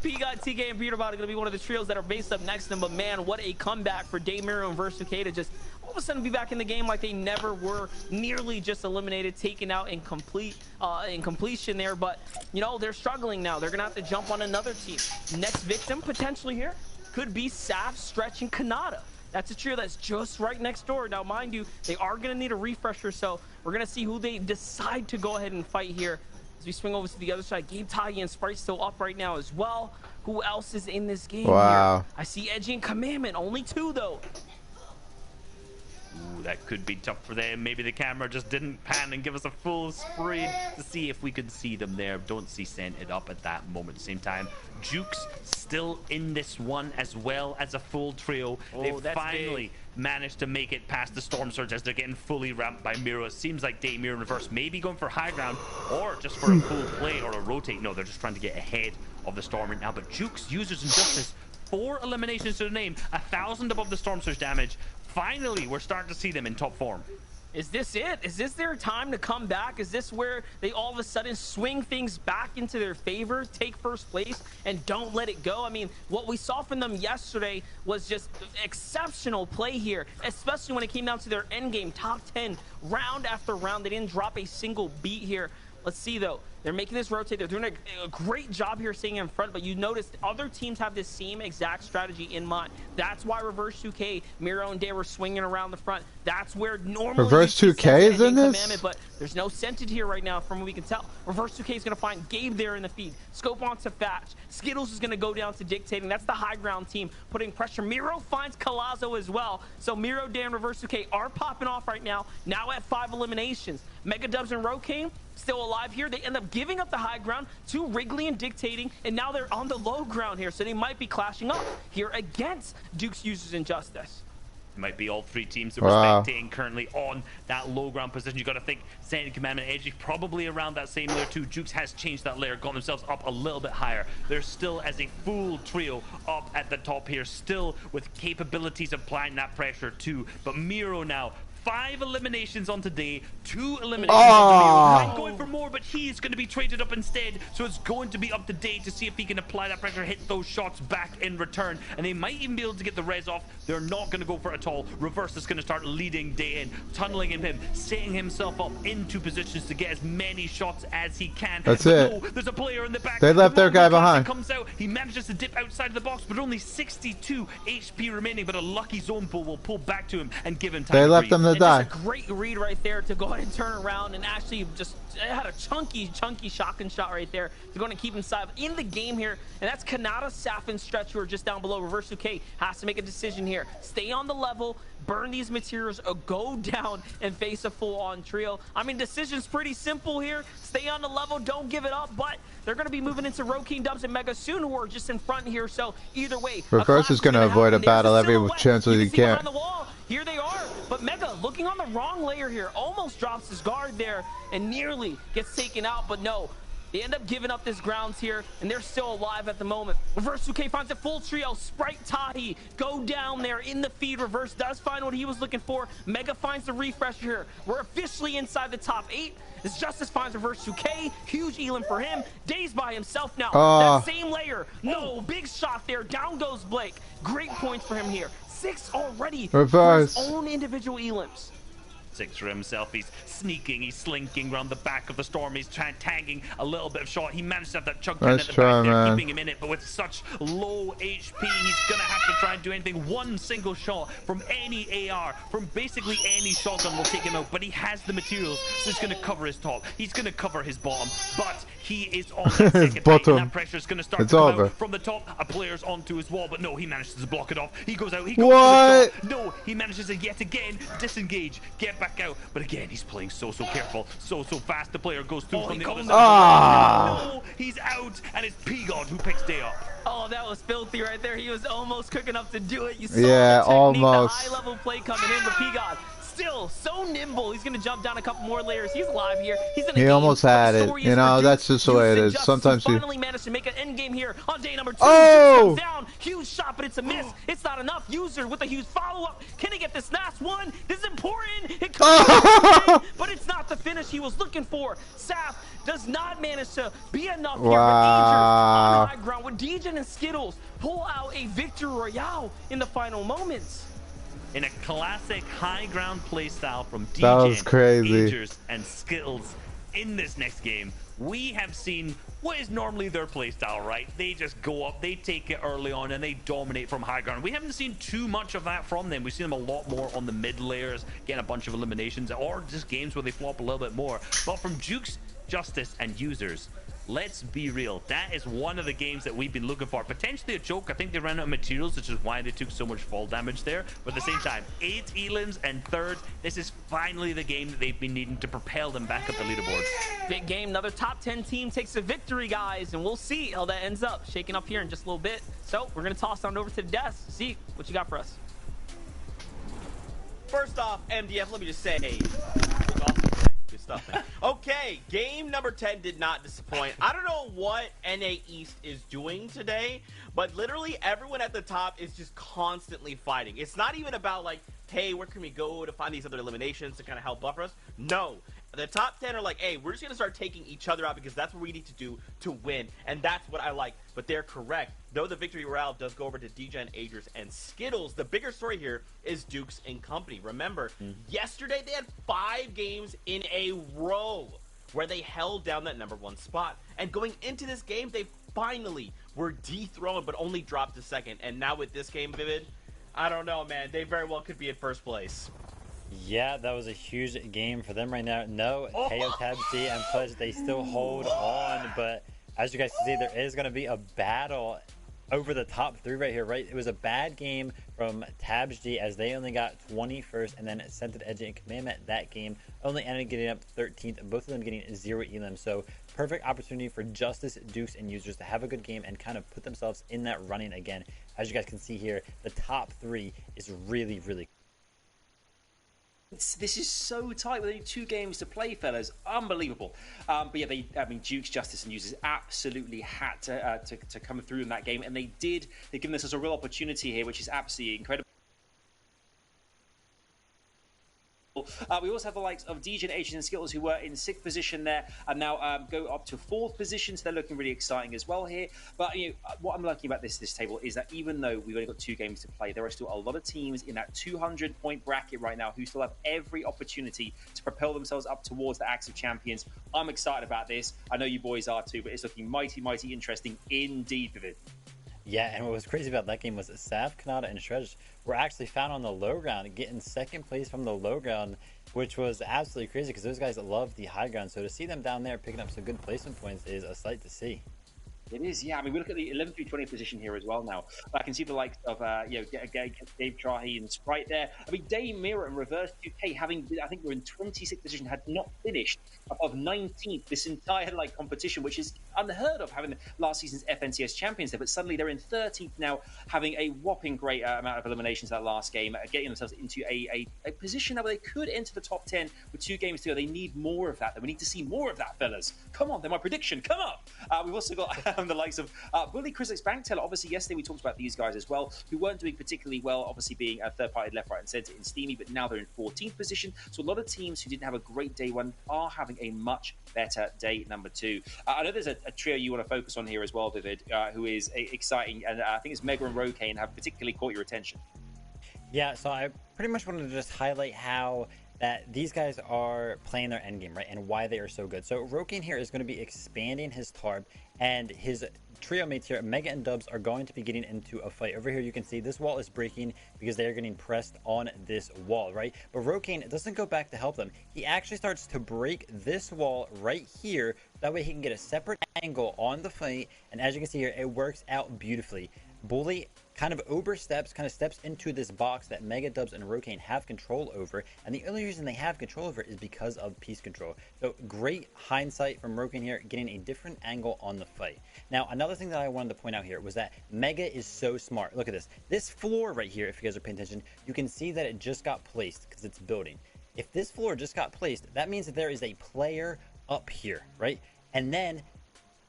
P-Got, TK, and Peterbot are gonna be one of the trios that are based up next to him, but man, what a comeback for Daymiro and Versuke to just all of a sudden be back in the game like they never were, nearly just eliminated, taken out in completion there. But you know, they're struggling now. They're gonna have to jump on another team. Next victim potentially here could be Saf, Stretch, and Kanata. That's a trio that's just right next door. Now, mind you, they are going to need a refresher, so we're going to see who they decide to go ahead and fight here. As we swing over to the other side, Gabe, Taggy, and Sprite still up right now as well. Who else is in this game here? I see Edgy and Commandment, only 2 though. Ooh, that could be tough for them. Maybe the camera just didn't pan and give us a full screen to see if we could see them there. Don't see Scented up at that moment. At the same time, Jukes still in this one as well as a full trio. They've finally managed to make it past the Storm Surge as they're getting fully ramped by Miro. It seems like Daymiro in reverse maybe going for high ground or just for a full play or a rotate. No, they're just trying to get ahead of the Storm right now. But Jukes, Users, and Justice, 4 eliminations to the name, 1,000 above the Storm Surge damage. Finally, we're starting to see them in top form. Is this it? Is this their time to come back? Is this where they all of a sudden swing things back into their favor, take first place, and don't let it go? I mean, what we saw from them yesterday was just exceptional play here, especially when it came down to their end game, top 10, round after round. They didn't drop a single beat here. Let's see, though. They're making this rotate. They're doing a great job here staying in front, but you notice other teams have this same exact strategy in mind. That's why Reverse 2K, Miro, and Day were swinging around the front. That's where normally Reverse 2K is in this? But there's no Scented here right now from what we can tell. Reverse 2K is going to find Gabe there in the feed. Scope onto Thatch. Skittles is going to go down to Dictating. That's the high ground team putting pressure. Miro finds Calazo as well. So Miro, Day, and Reverse 2K are popping off right now at 5 eliminations. Mega Dubs and Rokane still alive here. They end up giving up the high ground to Wrigley and Dictating, and now they're on the low ground here, so they might be clashing up here against Duke's Users and Justice. It might be all 3 teams that we're spectating currently on that low ground position. You got to think Scented, Commandment, Edgy probably around that same layer too. Jukes has changed that layer, got themselves up a little bit higher. They're still as a full trio up at the top here, still with capabilities of applying that pressure too. But Miro now, 5 eliminations on today, 2 eliminations on Miro. Might going for more, but he's going to be traded up instead. So it's going to be up to Day to see if he can apply that pressure, hit those shots back in return. And they might even be able to get the res off. They're not going to go for it at all. Reverse is going to start leading Day in, tunneling in him, setting himself up into positions to get as many shots as he can. That's but it. No, there's a player in the back. They left their guy behind. Comes out. He manages to dip outside of the box, but only 62 HP remaining. But a lucky zone pull will pull back to him and give him time. They left him to die. Just a great read right there to go ahead and turn around and actually just had a chunky shotgun shot right there to go and keep inside in the game here. And that's Kanata, Saf, and Stretch who are just down below. Reverse 2K has to make a decision here. Stay on the level, burn these materials, or go down and face a full-on trio. I mean, decision's pretty simple here. Stay on the level, don't give it up, but they're going to be moving into Rokane, Dubs, and Mega soon, who are just in front here. So either way, Reverse is going to avoid a battle every chance that he can. Here they are, but Mega looking on the wrong layer here, almost drops his guard there and nearly gets taken out, but no. They end up giving up this grounds here, and they're still alive at the moment. Reverse 2K finds a full trio. Sprite, Tahi go down there in the feed. Reverse does find what he was looking for. Mega finds the refresher here. We're officially inside the top 8. As Justice finds Reverse 2K. Huge elim for him. Day's by himself now. That same layer. No, big shot there. Down goes Blake. Great points for him here. 6 already for his own individual elims. 6 for himself. He's sneaking, he's slinking around the back of the Storm. He's tagging a little bit of shot. He managed to have that chug turn at the back there, keeping him in it, but with such low HP, he's gonna have to try and do anything. One single shot from any AR, from basically any shotgun will take him out, but he has the materials, so he's gonna cover his top, he's gonna cover his bottom, but he is on that second bite, and that pressure is gonna start to come out from the top. A player's onto his wall, but no, he manages to block it off. He goes out, he goes for the shot. No, he manages to yet again disengage, get back out, but again, he's playing so careful, so fast. The player goes through from the other side. No, He's out, and it's P-God who picks Day up. Oh, that was filthy right there. He was almost quick enough to do it. You saw Yeah, the technique, almost. the high-level play coming in, but P-God still so nimble. He's going to jump down a couple more layers. He's alive here. He's in a He game, almost had it. You know, that's just the way it is. Sometimes you finally managed to make an end game here on day number 2. Oh! Comes down, huge shot, but it's a miss. It's not enough. User with a huge follow-up. Can he get this last one? This is important. It could be, but it's not the finish he was looking for. Saf does not manage to be enough here, but Agers on high ground with Degen and Skittles pull out a victory royale in the final moments. In a classic high ground play style from That was DJ, crazy. Agers, and Skittles in this next game, we have seen what is normally their play style, right? They just go up, they take it early on, and they dominate from high ground. We haven't seen too much of that from them. We've seen them a lot more on the mid layers, getting a bunch of eliminations, or just games where they flop a little bit more. But from Jukes, Justice, and Users, let's be real, that is one of the games that we've been looking for. Potentially a choke. I think they ran out of materials, which is why they took so much fall damage there. But at the same time, 8 elims and third. This is finally the game that they've been needing to propel them back up the leaderboard. Big game. Another top 10 team takes the victory, guys, and we'll see how that ends up. Shaking up here in just a little bit. So we're going to toss on over to the desk. See what you got for us. First off, MDF, let me just say, good stuff, man. Okay, game number 10 did not disappoint. I don't know what NA East is doing today, but literally everyone at the top is just constantly fighting. It's not even about like, hey, where can we go to find these other eliminations to kind of help buffer us? No. The top 10 are like, hey, we're just going to start taking each other out because that's what we need to do to win. And that's what I like. But they're correct. Though the victory royale does go over to DJ, Agers, and Skittles, the bigger story here is Dukes and company. Remember, yesterday they had 5 games in a row where they held down that #1 spot. And going into this game, they finally were dethroned, but only dropped to second. And now with this game, Vivid, I don't know, man. They very well could be in first place. Yeah, that was a huge game for them right now. No, KO Tab C and Pudge, they still hold on, but as you guys can see, there is going to be a battle over the top 3 right here, right? It was a bad game from Tabs G as they only got 21st, and then Scented Edge and Commandment that game only ended getting up 13th, both of them getting 0 elim. So perfect opportunity for Justice, Dukes, and Users to have a good game and kind of put themselves in that running again. As you guys can see here, the top 3 is really, really This is so tight with only 2 games to play, fellas. Unbelievable. But yeah, Dukes, Justice, and Users absolutely had to come through in that game, and they did. They've given us a real opportunity here, which is absolutely incredible. We also have the likes of DJ, Agents, and Skittles, who were in 6th position there, and now go up to 4th position, so they're looking really exciting as well here. But you know, what I'm liking about this table is that even though we've only got 2 games to play, there are still a lot of teams in that 200-point bracket right now who still have every opportunity to propel themselves up towards the Axe of Champions. I'm excited about this. I know you boys are too, but it's looking mighty, mighty interesting indeed, Vivid. Yeah, and what was crazy about that game was Saf, Kanata, and Shredge were actually found on the low ground, getting 2nd place from the low ground, which was absolutely crazy because those guys love the high ground. So to see them down there picking up some good placement points is a sight to see. It is, yeah. I mean, we look at the 11th through 20th position here as well now. I can see the likes of, Dave Trahi and Sprite there. I mean, Dave Mirror and Reverse UK having, I think we're in 26th position, had not finished above 19th this entire competition, which is unheard of having last season's FNCS champions there. But suddenly they're in 13th now, having a whopping great amount of eliminations that last game, getting themselves into a position now where they could enter the top 10 with 2 games to go. They need more of that. We need to see more of that, fellas. Come on, they're my prediction. Come on. We've also got the likes of Willie Chrisix Bankteller. Obviously, yesterday we talked about these guys as well, who weren't doing particularly well, obviously being a third-party left, right, and centre in Steamy, but now they're in 14th position. So a lot of teams who didn't have a great day 1 are having a much better day number 2. I know there's a trio you want to focus on here as well, Vivid, who is exciting, and I think it's Mega and Rokane have particularly caught your attention. Yeah, so I pretty much wanted to just highlight how that these guys are playing their endgame, right, and why they are so good. So Rokane here is going to be expanding his tarp, and his trio mates here, Mega and Dubs, are going to be getting into a fight. Over here you can see this wall is breaking because they are getting pressed on this wall, right? But Rokane doesn't go back to help them. He actually starts to break this wall right here. That way he can get a separate angle on the fight, and as you can see here, it works out beautifully. Bully kind of oversteps, kind of steps into this box that Mega Dubs and Rokane have control over, and the only reason they have control over it is because of piece control. So great hindsight from Rokane here, getting a different angle on the fight. Now, another thing that I wanted to point out here was that Mega is so smart. Look at this. This floor right here, if you guys are paying attention, you can see that it just got placed because it's building. If this floor just got placed, that means that there is a player up here, right? And then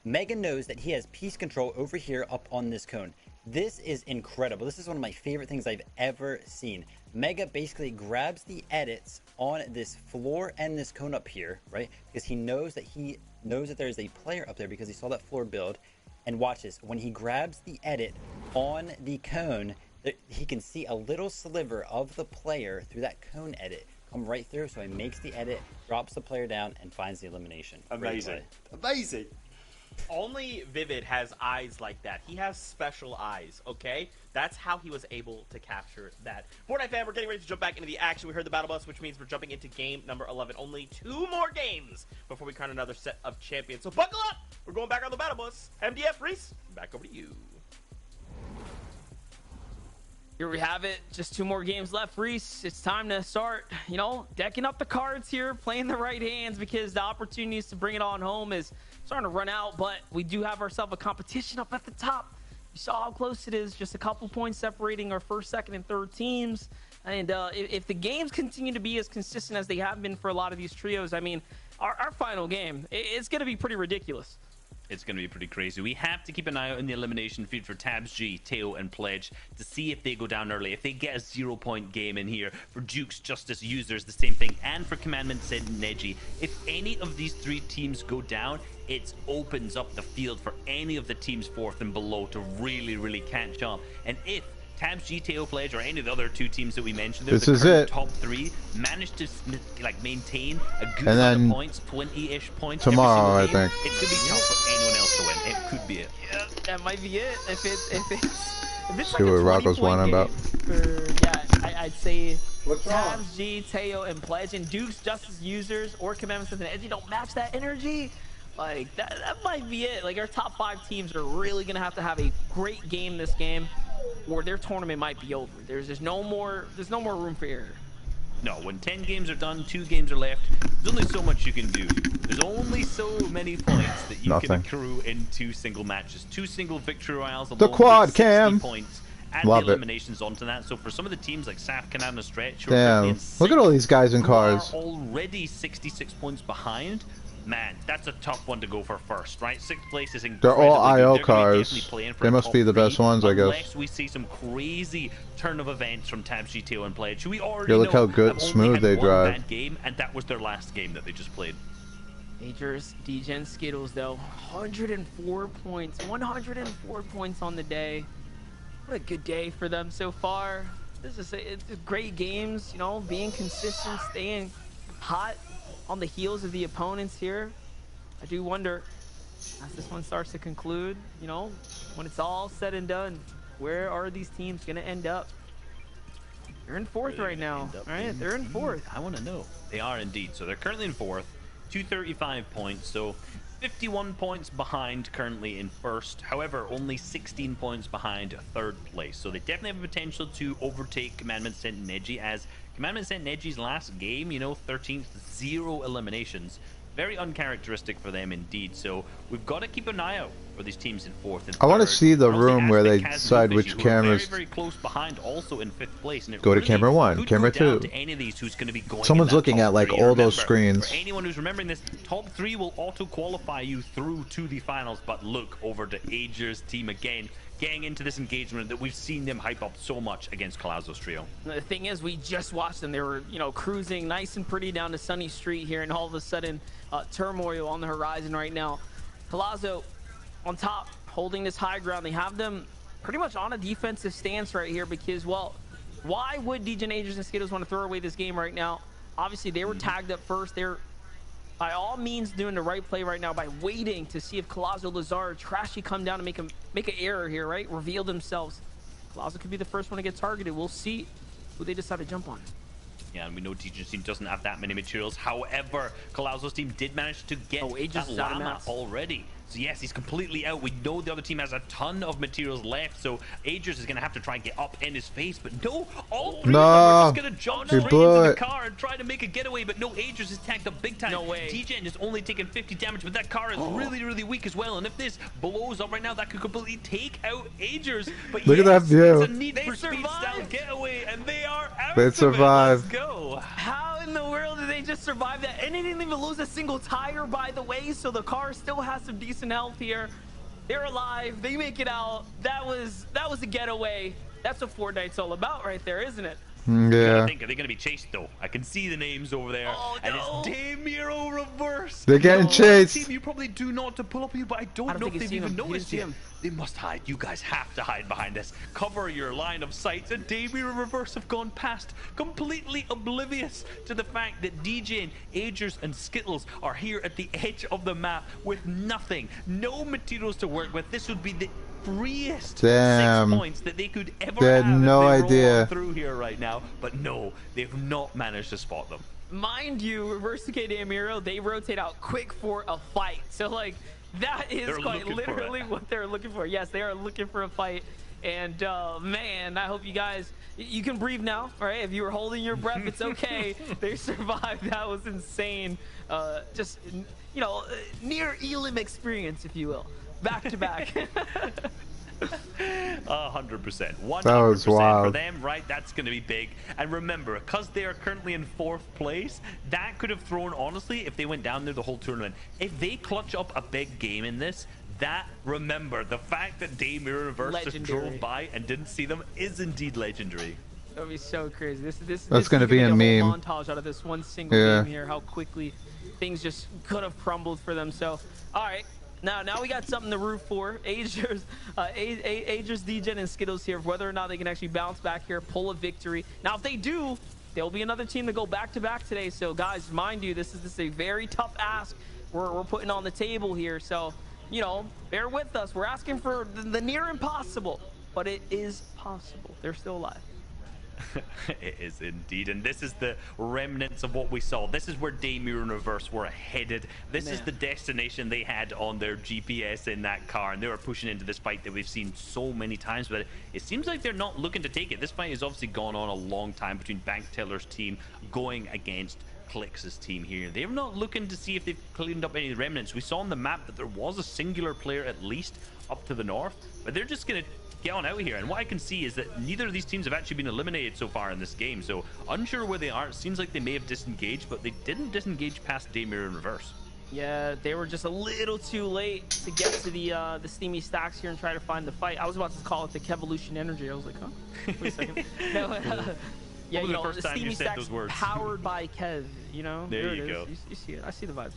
Mega knows that he has piece control over here up on this cone. This is incredible. This is one of my favorite things I've ever seen. Mega basically grabs the edits on this floor and this cone up here, right? Because he knows that there is a player up there because he saw that floor build. And watch this. When he grabs the edit on the cone, he can see a little sliver of the player through that cone edit come right through. So he makes the edit, drops the player down, and finds the elimination. Amazing. Amazing. Only Vivid has eyes like that. He has special eyes, okay? That's how he was able to capture that. Fortnite fan, we're getting ready to jump back into the action. We heard the battle bus, which means we're jumping into game number 11. Only 2 more games before we crown another set of champions. So buckle up! We're going back on the battle bus. MDF, Reese, back over to you. Here we have it. Just 2 more games left, Reese. It's time to start, decking up the cards here, playing the right hands, because the opportunities to bring it on home is starting to run out. But we do have ourselves a competition up at the top. You saw how close it is. Just a couple points separating our first, second, and third teams. And if the games continue to be as consistent as they have been for a lot of these trios, I mean, our final game, it's going to be pretty ridiculous. It's going to be pretty crazy. We have to keep an eye out in the elimination feed for Tabs G, Teo, and Pledge to see if they go down early. If they get a 0-point game in here, for Dukes, Justice, Users, the same thing, and for Commandment, Sent, and Edgy. If any of these 3 teams go down, it opens up the field for any of the teams 4th and below to really, really catch up. And if Tabs, G, Teo, Pledge, or any of the other 2 teams that we mentioned, this is it. Top 3 managed to maintain a good and amount then of points, 20-ish points. tomorrow, every single I think it could be tough for anyone else to win. It could be it. Yeah, that might be it. If it's See like what a Rocco's 20-point whining about. I'd say What's wrong? Tabs, G, Teo, and Pledge, and Dukes, Justice, Users, or Commandment, Sent, and Edgy don't match that energy. Like that might be it. Like our top 5 teams are really gonna have to have a great game this game, or their tournament might be over. There's no more room for error. No, when 10 games are done, 2 games are left, there's only so much you can do. There's only so many points that you can accrue in 2 single matches. 2 single victory royales alone. The quad 60 cam. Points. Add Love the it. eliminations onto that. So for some of the teams like Saf, Canada, Stretch, who Damn. Look at all these guys in cars. are already 66 points behind. Man, that's a tough one to go for first, right? 6th place is incredible. They're all IO They're gonna cars. definitely play in for They a must top be the 3, best ones, I guess. Unless we see some crazy turn of events from Tabs, GTO, and Pledge, who we already Yeah, look know how good, have only smooth had they one drive. bad game, and that was their last game that they just played. Majors, DGen, Skittles, though, 104 points. 104 points on the day. What a good day for them so far. It's great games, being consistent, staying hot on the heels of the opponents here. I do wonder, as this one starts to conclude, when it's all said and done, where are these teams going to end up? They're in 4th right now, right? They're in 4th. I want to know. They are indeed. So they're currently in 4th, 235 points. So 51 points behind currently in 1st. However, only 16 points behind 3rd place. So they definitely have a potential to overtake Commandment, Sent, and Edgy, as Commandment, Sent, and Edgy's last game, 13th, 0 eliminations. Very uncharacteristic for them indeed. So we've got to keep an eye out for these teams in 4th and 3rd. I want to see the room where they Kaz and decide Luffy, which who are cameras. very, very close behind, also in 5th place. And it Go to really camera 1, could camera go down 2. to any of these who's going to be going Someone's in that looking top at, like, 3. all those Remember, screens. For anyone who's remembering this, top 3 will auto-qualify you through to the finals. But look over to Ager's team again, getting into this engagement that we've seen them hype up so much against Colazzo's trio. The thing is, we just watched them. They were, cruising nice and pretty down to Sunny Street here, and all of a sudden, turmoil on the horizon right now. Colazzo on top, holding this high ground. They have them pretty much on a defensive stance right here because, well, why would DGen, Agers, and Skittles want to throw away this game right now? Obviously, they were tagged up first. They're by all means doing the right play right now by waiting to see if Colazzo, Lazar, Trashy come down and make an error here, right? Reveal themselves. Colazzo could be the first one to get targeted. We'll see who they decide to jump on. Yeah, and we know DGen's team doesn't have that many materials. However, Colazzo's team did manage to get Aegis that is out of llama mats. already. So yes, he's completely out. We know the other team has a ton of materials left, so Agers is going to have to try and get up in his face. But no, all three of them are just going to jump straight into the car and try to make a getaway. But no, Agers is tagged up big time. No way. TGen is only taking 50 damage, but that car is really, really weak as well. And if this blows up right now, that could completely take out Agers. But look at that view. It's a need for speed style getaway, and they are out. They survived. Let's go. How in the world did they just survive that? And they didn't even lose a single tire, by the way, so the car still has some decent health here. They're alive. They make it out. That was a getaway. That's what Fortnite's all about right there, isn't it? Yeah. I think are they going to be chased though? I can see the names over there, and it's Damiro reverse. They're getting chased. Team, you probably do not to pull up you, but I don't know if they've even noticed yet. They must hide. You guys have to hide behind this. Cover your line of sight. And Damiro reverse have gone past, completely oblivious to the fact that DJ, Agers, and Skittles are here at the edge of the map with nothing, no materials to work with. This would be the freest 6 points that they could ever they had have no if they idea roll through here right now. But no, they've not managed to spot them. Mind you, Reverse K Damiro, they rotate out quick for a fight. So like that is quite literally what they're looking for. Yes, they are looking for a fight. And man, I hope you guys, you can breathe now, all right? If you were holding your breath, it's okay. They survived. That was insane. Just, you know, near Elim experience, if you will. Back to back. 100%. 100% that was wild for them, right? That's going to be big. And remember, because they are currently in 4th place, that could have thrown, honestly, if they went down there the whole tournament, if they clutch up a big game in this, that, remember, the fact that Damiro Reverse just drove by and didn't see them is indeed legendary. That would be so crazy. That's going to be a meme. Montage out of this one single game here, how quickly things just could have crumbled for them. So, all right. Now we got something to root for. Agers, DGen, and Skittles here, whether or not they can actually bounce back here, pull a victory. Now, if they do, there'll be another team to go back-to-back today. So, guys, mind you, this is a very tough ask we're putting on the table here. So, you know, bear with us. We're asking for the near impossible, but it is possible. They're still alive. It is indeed, and this is the remnants of what we saw. This is where Damiro and Reverse were headed. This is the destination they had on their GPS in that car, and they were pushing into this fight that we've seen so many times, but it seems like they're not looking to take it. This fight has obviously gone on a long time between Bank Teller's team going against Clix's team here. They're not looking to see if they've cleaned up any remnants. We saw on the map that there was a singular player at least up to the north, but they're just going to get on out here. And what I can see is that neither of these teams have actually been eliminated so far in this game, so unsure where they are. It seems like they may have disengaged, but they didn't disengage past Damiro in Reverse. Yeah, they were just a little too late to get to the steamy stacks here and try to find the fight. I was about to call it the Kevolution Energy. I was like, huh? Wait a second. No, yeah, you know, the steamy stacks powered by Kev, you know? There you go. You see it. I see the vibes.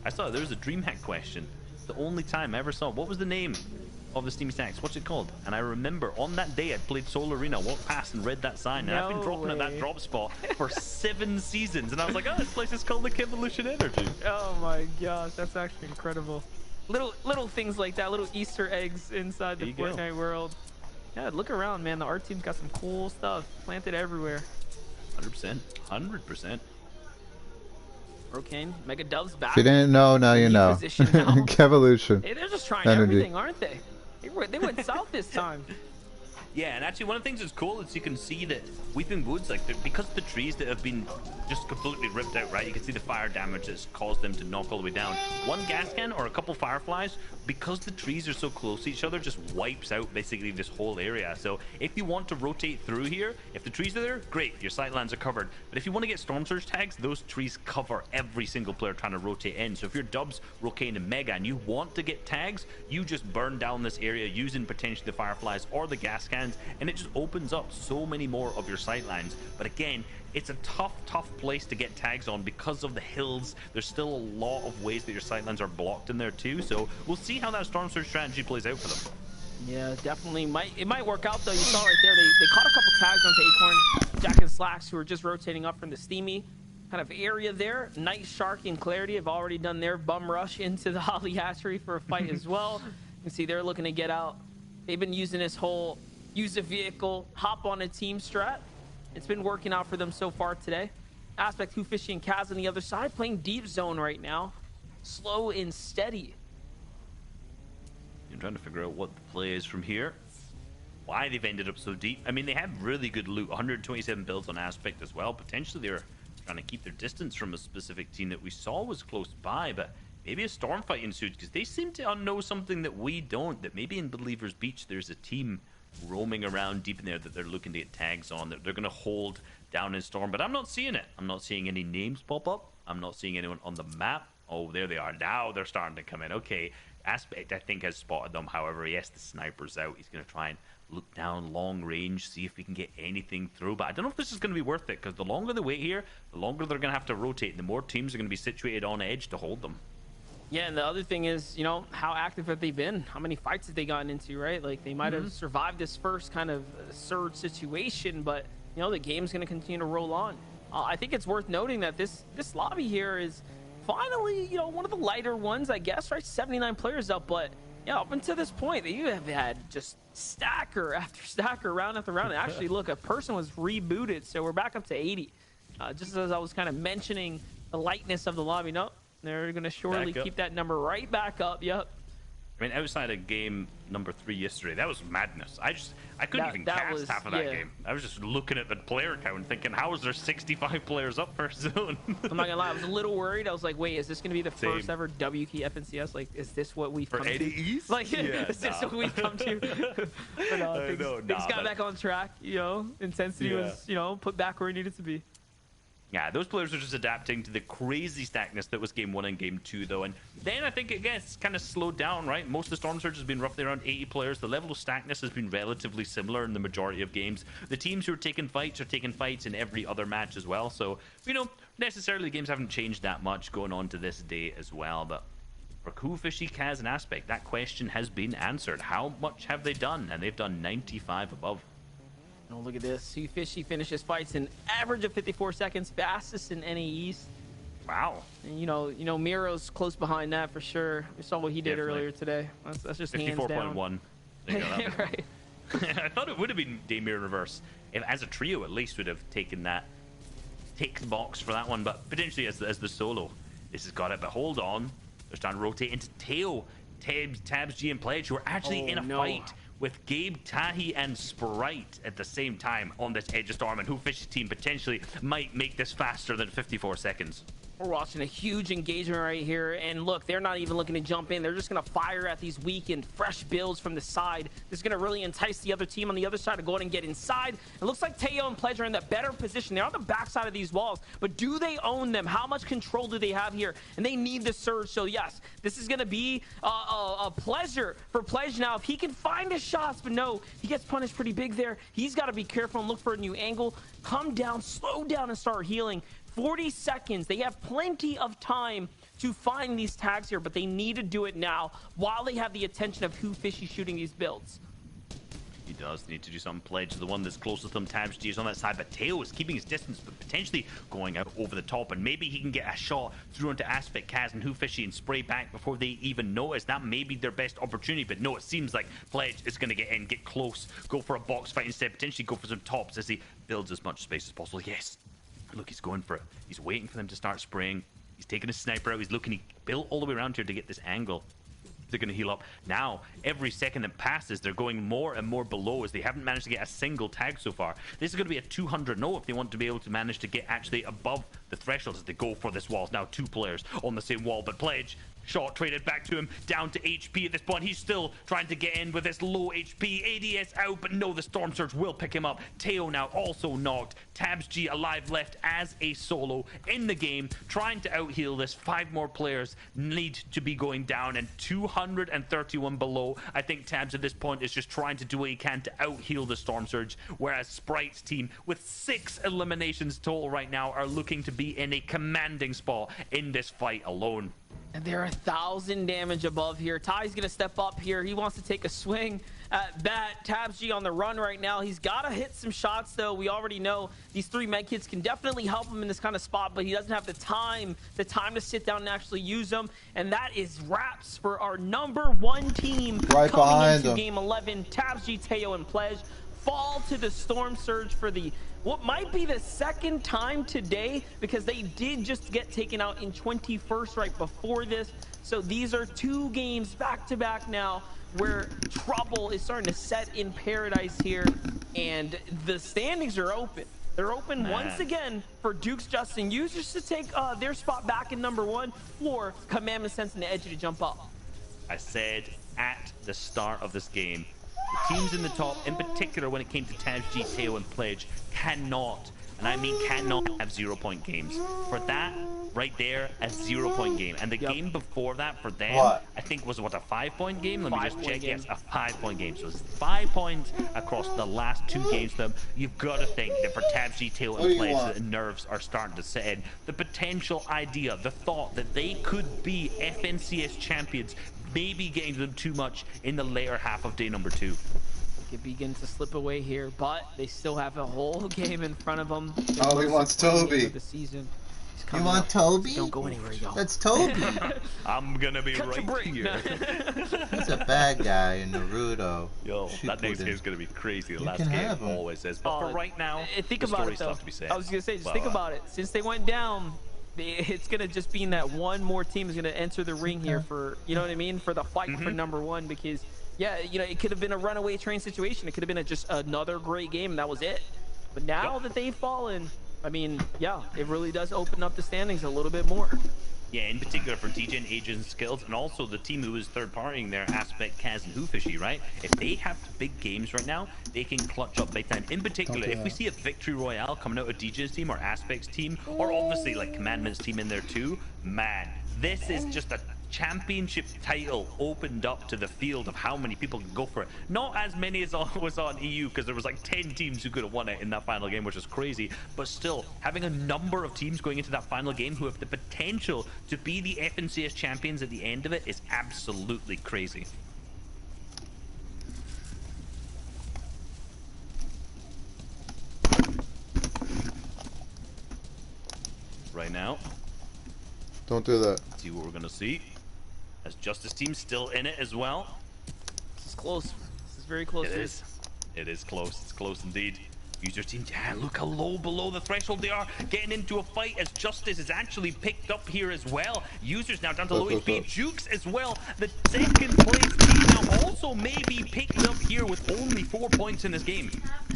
I saw there was a DreamHack question. The only time I ever saw. What was the name of the steamy stacks? What's it called? And I remember on that day I played Soul Arena, walked past and read that sign, and I've been dropping at that drop spot for 7 seasons, and I was like, oh, this place is called the Kevolution Energy. Oh my gosh, that's actually incredible. Little things like that, little Easter eggs inside the Fortnite world. Yeah, look around, man. The art team's got some cool stuff planted everywhere. 100%. 100%. Brocane, Mega Dove's back. If you didn't know, now you know. Kevolution. Hey, they're just trying everything, aren't they? They went south this time. Yeah, and actually one of the things that's cool is you can see that Weeping Woods, like, because of the trees that have been just completely ripped out, right? You can see the fire damage that's caused them to knock all the way down. One gas can or a couple fireflies, because the trees are so close to each other, just wipes out basically this whole area. So if you want to rotate through here, if the trees are there, great, your sightlines are covered. But if you want to get Storm Surge tags, those trees cover every single player trying to rotate in. So if you're Dubs, Rocane, and Mega, and you want to get tags, you just burn down this area using potentially the fireflies or the gas cans, and it just opens up so many more of your sightlines. But again, it's a tough place to get tags on because of the hills. There's still a lot of ways that your sightlines are blocked in there too, so we'll see how that Storm Surge strategy plays out for them. Yeah, definitely. It might work out though. You saw right there, they caught a couple tags onto Acorn, Jack, and Slacks, who were just rotating up from the steamy kind of area there. Night Shark and Clarity have already done their bum rush into the Holly Hatchery for a fight as well. You can see they're looking to get out. They've been using this whole use a vehicle, hop on a team strat. It's been working out for them so far today. Aspect, Who Fishy, and Kaz on the other side playing deep zone right now. slow and steady. I'm trying to figure out what the play is from here. Why they've ended up so deep. I mean, they have really good loot. 127 builds on Aspect as well. Potentially they're trying to keep their distance from a specific team that we saw was close by, but maybe a storm fight ensued because they seem to know something that we don't, that maybe in Believers Beach there's a team roaming around deep in there that they're looking to get tags on, that they're going to hold down in Storm, but I'm not seeing it. I'm not seeing any names pop up. I'm not seeing anyone on the map. Oh, there they are. Now they're starting to come in. Okay, Aspect, I think, has spotted them. However, yes, the sniper's out. He's going to try and look down long range, see if we can get anything through. But I don't know if this is going to be worth it, because the longer they wait here, the longer they're going to have to rotate, and the more teams are going to be situated on edge to hold them. Yeah, and the other thing is, you know, how active have they been? How many fights have they gotten into, right? Like, they might have survived this first kind of surge situation, but, you know, the game's going to continue to roll on. I think it's worth noting that this lobby here is finally, you know, one of the lighter ones, I guess, right? 79 players up, but, yeah, up until this point, you have had just stacker after stacker, round after round. And actually, look, a person was rebooted, so we're back up to 80. Just as I was kind of mentioning the lightness of the lobby, no. They're going to surely keep that number right back up. Yep. I mean, outside of game number 3 yesterday, that was madness. I couldn't even cast half of that game. I was just looking at the player count and thinking, how is there 65 players up per zone? I'm not gonna lie, I was a little worried. I was like, wait, is this gonna be the first ever W key FNCS? Like, is this what we've come to? Like, is this what we've come to? But things got back on track. You know, intensity was, you know, put back where it needed to be. Yeah, those players are just adapting to the crazy stackness that was game 1 and game 2, though. And then I think it gets kind of slowed down, right? Most of the Storm Surge has been roughly around 80 players. The level of stackness has been relatively similar in the majority of games. The teams who are taking fights in every other match as well. So, you know, necessarily the games haven't changed that much going on to this day as well. But for Koofishy, Kaz, and Aspect, that question has been answered. How much have they done? And they've done 95 above. Oh, look at this. Fishy finishes fights in average of 54 seconds, fastest in NA East. Wow. And you know, Miro's close behind that for sure. We saw what he did earlier today. That's just hands down. 54.1. Right. I thought it would have been Damir Reverse. If, as a trio, at least, would have taken that tick box for that one. But potentially as the solo, this has got it. But hold on. They're starting to rotate into Teo, Tabs, G, and Pledge, who are actually in a fight with Gabe, Tahi, and Sprite at the same time on this Edge of Storm, and Koofishy's team potentially might make this faster than 54 seconds. We're watching a huge engagement right here, and look, they're not even looking to jump in. They're just going to fire at these weak and fresh builds from the side. This is going to really entice the other team on the other side to go ahead and get inside. It looks like Teo and Pledge are in the better position. They're on the backside of these walls, but do they own them? How much control do they have here? And they need the surge, so yes, this is going to be a pleasure for Pledge now. If he can find his shots, but no, he gets punished pretty big there. He's got to be careful and look for a new angle. Come down, slow down, and start healing. 40 seconds. They have plenty of time to find these tags here, but they need to do it now while they have the attention of Koofishy shooting these builds. He does need to do something. Pledge, the one that's closest to him, Tabs G is on that side, but Teo is keeping his distance, but potentially going out over the top, and maybe he can get a shot through into Aspect, Kaz, and Koofishy and spray back before they even notice. That may be their best opportunity, but no, it seems like Pledge is going to get in, get close, go for a box fight instead, potentially go for some tops as he builds as much space as possible. Yes. Look, he's going for it. He's waiting for them to start spraying. He's taking his sniper out. He's looking. He built all the way around here to get this angle. They're going to heal up. Now, every second that passes, they're going more and more below as they haven't managed to get a single tag so far. This is going to be a 200 no if they want to be able to manage to get actually above the thresholds as they go for this wall. It's now 2 players on the same wall, but Pledge, shot traded back to him, down to HP at this point. He's still trying to get in with this low HP. ADS out, but no, the Storm Surge will pick him up. Teo now also knocked. Tabs G alive left as a solo in the game, trying to out-heal this. 5 more players need to be going down, and 231 below. I think Tabs at this point is just trying to do what he can to out-heal the Storm Surge, whereas Sprite's team, with 6 eliminations total right now, are looking to be in a commanding spot in this fight alone. And they're 1,000 damage above here. Ty's gonna step up here. He wants to take a swing at that. Tabs G on the run right now. He's gotta hit some shots though. We already know these 3 medkits can definitely help him in this kind of spot, but he doesn't have the time to sit down and actually use them. And that is wraps for our #1 team right coming behind into them. game 11. Tabs G, Teo, and Pledge. fall to the Storm Surge for what might be the second time today, because they did just get taken out in 21st right before this. So these are 2 games back to back now where trouble is starting to set in Paradise here, and the standings are open. They're open once again for Duke's Justin Users to take their spot back in #1, or Commandment Sense and Edgy to jump up. I said at the start of this game, the teams in the top, in particular when it came to TabsG, Teo, and Pledge, cannot, and I mean cannot, have 0-point games. For that, right there, a 0-point game. And the game before that for them, I think was, what, a 5-point game? Let me just check. Yes, a 5-point game. So it's 5 points across the last 2 games for them. You've got to think that for TabsG, Teo, and Pledge, the nerves are starting to set in. The potential idea, the thought that they could be FNCS champions, maybe getting them too much in the later half of day number 2. It begins to slip away here, but they still have a whole game in front of them. Oh, he wants Toby. The season. You want Toby? Don't go anywhere, yo. That's Toby. I'm gonna be right here. He's a bad guy in Naruto. Yo, that next game's gonna be crazy. The last can game have him. always is. But for right now, think the about story's it though. left to be said. I was gonna say, just think about it. Since they went down, it's gonna just be that one more team is gonna enter the ring here for, you know what I mean, for the fight for #1, because yeah, you know, it could have been a runaway train situation. It could have been just another great game, and that was it. But now that they've fallen, I mean, yeah, it really does open up the standings a little bit more. Yeah, in particular for DJ and Agent Skills, and also the team who is third-partying their Aspect, Kaz, and Hoofishy, right? If they have big games right now, they can clutch up big time. In particular, if we see a Victory Royale coming out of DJ's team or Aspect's team, or obviously like Commandment's team in there too, man, this is just a championship title opened up to the field of how many people can go for it. Not as many as was on EU, because there was like 10 teams who could have won it in that final game, which is crazy, but still having a number of teams going into that final game who have the potential to be the FNCS champions at the end of it is absolutely crazy. Right now, Don't do that. see what we're gonna see. As Justice Team still in it as well. This is close. This is very close. It is. It is close. It's close indeed. User Team, yeah, look how low below the threshold they are. Getting into a fight as Justice is actually picked up here as well. Users now down to low HP. Jukes as well. The second place team now also may be picked up here with only 4 points in this game.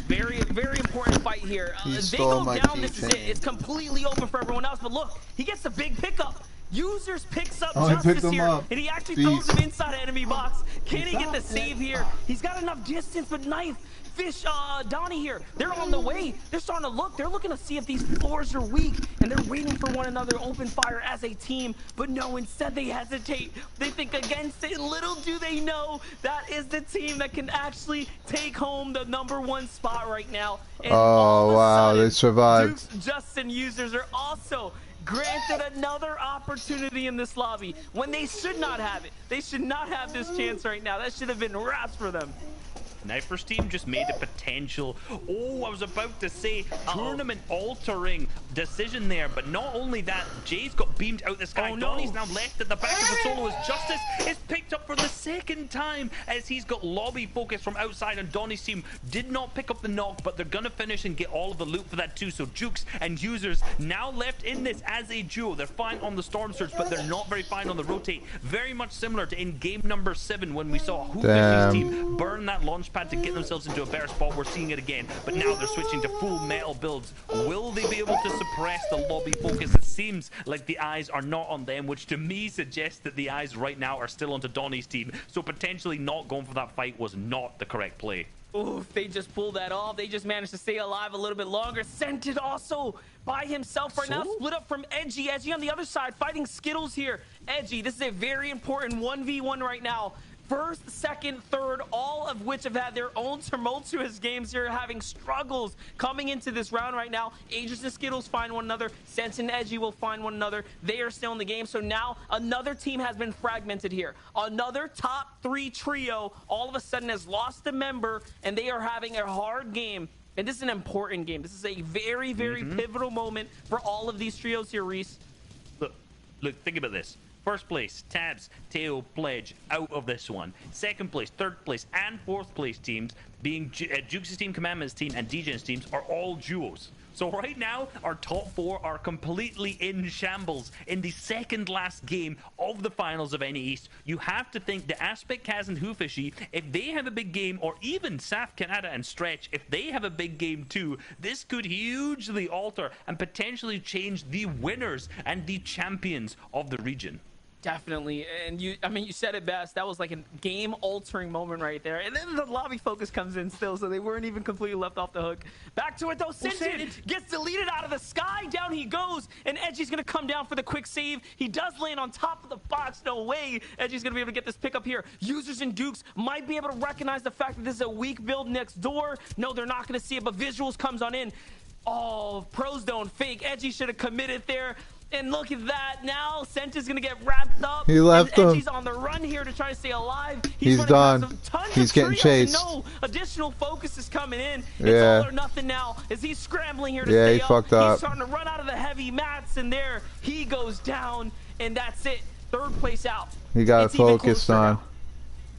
Very, very important fight here. They go down, this is it. It's completely open for everyone else, but look, he gets a big pickup. Users picks up Justice here, and he actually throws him inside an enemy box. Can he get the save here? He's got enough distance, but Knife, Fish, Donnie here, they're on the way. They're starting to look. They're looking to see if these floors are weak, and they're waiting for one another to open fire as a team. But no, instead they hesitate. They think against it. Little do they know that is the team that can actually take home the #1 spot right now. And oh, wow, they survived. Duke's Justin Users are also granted another opportunity in this lobby when they should not have it. They should not have this chance right now. That should have been wraps for them. Knifer's team just made a potential, oh, I was about to say, tournament altering decision there, but not only that, Jay's got beamed out the sky. Donnie's now left at the back of the solo as Justice is picked up for the second time as he's got lobby focus from outside, and Donnie's team did not pick up the knock, but they're gonna finish and get all of the loot for that too. So Jukes and Users now left in this as a duo. They're fine on the Storm Surge, but they're not very fine on the rotate. Very much similar to in game number 7 when we saw Hoofish's team burn that launch pad to get themselves into a better spot. We're seeing it again, but now they're switching to full metal builds. Will they be able to suppress the lobby focus? It seems like the eyes are not on them, which to me suggests that the eyes right now are still onto Donnie's team, so potentially not going for that fight was not the correct play. Oof, they just pulled that off. They just managed to stay alive a little bit longer. Scented also by himself right now, split up from Edgy. Edgy on the other side, fighting Skittles here. Edgy, this is a very important 1v1 right now. First, second, third, all of which have had their own tumultuous games here, having struggles coming into this round right now. Aegis and Skittles find one another. Sense and Edgy will find one another. They are still in the game. So now another team has been fragmented here. Another top 3 trio all of a sudden has lost a member, and they are having a hard game. And this is an important game. This is a very, very pivotal moment for all of these trios here, Reese. Look, think about this. first place, Tabs, Teo, Pledge, out of this one. Second place, third place, and fourth place teams, being Jukes' team, Commandment's team, and DJ's teams, are all duos. So right now, our top 4 are completely in shambles in the second last game of the finals of NA East. You have to think the Aspect, Kaz, and Hoofishy, if they have a big game, or even Saf, Canada, and Stretch, if they have a big game too, this could hugely alter and potentially change the winners and the champions of the region. Definitely, and you said it best. That was like a game-altering moment right there. And then the lobby focus comes in still, so they weren't even completely left off the hook. Back to it though. Sinjin gets deleted out of the sky. Down he goes, and Edgy's gonna come down for the quick save. He does land on top of the box. No way Edgy's gonna be able to get this pick up here. Users and Dukes might be able to recognize the fact that this is a weak build next door. No, they're not gonna see it, but Visuals comes on in. Oh, pros don't fake. Edgy should have committed there. And look at that. Now Senta's gonna get wrapped up. He left him. Edgy's on the run here to try to stay alive. He's done. He's getting chased. No additional focus is coming in. It's Yeah. all or nothing now as he's scrambling here to Yeah, stay he up. fucked up. He's starting to run out of the heavy mats, and there he goes down, and that's it. Third place out. He got It's even focused closer on. now.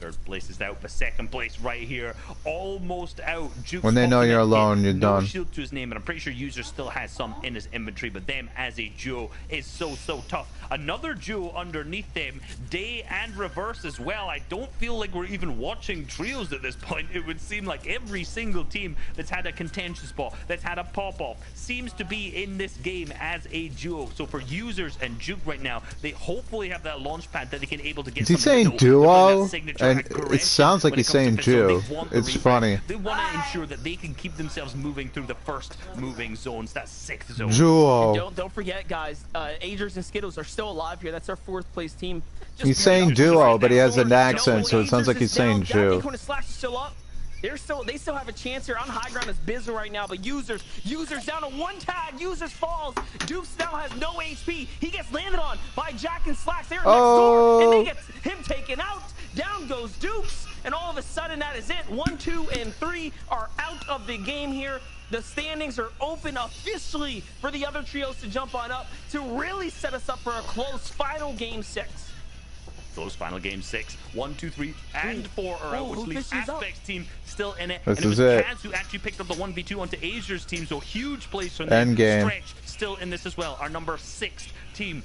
Third place is out, but second place right here, almost out. Jukes When they know you're ultimate alone, hit, you're no done. shield to his name, and I'm pretty sure User still has some in his inventory, but them as a duo is so tough. Another duo underneath them, Day and Reverse as well. I don't feel like we're even watching trios at this point. It would seem like every single team that's had a contention spot, that's had a pop-off, seems to be in this game as a duo. So for Users and Juke right now, they hopefully have that launch pad that they can able to get. Is he some saying of the duo? that signature And aggression it sounds like when he's it comes saying to Pistol. Jew. They want the It's replay. funny. They want to ensure that they can keep themselves moving through the first moving zones. That 6th zone. Duo. Don't forget, guys. Agers and Skittles are still alive here. That's our fourth place team. Just He's saying duo, but he has an accent, so it sounds like he's saying Jew. Slash is still up. They still have a chance here. On high ground is Bizzle right now, but Users down to 1 tag. Users falls. Dukes now has no HP. He gets landed on by Jack and Slacks. They're next door, and they get him taken out. Down goes Dukes, and all of a sudden that is it. 1, 2, and 3 are out of the game here. The standings are open officially for the other trios to jump on up to really set us up for a close final game 6. Those final game 6, 1, 2, 3, and 4 are out, which leaves Aspect's team still in it. This and it was is it. Kaz who actually picked up the 1v2 onto Azur's team, so huge place from End them. game. Stretch still in this as well, our number 6 team.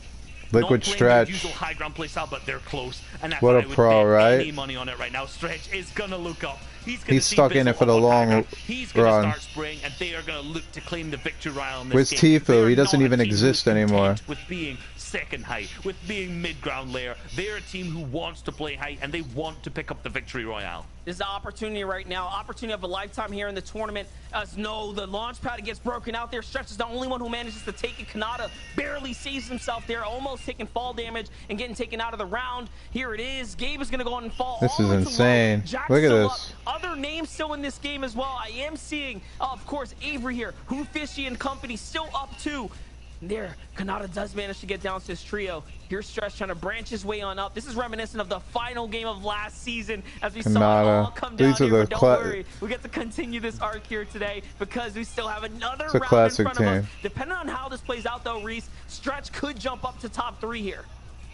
Liquid Not playing Stretch. their usual high ground play style, but they're close. And that's What what a I would pro, bet right? any money on it right now. Stretch is gonna look up. He's stuck in it for the long He's gonna run. start spraying, and they are gonna look to claim the victory royale in this Where's game. Tifu? They are He doesn't not a even team who's exist content anymore. With being second height, with being mid-ground layer. They're a team who wants to play height, and they want to pick up the victory royale. This is the opportunity right now. Opportunity of a lifetime here in the tournament. As no, the launch pad gets broken out there. Stretch is the only one who manages to take it. Kanata barely saves himself there, almost taking fall damage and getting taken out of the round. Here it is. Gabe is going to go on and fall. This all is the way to insane. low. Jack's Look at still this. up. Other names still in this game as well. I am seeing, of course, Avery here. Hoofishy and company still up too. There, Kanata does manage to get down to his trio. Here's Stretch trying to branch his way on up. This is reminiscent of the final game of last season as we saw it all come down These are here. the But don't worry, we get to continue this arc here today because we still have another It's a round classic in front of us. team. Depending on how this plays out though, Reese, Stretch could jump up to top 3 here.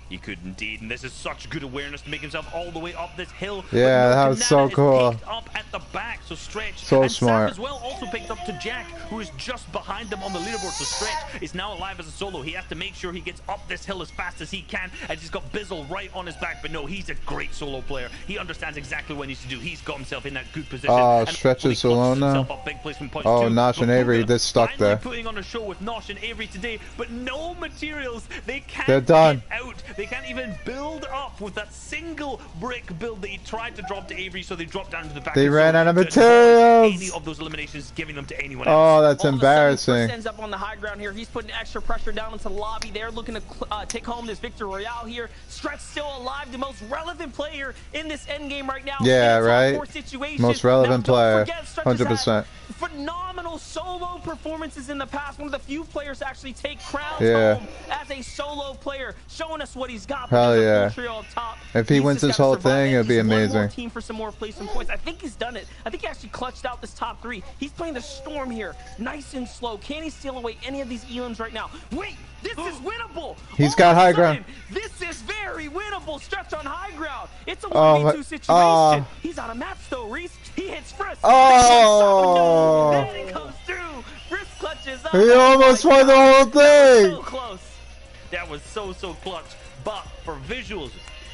He could indeed, and this is such good awareness to make himself all the way up this hill. Yeah, But that was so Kanata is cool. picked up at the back, so Stretch So and smart. Sam as well also picked up to Jack, who is just behind them on the leaderboard. So Stretch is now alive as a solo. He has to make sure he gets up this hill as fast as he can, and he's got Bizzle right on his back. But no, he's a great solo player. He understands exactly what he needs to do. He's got himself in that good position. Oh, and Stretch is hopefully alone clutches now? himself up big placement points Oh, too. Nosh and But Avery, Luga they're stuck finally there. putting on a show with Nosh and Avery today, but no materials. They can't They're done. get out. They can't even build up with that single brick build that he tried to drop to Avery, so they dropped down to the back. They of the ran zone out of to avoid materials. Any of those eliminations, giving them to anyone else. Oh, that's All of a sudden, embarrassing. Chris ends up on the high ground here. He's putting extra pressure down into the lobby. They're looking to take home this victory royale here. Stretch still alive, the most relevant player in this end game right now. Yeah, In a top right. 4 situation. Most relevant Now, player, don't forget, Stretch has had 100%. Phenomenal solo performances in the past. One of the few players to actually take crowns Yeah. home as a solo player, showing us what he's got. Hell There's a yeah. full trio up top. If he He's wins just this gotta whole survive thing, at it'd be least one more amazing. team for some more placement points. I think he's done it. I think he actually clutched out this top 3. He's playing the Storm here, nice and slow. Can he steal away any of these elims right now? Wait, This is winnable. He's All got of a high sudden, ground. This is very winnable. Stretch on high ground. It's a Oh, 1v2 my- situation. oh. He's out of match though, Reese. He hits Frisk. Oh. Then it comes through. Frisk clutches up. He Oh almost my won the God. whole That was thing. so close. That was so clutch. But for visuals,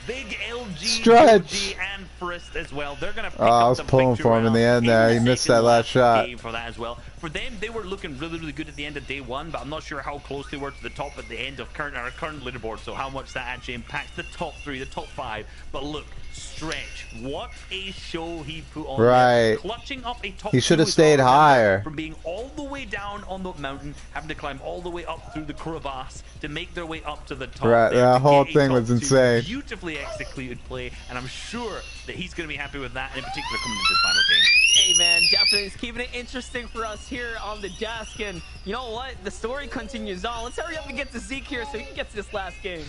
big LG, Stretch. Yogi, and Frist as well. They're going to pick I up was the pulling victory for him in the round end there. He the missed second that last shot. game for that as well. For them, they were looking really good at the end of day one, but I'm not sure how close they were to the top at the end of our current leaderboard, so how much that actually impacts the top 3, the top 5. But look, Stretch, what a show he put on there. Right. Clutching up a top He should 2 have as stayed well, higher. from being all the way down on the mountain, having to climb all the way up through the crevasse to make their way up to the top. Right, there that to whole get a thing top was 2. insane. Beautifully executed play, and I'm sure that he's going to be happy with that, and in particular coming into this final game. Hey man, definitely it's keeping it interesting for us here on the desk, and you know what? The story continues on. Let's hurry up and get to Zeke here so he can get to this last game.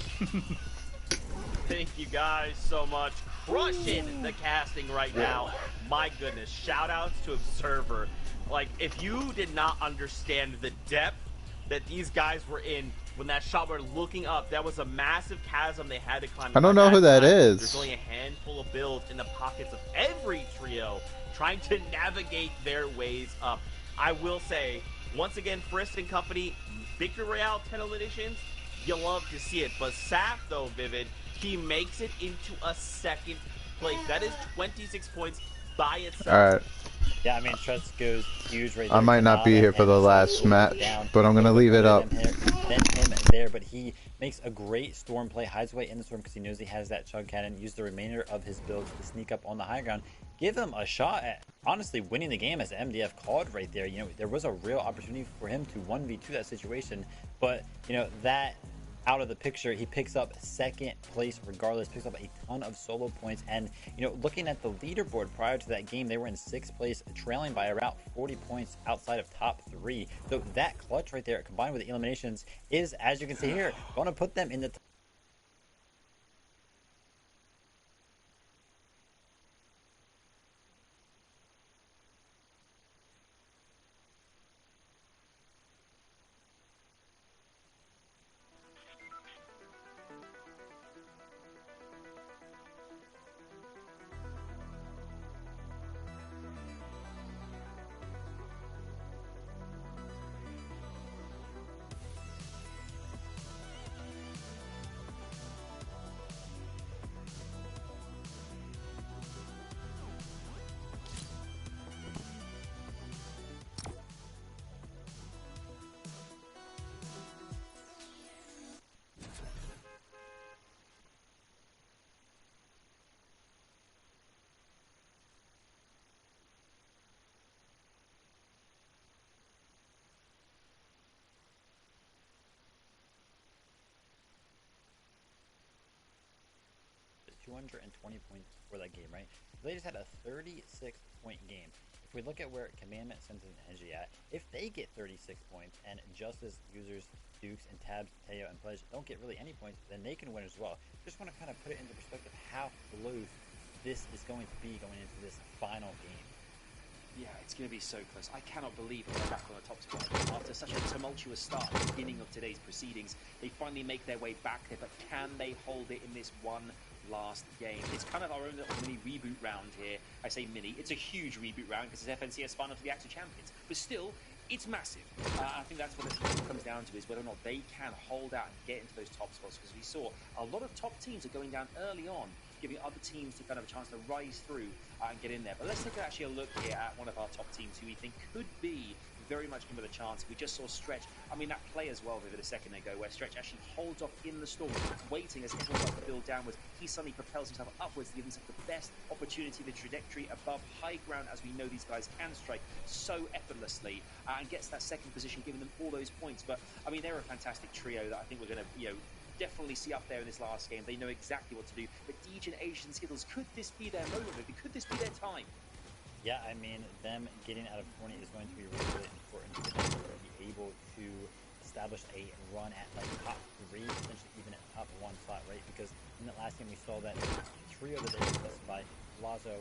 Thank you guys so much. Crushing the casting right now. My goodness. Shout outs to Observer. Like, if you did not understand the depth that these guys were in when that shot were looking up, that was a massive chasm they had to climb. I don't know who that is. There's only a handful of builds in the pockets of every trio trying to navigate their ways up. I will say, once again, Frisk and company, Victory Royale 10 eliminations, you love to see it. But Saf, though, Vivid, he makes it into a second place. That is 26 points by itself. All right. Yeah, I mean, Trust goes huge right I there. might not be here for the last match, but I'm going to leave it up. Then him there, but he makes a great storm play, hides away in the storm because he knows he has that chug cannon, use the remainder of his builds to sneak up on the high ground, give him a shot at honestly winning the game as MDF called right there. You know, there was a real opportunity for him to 1v2 that situation, but, you know, that out of the picture, he picks up second place regardless, picks up a ton of solo points. And, you know, looking at the leaderboard prior to that game, they were in 6th place, trailing by around 40 points outside of top 3. So that clutch right there, combined with the eliminations, is, as you can see here, going to put them in the $220 points for that game, right? They just had a 36-point game. If we look at where Commandment, Sentinel, and Edgy at, if they get 36 points and Justice, Users, Dukes, and Tabs, Teo, and Pledge don't get really any points, then they can win as well. Just want to kind of put it into perspective how close this is going to be going into this final game. Yeah, it's going to be so close. I cannot believe they're back on the top spot. After such a tumultuous start at the beginning of today's proceedings, they finally make their way back there, but can they hold it in this one last game? It's kind of our own little mini reboot round here. I say mini, it's a huge reboot round because it's FNCS final for the Active Champions, but still, it's massive. I think that's what it comes down to, is whether or not they can hold out and get into those top spots, because we saw a lot of top teams are going down early on, giving other teams to kind of a chance to rise through and get in there. But let's take actually a look here at one of our top teams who we think could be very much in with a chance. We just saw Stretch, I mean that play as well Vivid a second ago, where Stretch actually holds off in the storm, waiting as everyone starts to build downwards. He suddenly propels himself upwards to give himself the best opportunity, the trajectory above high ground, as we know these guys can strike so effortlessly, and gets that second position, giving them all those points. But I mean, they're a fantastic trio that I think we're going to, you know, definitely see up there in this last game. They know exactly what to do. But DJ and Asian Skittles, could this be their moment? Could this be their time? Yeah, I mean, them getting out of 20 is going to be really, really important for them to be able to establish a run at like top 3, potentially even at top 1 slot, right? Because in that last game we saw that trio that they were specified, Lazo,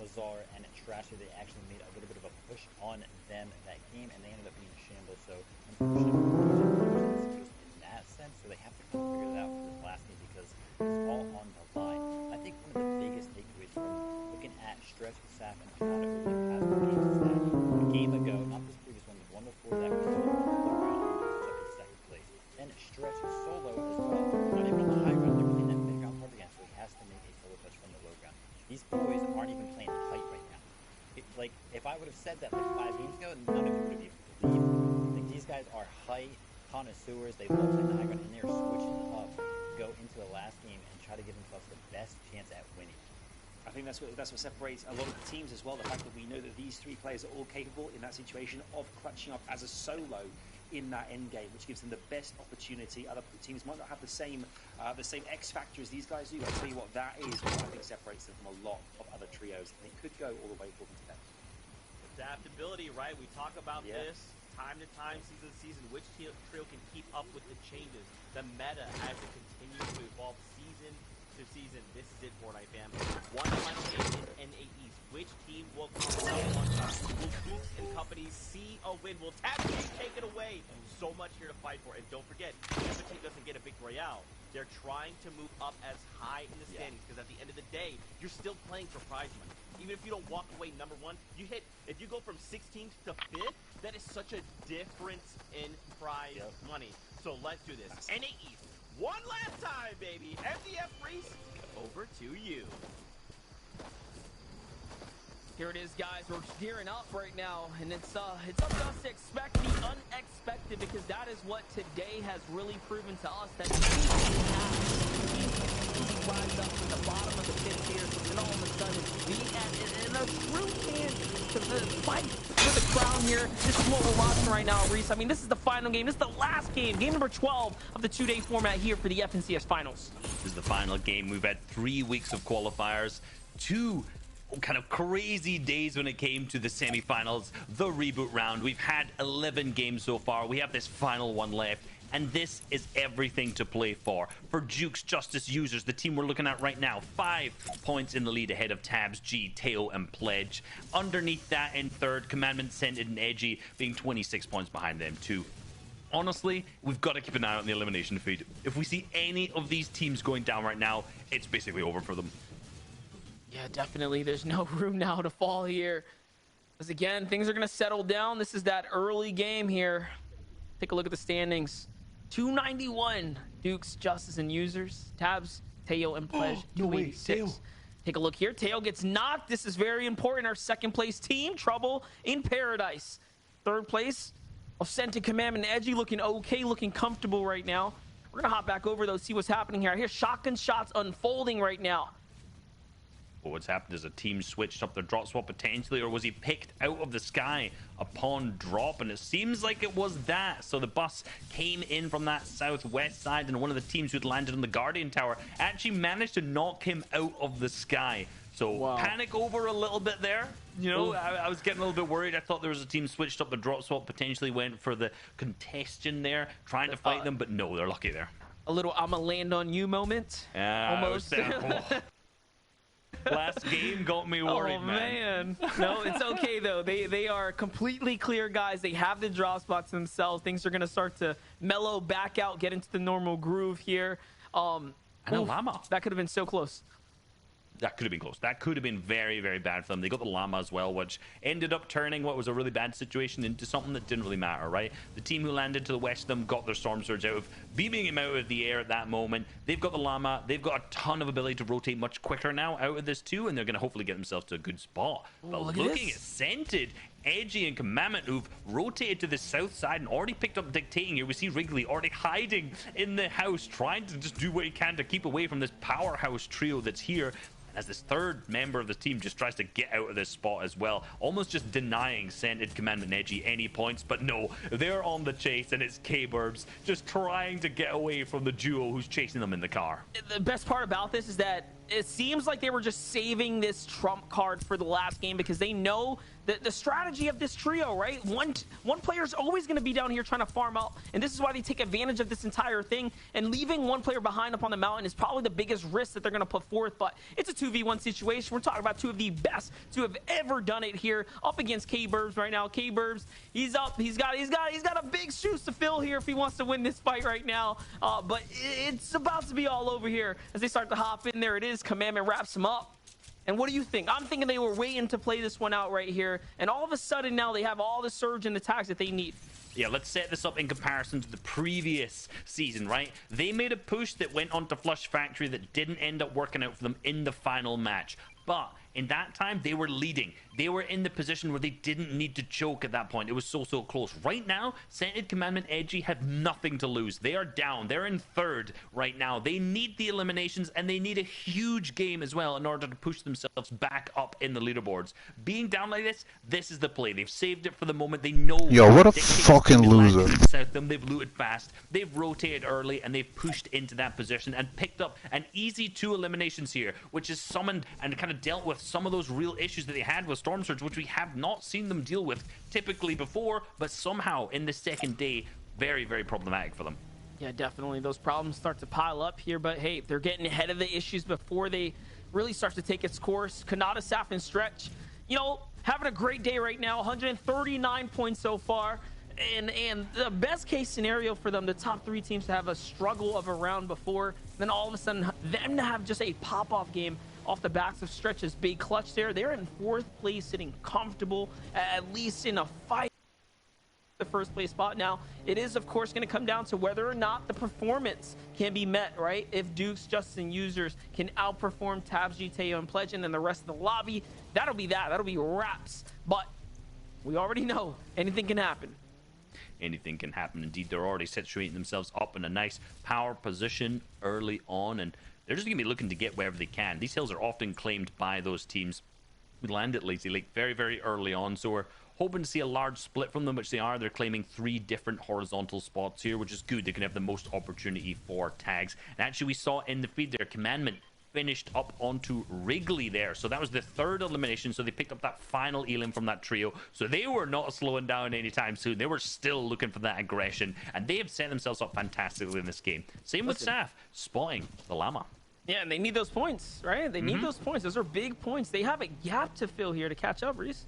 Lazar, and Trasher, they actually made a little bit of a push on them that game, and they ended up being a shambles. So unfortunately, in that that sense, so they have to kind of figure that out for this last game because it's all on the line. I think one of the biggest takeaways from looking at Stretch, Saf, and Kanata over the past few games is that a game ago, not this previous one, the one before that, we saw the round up in second place. Then Stretch solo as well, not even on the high ground, they're playing that mid ground hard again, so he has to make a solo touch from the low ground. These boys aren't even playing tight right now. Like, if I would have said that like 5 games ago, none of you would have even believed. Like, these guys are height connoisseurs. They love playing the high ground, and they're switching up to go into the last game and try to give themselves the best chance at winning. I think that's what separates a lot of the teams as well. The fact that we know that these three players are all capable in that situation of clutching up as a solo in that end game, which gives them the best opportunity. Other teams might not have the same X factor as these guys do. I'll tell you what, that is what I think separates them from a lot of other trios, and it could go all the way for them today. Adaptability, right? We talk about this time to time, season to season. Which trio can keep up with the changes, the meta as it continues to evolve season to season. This is it, Fortnite fam. One final game in NA East. Which team will come out on top? Will Dukes and company see a win? Will Tabs take it away? So much here to fight for. And don't forget, if a team doesn't get a big royale, they're trying to move up as high in the standings because at the end of the day, you're still playing for prize money. Even if you don't walk away number one, if you go from 16th to 5th, that is such a difference in prize money. So let's do this. NA East, one last time, baby. MDF Reese, over to you. Here it is, guys. We're gearing up right now, and it's up to us to expect the unexpected because that is what today has really proven to us that anything happens. Rise up from the bottom of the fifth tier, and all of a sudden, in a true chance to fight for the crown here. This is what we're watching right now, Reese. I mean, this is the final game. This is the last game, game number 12 of the 2-day format here for the FNCS Finals. This is the final game. We've had 3 weeks of qualifiers, 2 kind of crazy days when it came to the semifinals, the reboot round. We've had 11 games so far. We have this final one left, and this is everything to play for. For Jukes, Justice users, the team we're looking at right now, 5 points in the lead ahead of Tabs, G, Teo, and Pledge. Underneath that in third, Commandment, Scented, and Edgy being 26 points behind them too. Honestly, we've got to keep an eye on the elimination feed. If we see any of these teams going down right now, it's basically over for them. Yeah, definitely. There's no room now to fall here. Because again, things are going to settle down. This is that early game here. Take a look at the standings. 291 Dukes, Justice, and users. Tabs, Teo, and Pledge, 286. Take a look here. Teo gets knocked. This is very important. Our second place team, Trouble in Paradise. Third place, Scented, Commandment, and Edgy looking okay, looking comfortable right now. We're going to hop back over, though, see what's happening here. I hear shotgun shots unfolding right now. Well, what's happened is a team switched up their drop swap potentially, or was he picked out of the sky upon drop? And it seems like it was that. So the bus came in from that southwest side, and one of the teams who'd landed on the Guardian Tower actually managed to knock him out of the sky. So panic over a little bit there. You know, I was getting a little bit worried. I thought there was a team switched up the drop swap, potentially went for the congestion there, trying to fight them, but no, they're lucky there. A little "I'ma land on you" moment. Almost. Last game got me worried, man. No, it's okay, though. They are completely clear, guys. They have the drop spots themselves. Things are going to start to mellow back out, get into the normal groove here. I know, Llama. That could have been so close. That could have been close. That could have been very, very bad for them. They got the Llama as well, which ended up turning what was a really bad situation into something that didn't really matter, right? The team who landed to the west of them got their Storm Surge out of, beaming him out of the air at that moment. They've got the Llama. They've got a ton of ability to rotate much quicker now out of this too, and they're going to hopefully get themselves to a good spot. But looking at Scented, Edgy, and Commandment, who've rotated to the south side and already picked up Dictating here. We see Wrigley already hiding in the house, trying to just do what he can to keep away from this powerhouse trio that's here. As this third member of the team just tries to get out of this spot as well, almost just denying Scented, Commandment, and Edgy any points, but no, they're on the chase, and it's K-Burbs just trying to get away from the duo who's chasing them in the car. The best part about this is that it seems like they were just saving this trump card for the last game because they know that the strategy of this trio, right? One player's always going to be down here trying to farm out, and this is why they take advantage of this entire thing. And leaving one player behind up on the mountain is probably the biggest risk that they're going to put forth. But it's a 2v1 situation. We're talking about two of the best to have ever done it here, up against K-Burbs right now. K-Burbs, he's up. He's got a big shoes to fill here if he wants to win this fight right now. But it's about to be all over here as they start to hop in. There it is. Commandment wraps him up. And what do you think? I'm thinking they were waiting to play this one out right here. And all of a sudden now they have all the surge and attacks that they need. Yeah, let's set this up in comparison to the previous season, right? They made a push that went onto Flush Factory that didn't end up working out for them in the final match. But in that time, they were leading. They were in the position where they didn't need to choke at that point. It was so close. Right now, Scented Commandment Edgy have nothing to lose. They are down. They're in third right now. They need the eliminations, and they need a huge game as well in order to push themselves back up in the leaderboards. Being down like this is the play. They've saved it for the moment. They know. Yo, what a fucking loser. South them. They've looted fast. They've rotated early, and they've pushed into that position and picked up an easy 2 eliminations here, which has summoned and kind of dealt with some of those real issues that they had with Storm Surge, which we have not seen them deal with typically before, but somehow in the second day, very problematic for them. Yeah, definitely. Those problems start to pile up here, but hey, they're getting ahead of the issues before they really start to take its course. Kanata, Saf, and Stretch, you know, having a great day right now. 139 points so far. And the best case scenario for them, the top 3 teams to have a struggle of a round before, then all of a sudden them to have just a pop-off game off the backs of Stretch's big clutch there. They're in 4th place, sitting comfortable, at least in a fight the first place spot. Now, it is, of course, going to come down to whether or not the performance can be met, right? If Dukes, Justin, users can outperform Tabs, Teo, and Pledge, and then the rest of the lobby, that'll be that. That'll be wraps. But we already know anything can happen. Anything can happen. Indeed, they're already situating themselves up in a nice power position early on, and they're just going to be looking to get wherever they can. These hills are often claimed by those teams who land at Lazy Lake very early on, so we're hoping to see a large split from them, which they are. They're claiming 3 different horizontal spots here, which is good. They can have the most opportunity for tags. And actually, we saw in the feed there, Commandment finished up onto Wrigley there. So that was the 3rd elimination. So they picked up that final elim from that trio. So they were not slowing down anytime soon. They were still looking for that aggression. And they have set themselves up fantastically in this game. Same with Saf, spotting the Llama. Yeah, and they need those points, right? They need those points. Those are big points. They have a gap to fill here to catch up, Reese.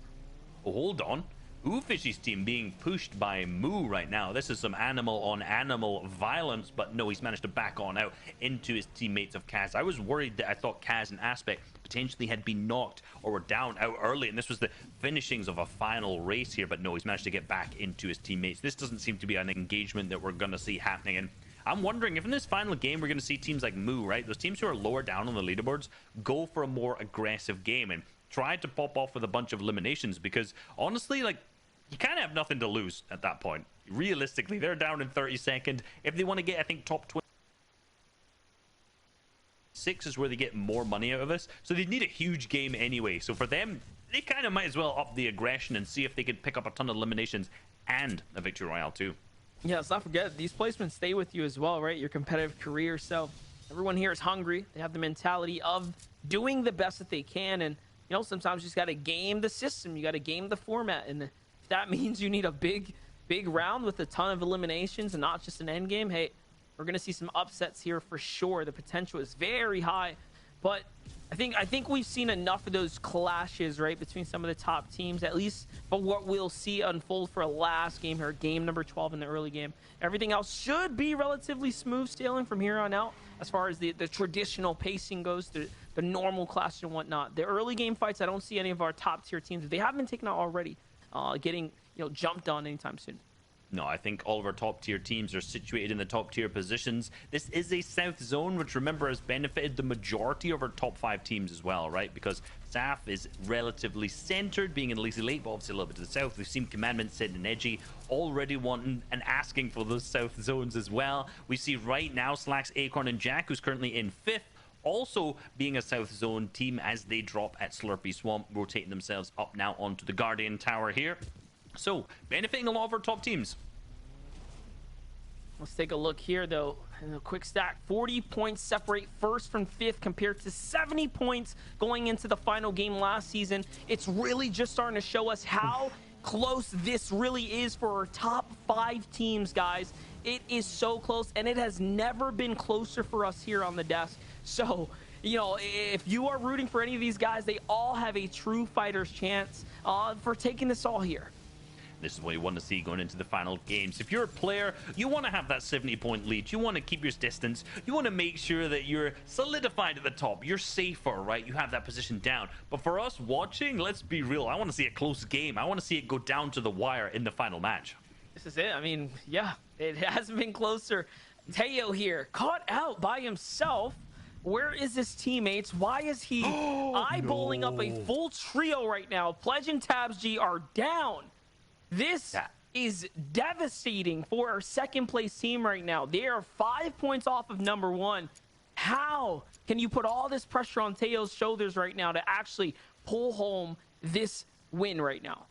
Oh, hold on. Oofishy's team being pushed by Moo right now. This is some animal-on-animal violence, but no, he's managed to back on out into his teammates of Kaz. I was worried that I thought Kaz and Aspect potentially had been knocked or were down out early, and this was the finishings of a final race here, but no, he's managed to get back into his teammates. This doesn't seem to be an engagement that we're going to see happening, and I'm wondering if in this final game we're going to see teams like Moo, right? Those teams who are lower down on the leaderboards go for a more aggressive game and try to pop off with a bunch of eliminations, because honestly, like, you kind of have nothing to lose at that point. Realistically, they're down in 32nd. If they want to get, I think, top 26 is where they get more money out of this. So they need a huge game anyway. So for them, they kind of might as well up the aggression and see if they could pick up a ton of eliminations and a victory royale too. Yeah, let's not forget, these placements stay with you as well, right? Your competitive career. So everyone here is hungry. They have the mentality of doing the best that they can. And, you know, sometimes you just got to game the system. You got to game the format. And if that means you need a big round with a ton of eliminations and not just an end game, hey, we're going to see some upsets here for sure. The potential is very high. But I think we've seen enough of those clashes, right, between some of the top teams, at least for what we'll see unfold for a last game here, game number 12 in the early game. Everything else should be relatively smooth sailing from here on out as far as the traditional pacing goes, the normal clashes and whatnot. The early game fights, I don't see any of our top tier teams, if they haven't been taken out already, getting jumped on anytime soon. No, I think all of our top tier teams are situated in the top tier positions. This is a South zone, which remember has benefited the majority of our top 5 teams as well, right? Because SAF is relatively centered, being in Lazy Lake, but obviously a little bit to the south. We've seen Commandment sitting in Edgy, already wanting and asking for those South zones as well. We see right now Slacks, Acorn, and Jack, who's currently in 5th, also being a South Zone team as they drop at Slurpy Swamp, rotating themselves up now onto the Guardian Tower here. So, benefiting a lot of our top teams. Let's take a look here, though. And a quick stack, 40 points separate first from fifth compared to 70 points going into the final game last season. It's really just starting to show us how close this really is for our top 5 teams, guys. It is so close, and it has never been closer for us here on the desk. So, you know, if you are rooting for any of these guys, they all have a true fighter's chance for taking this all here. This is what you want to see going into the final games. If you're a player, you want to have that 70-point lead. You want to keep your distance. You want to make sure that you're solidified at the top. You're safer, right? You have that position down. But for us watching, let's be real. I want to see a close game. I want to see it go down to the wire in the final match. This is it. I mean, yeah, it hasn't been closer. Teo here, caught out by himself. Where is his teammates? Why is he eyeballing up a full trio right now? Pledge and Tabs G are down. This is devastating for our second place team right now. They are 5 points off of number 1. How can you put all this pressure on Teo's shoulders right now to actually pull home this win right now?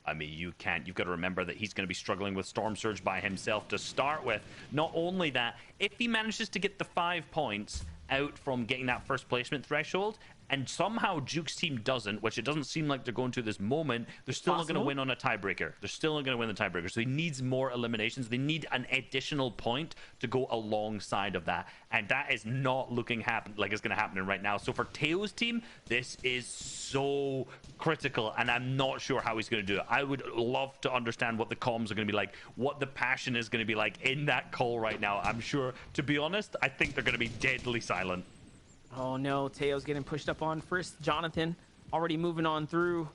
I mean, you can't. You've got to remember that he's going to be struggling with Storm Surge by himself to start with. Not only that, if he manages to get the 5 points out from getting that first placement threshold, and somehow Duke's team doesn't, which it doesn't seem like they're going to this moment, they're still not going to win on a tiebreaker. They're still not going to win the tiebreaker. So he needs more eliminations. They need an additional point to go alongside of that. And that is not looking like it's going to happen right now. So for Teo's team, this is so critical, and I'm not sure how he's going to do it. I would love to understand what the comms are going to be like, what the passion is going to be like in that call right now. I'm sure, to be honest, I think they're going to be deadly silent. Oh no, Teo's getting pushed up on first. Jonathan already moving on through.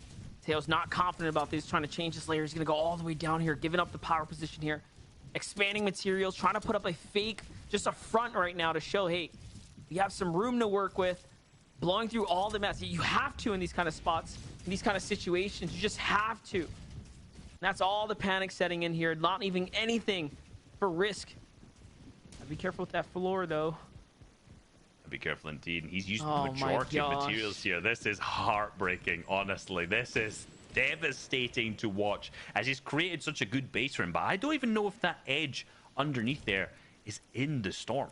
Teo's not confident about this, trying to change his layer. He's going to go all the way down here, giving up the power position here. Expanding materials, trying to put up a fake, just a front right now to show, hey, you have some room to work with. Blowing through all the mess. You have to in these kind of spots, in these kind of situations. You just have to. And that's all the panic setting in here. Not leaving anything for risk. Be careful with that floor, though. Be careful indeed. He's used the majority of materials here. This is heartbreaking, honestly. This is devastating to watch as he's created such a good base for him. But I don't even know if that edge underneath there is in the storm.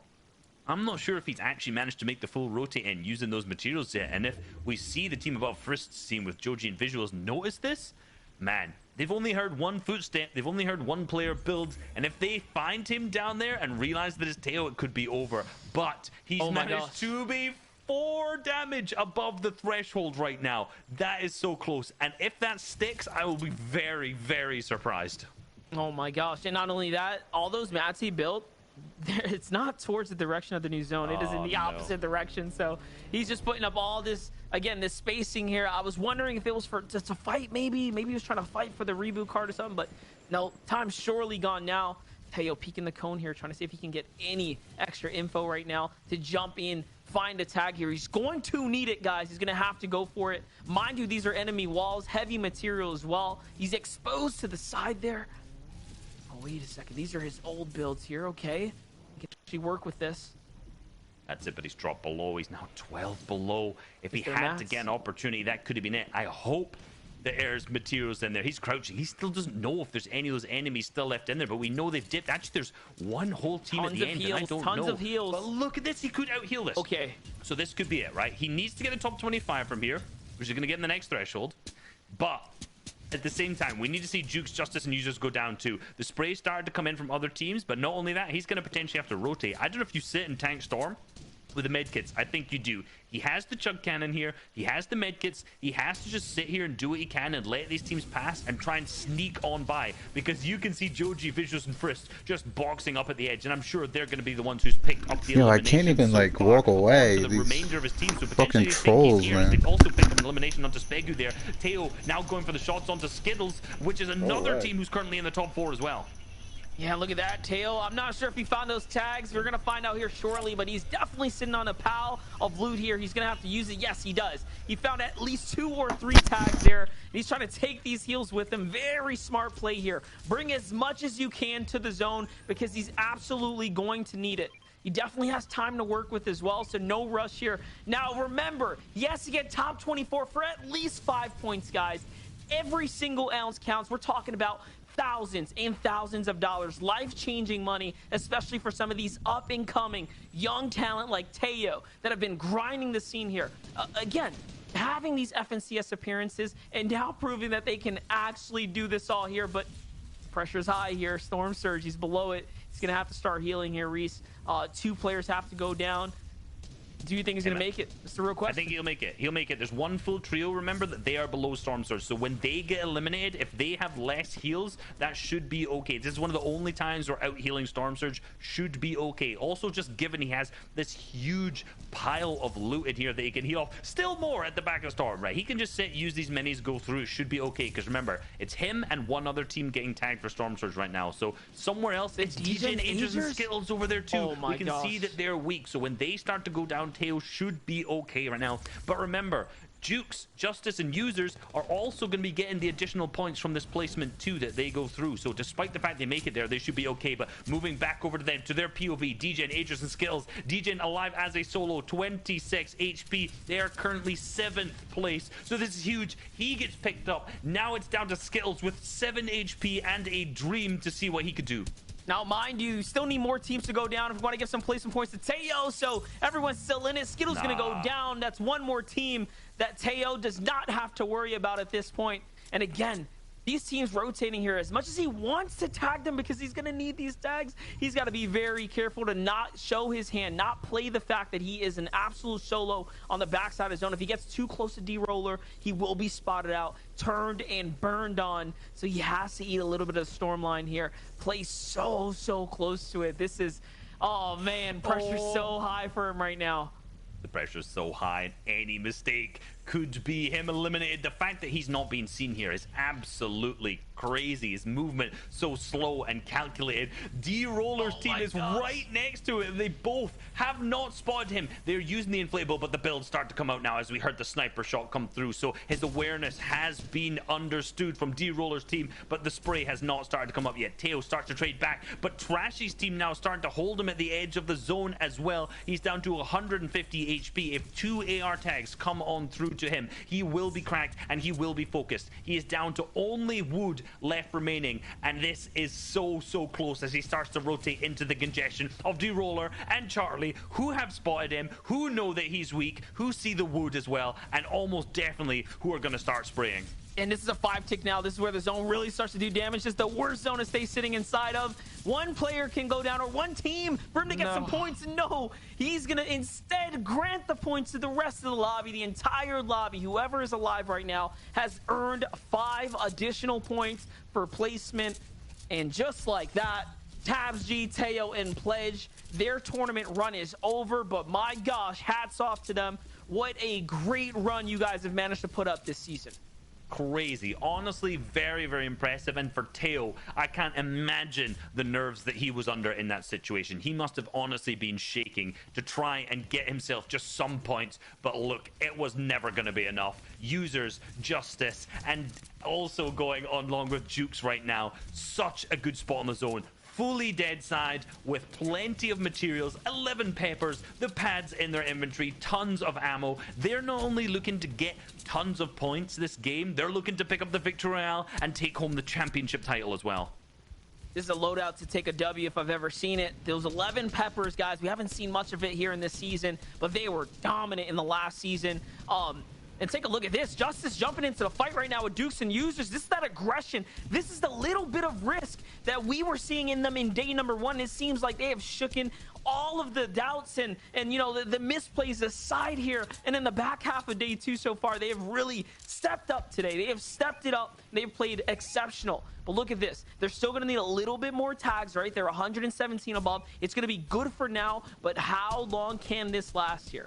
I'm not sure if he's actually managed to make the full rotate in using those materials yet. And if we see the team above Frist's team with Joji and Visuals notice this, man, they've only heard one footstep, they've only heard one player build, and if they find him down there and realize that it's Teo, it could be over. But he's managed to be 4 damage above the threshold right now. That is so close, and if that sticks, I will be very, very surprised. Oh my gosh, and not only that, all those mats he built, it's not towards the direction of the new zone. It is in the opposite direction. So he's just putting up all this, again, this spacing here. I was wondering if it was for just a fight, maybe he was trying to fight for the reboot card or something, but no, time's surely gone now. Teo peeking the cone here, trying to see if he can get any extra info right now to jump in, find a tag here. He's going to need it, guys. He's going to have to go for it. Mind you, these are enemy walls, heavy material as well. He's exposed to the side there. Oh, wait a second. These are his old builds here. Okay. He can actually work with this. That's it, but he's dropped below. He's now 12 below. If he had to get an opportunity, that could have been it. I hope that there's materials in there. He's crouching. He still doesn't know if there's any of those enemies still left in there, but we know they've dipped. Actually, there's one whole team at the end, and I don't know. Tons of heals. But look at this. He could out-heal this. Okay. So this could be it, right? He needs to get a top 25 from here, which is going to get in the next threshold. But at the same time, we need to see Duke's Justice and Users go down too. The spray started to come in from other teams, but not only that, he's going to potentially have to rotate. I don't know if you sit and tank Storm with the medkits. I think you do. He has the chug cannon here. He has the medkits. He has to just sit here and do what he can and let these teams pass and try and sneak on by, because you can see Joji, Visuals, and Frist just boxing up at the edge, and I'm sure they're going to be the ones who's picked up the elimination. I can't even like walk away. The remainder of his team, so fucking trolls, man. They've also picked up an elimination onto Spegu there. Teo now going for the shots onto Skittles, which is another team who's currently in the top 4 as well. Yeah, look at that, Teo. I'm not sure if he found those tags. We're going to find out here shortly, but he's definitely sitting on a pile of loot here. He's going to have to use it. Yes, he does. He found at least 2 or 3 tags there. And he's trying to take these heals with him. Very smart play here. Bring as much as you can to the zone, because he's absolutely going to need it. He definitely has time to work with as well, so no rush here. Now, remember, he has to get top 24 for at least 5 points, guys. Every single ounce counts. We're talking about thousands and thousands of dollars, life-changing money, especially for some of these up-and-coming young talent like Teo that have been grinding the scene here. Again, having these FNCS appearances and now proving that they can actually do this all here, but pressure's high here. Storm Surge, he's below it. He's going to have to start healing here, Reese. 2 players have to go down. Do you think he's going to make it? That's the real question. I think he'll make it. He'll make it. There's one full trio. Remember that they are below Storm Surge. So when they get eliminated, if they have less heals, that should be okay. This is one of the only times where out healing Storm Surge should be okay. Also, just given he has this huge pile of loot in here that he can heal off. Still more at the back of Storm, right? He can just sit, use these minis, go through. It should be okay. Because remember, it's him and one other team getting tagged for Storm Surge right now. So somewhere else, it's DJ and Angels and Skittles over there too. Oh my we can see that they're weak. So when they start to go down, Teo should be okay right now. But remember, Jukes, Justice, and Users are also going to be getting the additional points from this placement too that they go through. So despite the fact they make it there, they should be okay. But moving back over to them, to their POV, DJ and Aegis and Skills. DJ alive as a solo, 26 HP. They are currently 7th place. So this is huge. He gets picked up. Now it's down to Skittles with 7 HP and a dream to see what he could do. Now, mind you, still need more teams to go down if we want to give some placement points to Teo, so everyone's still in it. Skittle's going to go down. That's one more team that Teo does not have to worry about at this point. And again, these teams rotating here, as much as he wants to tag them because he's going to need these tags, he's got to be very careful to not show his hand, not play the fact that he is an absolute solo on the backside of his zone. If he gets too close to D-Roller, he will be spotted out, turned and burned on. So he has to eat a little bit of storm line here. Play so close to it. This is, oh man, pressure's so high for him right now. The pressure's so high, and any mistake could be him eliminated. The fact that he's not being seen here is absolutely crazy. His movement so slow and calculated. D-Roller's team is right next to it. They both have not spotted him. They're using the inflatable, but the builds start to come out now as we heard the sniper shot come through. So his awareness has been understood from D-Roller's team, but the spray has not started to come up yet. Teo starts to trade back, but Trashy's team now starting to hold him at the edge of the zone as well. He's down to 150 HP. If 2 AR tags come on through to him, he will be cracked and he will be focused. He is down to only wood left remaining, and this is so close as he starts to rotate into the congestion of D-Roller and Charlie, who have spotted him, who know that he's weak, who see the wood as well, and almost definitely who are going to start spraying. And this is a 5-tick now. This is where the zone really starts to do damage. This is the worst zone to stay sitting inside of. One player can go down, or one team for him to get some points. No, he's going to instead grant the points to the rest of the lobby. The entire lobby, whoever is alive right now, has earned 5 additional points for placement. And just like that, Tabs G, Teo, and Pledge, their tournament run is over. But my gosh, hats off to them. What a great run you guys have managed to put up this season. Crazy. Honestly, very impressive. And for Teo, I can't imagine the nerves that he was under in that situation. He must have honestly been shaking to try and get himself just some points. But look, it was never going to be enough. Users, Justice, and also going on along with Jukes right now. Such a good spot on the zone. Fully dead side with plenty of materials, 11 peppers, the pads in their inventory, tons of ammo. They're not only looking to get tons of points this game, they're looking to pick up the Victory Royale and take home the championship title as well. This is a loadout to take a W if I've ever seen it. Those 11 peppers, guys, we haven't seen much of it here in this season, but they were dominant in the last season. And take a look at this. Justice jumping into the fight right now with Dukes and Users. This is that aggression. This is the little bit of risk that we were seeing in them in day number 1. It seems like they have shooken all of the doubts and you know, the misplays aside here. And in the back half of day 2 so far, they have really stepped up today. They have stepped it up. They've played exceptional. But look at this. They're still going to need a little bit more tags, right? They're 117 above. It's going to be good for now, but how long can this last here?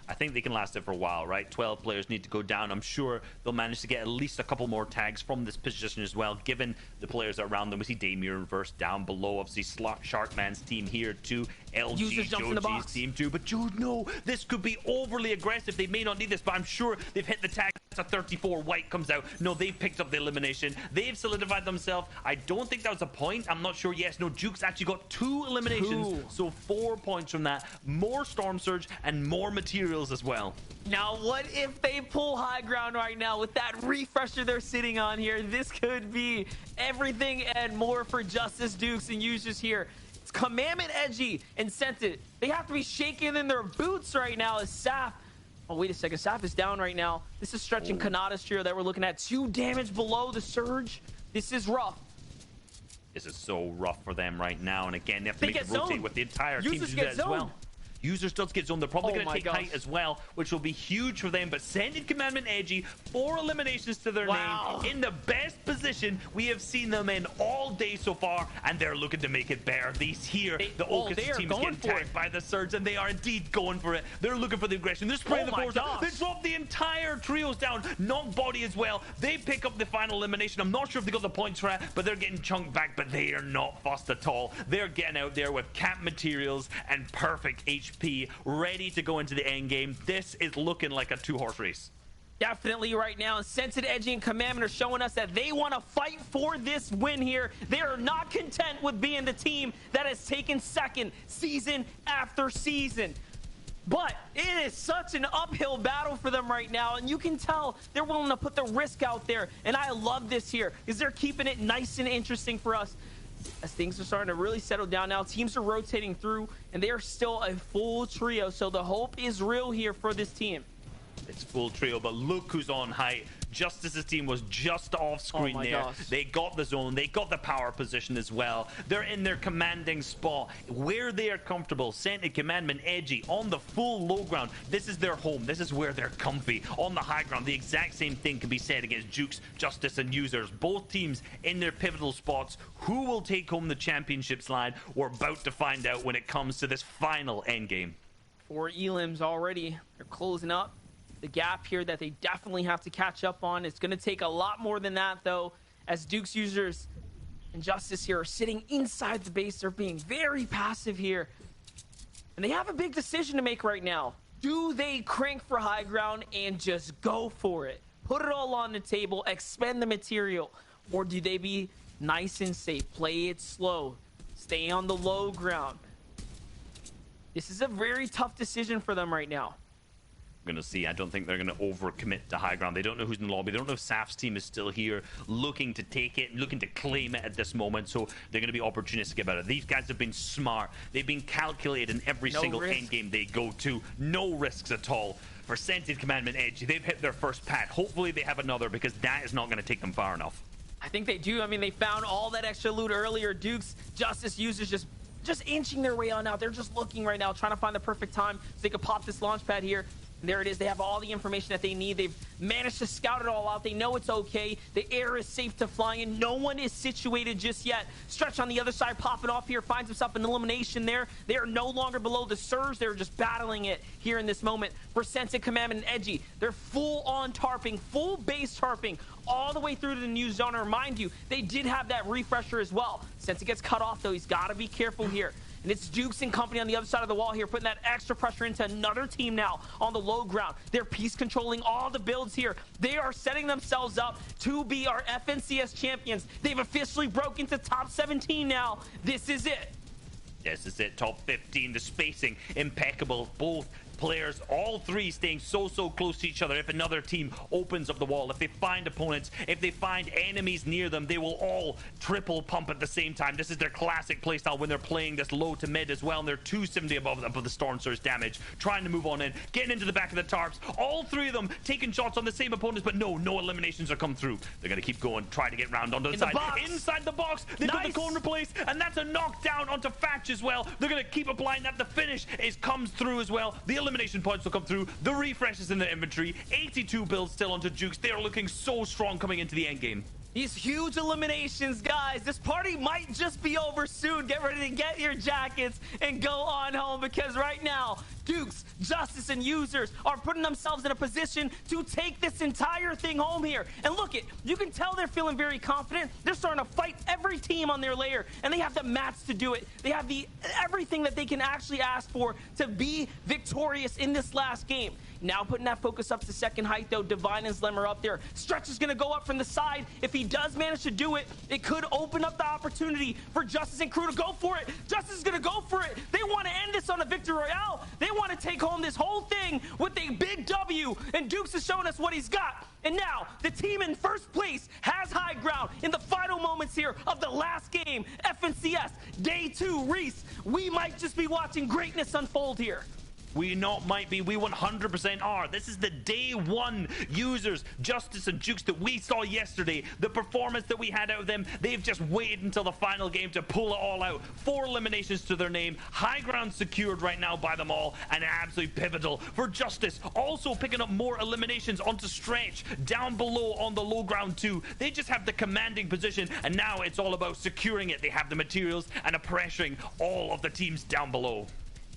I think they can last it for a while, right? 12 players need to go down. I'm sure they'll manage to get at least a couple more tags from this position as well, given the players around them. We see Damir reverse down below. Obviously, Sharkman's team here too. LG, Joji's team too. But Jode, no, this could be overly aggressive. They may not need this, but I'm sure they've hit the tag. That's a 34. White comes out. No, they've picked up the elimination. They've solidified themselves. I don't think that was a point. I'm not sure. Yes, no, Jukes actually got 2 eliminations. So 4 points from that. More Storm Surge and more material materials as well. Now, what if they pull high ground right now with that refresher they're sitting on here? This could be everything and more for Justice, Dukes, and Users here. It's Commandment, Edgy, and Scented. They have to be shaking in their boots right now as Saf. Oh, wait a second. Saf is down right now. This is stretching Kanata's trio that we're looking at. 2 damage below the Surge. This is rough. This is so rough for them right now. And again, they have to They make it get rotate zoned. with the entire team to Users do get that as well. zoned. Users does get zoned. They're probably Oh going to my take gosh. height as well, which will be huge for them. But Scented Commandment Edgy, 4 eliminations to their Wow. name, in the best position we have seen them in all day so far, and they're looking to make it better. These here, the Ocus they are team is going getting for tagged it. by the Surge, and they are indeed going for it. They're looking for the aggression. They're spraying Oh the my floors up. gosh. They drop the entire trios down. Knock body as well. They pick up the final elimination. I'm not sure if they got the points for it, but they're getting chunked back, but they are not fussed at all. They're getting out there with camp materials and perfect HP, ready to go into the end game. This is looking like a 2-horse race. Definitely right now. Scented, Edgy, and Commandment are showing us that they want to fight for this win here. They are not content with being the team that has taken second season after season. But it is such an uphill battle for them right now, and you can tell they're willing to put the risk out there. And I love this here because they're keeping it nice and interesting for us. As things are starting to really settle down now, teams are rotating through, and they are still a full trio. So the hope is real here for this team. It's full trio, but look who's on height. Justice's team was just off screen Oh my there. gosh. They got the zone. They got the power position as well. They're in their commanding spot where they are comfortable. Scented, Commandment, Edgy on the full low ground. This is their home. This is where they're comfy. On the high ground, the exact same thing can be said against Jukes, Justice, and Users. Both teams in their pivotal spots. Who will take home the championship slide? We're about to find out when it comes to this final endgame. 4 elims already. They're closing up the gap here that they definitely have to catch up on. It's going to take a lot more than that, though, as Duke's Users and Justice here are sitting inside the base. They're being very passive here. And they have a big decision to make right now. Do they crank for high ground and just go for it? Put it all on the table, expend the material? Or do they be nice and safe, play it slow, stay on the low ground? This is a very tough decision for them right now. Going to see. I don't think they're going to overcommit to high ground. They don't know who's in the lobby. They don't know if Saf's team is still here looking to take it, looking to claim it at this moment. So they're going to be opportunistic about it. These guys have been smart. They've been calculated in every single end game they go to. No risks at all. For Scented, Commandment, Edge, they've hit their first pad. Hopefully they have another, because that is not going to take them far enough. I think they do. I mean, they found all that extra loot earlier. Dukes, Justice, Users just inching their way on out. They're just looking right now, trying to find the perfect time so they could pop this launch pad here. And there it is. They have all the information that they need. They've managed to scout it all out. They know it's okay. The air is safe to fly in. No one is situated just yet. Stretch on the other side, popping off here, finds himself an elimination there. They are no longer below the Surge. They're just battling it here in this moment. For Scented, Commandment, and Edgy, they're full on tarping, full base tarping, all the way through to the new zone. And remind you, they did have that refresher as well. Scented gets cut off, though. He's got to be careful here. And it's Dukes and company on the other side of the wall here, putting that extra pressure into another team now on the low ground. They're piece controlling all the builds here. They are setting themselves up to be our FNCS champions. They've officially broken to top 17 now. This is it. This is it. Top 15. The spacing impeccable. Both players, all three, staying so close to each other. If another team opens up the wall, if they find opponents, if they find enemies near them, they will all triple pump at the same time. This is their classic playstyle when they're playing this low to mid as well, and they're 270 above the Storm Surge damage, trying to move on in, getting into the back of the tarps. All three of them taking shots on the same opponents, but no eliminations are come through. They're going to keep going, try to get round onto the side. Inside the box, they've got the corner place, and that's a knockdown onto Fatch as well. They're going to keep applying that. The finish comes through as well. The elimination points will come through. The refreshes in the inventory. 82 builds still onto Jukes. They are looking so strong coming into the end game. These huge eliminations, guys. This party might just be over soon. Get ready to get your jackets and go on home, because right now, Dukes, Justice, and Users are putting themselves in a position to take this entire thing home here. And look it, you can tell they're feeling very confident. They're starting to fight every team on their layer, and they have the mats to do it. They have everything that they can actually ask for to be victorious in this last game. Now putting that focus up to second height, though. Divine and Slim are up there. Stretch is going to go up from the side. If he does manage to do it, it could open up the opportunity for Justice and crew to go for it. Justice is going to go for it. They want to end this on a victory royale. They want to take home this whole thing with a big W, and Dukes has shown us what he's got. And now, the team in first place has high ground in the final moments here of the last game. FNCS, Day 2, Reese. We might just be watching greatness unfold here. We not might be, we 100% are. This is the day one users, Justice and Jukes, that we saw yesterday. The performance that we had out of them, they've just waited until the final game to pull it all out. 4 eliminations to their name, high ground secured right now by them all, and absolutely pivotal for Justice. Also picking up more eliminations onto Stretch, down below on the low ground too. They just have the commanding position, and now it's all about securing it. They have the materials and are pressuring all of the teams down below.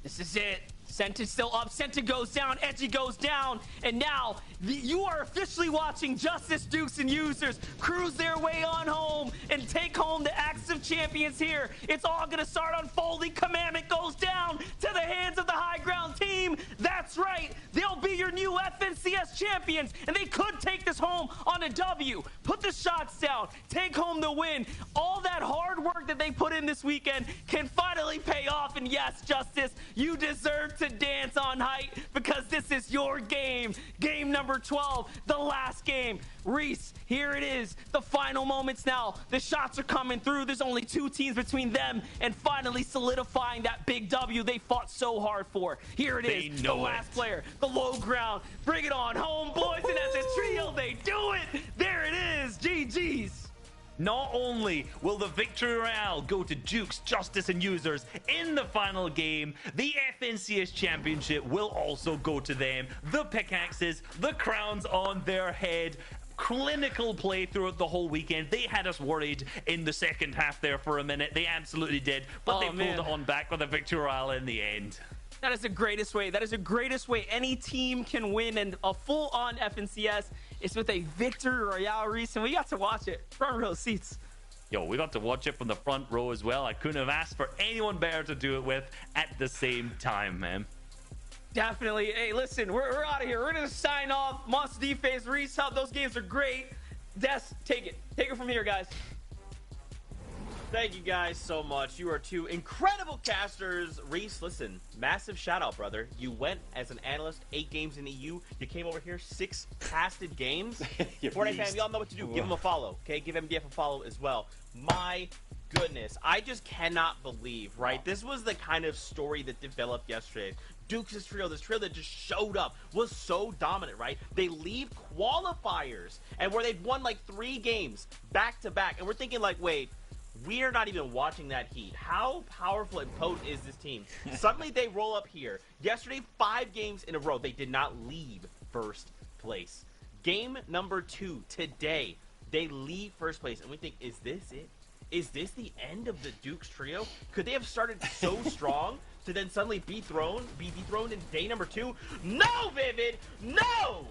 This is it. Senta's still up, Senta goes down, Edgy goes down, and now you are officially watching Justice, Dukes, and users cruise their way on home and take home the Axe of Champions here. It's all going to start unfolding. Commandment goes down to the hands of the high ground team. That's right. They'll be your new FNCS champions, and they could take this home on a W. Put the shots down. Take home the win. All that hard work that they put in this weekend can finally pay off. And yes, Justice, you deserve to dance on height because this is your game. Game number 12, the last game. Reese, here it is. The final moments now. The shots are coming through. There's only 2 teams between them and finally solidifying that big W they fought so hard for. Here it is. The last player. The low ground. Bring it on home, boys. And as a trio, they do it. There it is. GG's. Not only will the Victory Royale go to Jukes, Justice, and users in the final game, the FNCS Championship will also go to them. The pickaxes, the crowns on their head. Clinical play throughout the whole weekend. They had us worried in the second half there for a minute. They absolutely did, but they pulled it on back with a Victory Royale in the end. That is the greatest way. That is the greatest way any team can win, and a full-on FNCS is with a Victory Royale, Reese, and we got to watch it. Front row seats. Yo, we got to watch it from the front row as well. I couldn't have asked for anyone better to do it with at the same time, man. Definitely. Hey, listen, we're out of here. We're going to sign off. Monster D-Phase, Reese, those games are great. Des, take it. Take it from here, guys. Thank you guys so much. You are 2 incredible casters. Reese, listen, massive shout out, brother. You went as an analyst, 8 games in EU. You came over here, 6 casted games. Fortnite fam, y'all know what to do. Give him a follow, okay? Give MDF a follow as well. My goodness, I just cannot believe, right? This was the kind of story that developed yesterday. Dukes' trio, this trio that just showed up, was so dominant, right? They leave qualifiers, and where they'd won like 3 games back to back, and we're thinking like, wait, we are not even watching that heat. How powerful and potent is this team? Suddenly they roll up here. Yesterday, 5 games in a row, they did not leave first place. Game number 2 today, they leave first place, and we think, is this it? Is this the end of the Dukes trio? Could they have started so strong to then suddenly be dethroned in day number 2? No, Vivid, no!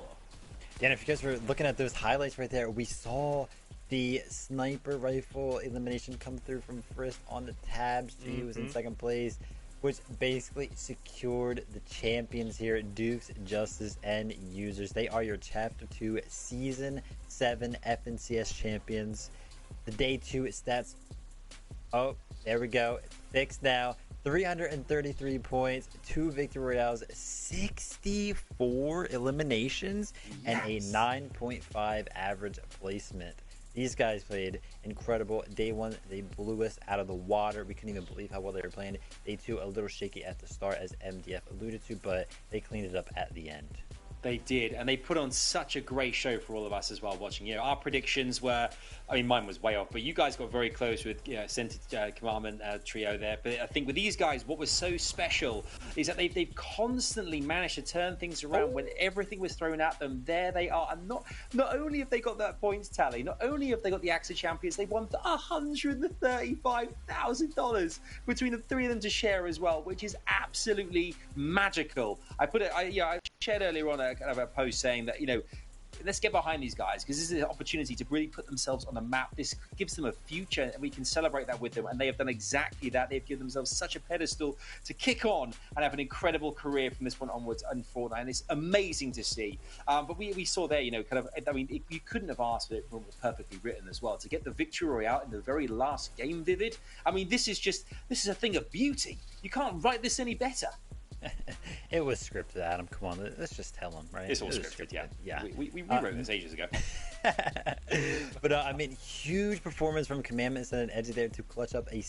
Yeah, and if you guys were looking at those highlights right there, we saw the sniper rifle elimination come through from Frist on the tabs. He was in second place, which basically secured the champions here, Dukes, Justice, and users. They are your Chapter 2 Season 7 FNCS champions. The Day 2 stats. Oh, there we go. Fixed now. 333 points, 2 Victory Royales, 64 eliminations, and a 9.5 average placement. These guys played incredible. Day 1, they blew us out of the water. We couldn't even believe how well they were playing. Day 2, a little shaky at the start, as MDF alluded to, but they cleaned it up at the end. They did, and they put on such a great show for all of us as well watching. You know, our predictions were, I mean, mine was way off, but you guys got very close with, you know, Scented Commandment trio there. But I think with these guys, what was so special is that they've constantly managed to turn things around. When everything was thrown at them, there they are. And not only have they got that points tally, not only have they got the AXA Champions, they won $135,000 between the 3 of them to share as well, which is absolutely magical. I shared earlier on a kind of a post saying that, you know, let's get behind these guys, because this is an opportunity to really put themselves on the map. This gives them a future, and we can celebrate that with them. And they have done exactly that. They've given themselves such a pedestal to kick on and have an incredible career from this point onwards in Fortnite. And it's amazing to see. But we saw there, you couldn't have asked for it when it was perfectly written as well. To get the victory royale in the very last game, Vivid. I mean, this is a thing of beauty. You can't write this any better. It was scripted, Adam. Come on, let's just tell them, right? It's all scripted, yeah. We wrote this ages ago. But I mean, huge performance from Commandments and Edgy there to clutch up a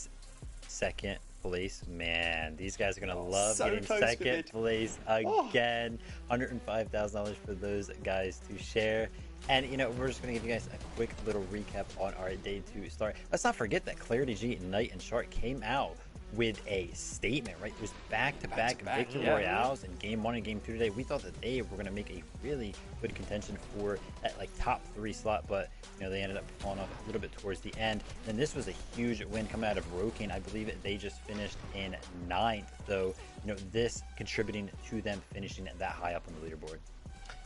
second place. Man, these guys are gonna love getting second place again. $105,000 for those guys to share. And, we're just going to give you guys a quick little recap on our day 2 start. Let's not forget that Clarity G, Knight, and Shark came out with a statement, right? There's back-to-back victory royales in Game 1 and Game 2 today. We thought that they were going to make a really good contention for that, top 3 slot, but, they ended up falling off a little bit towards the end. And this was a huge win coming out of Roking. I believe they just finished in 9th, so, this contributing to them finishing that high up on the leaderboard.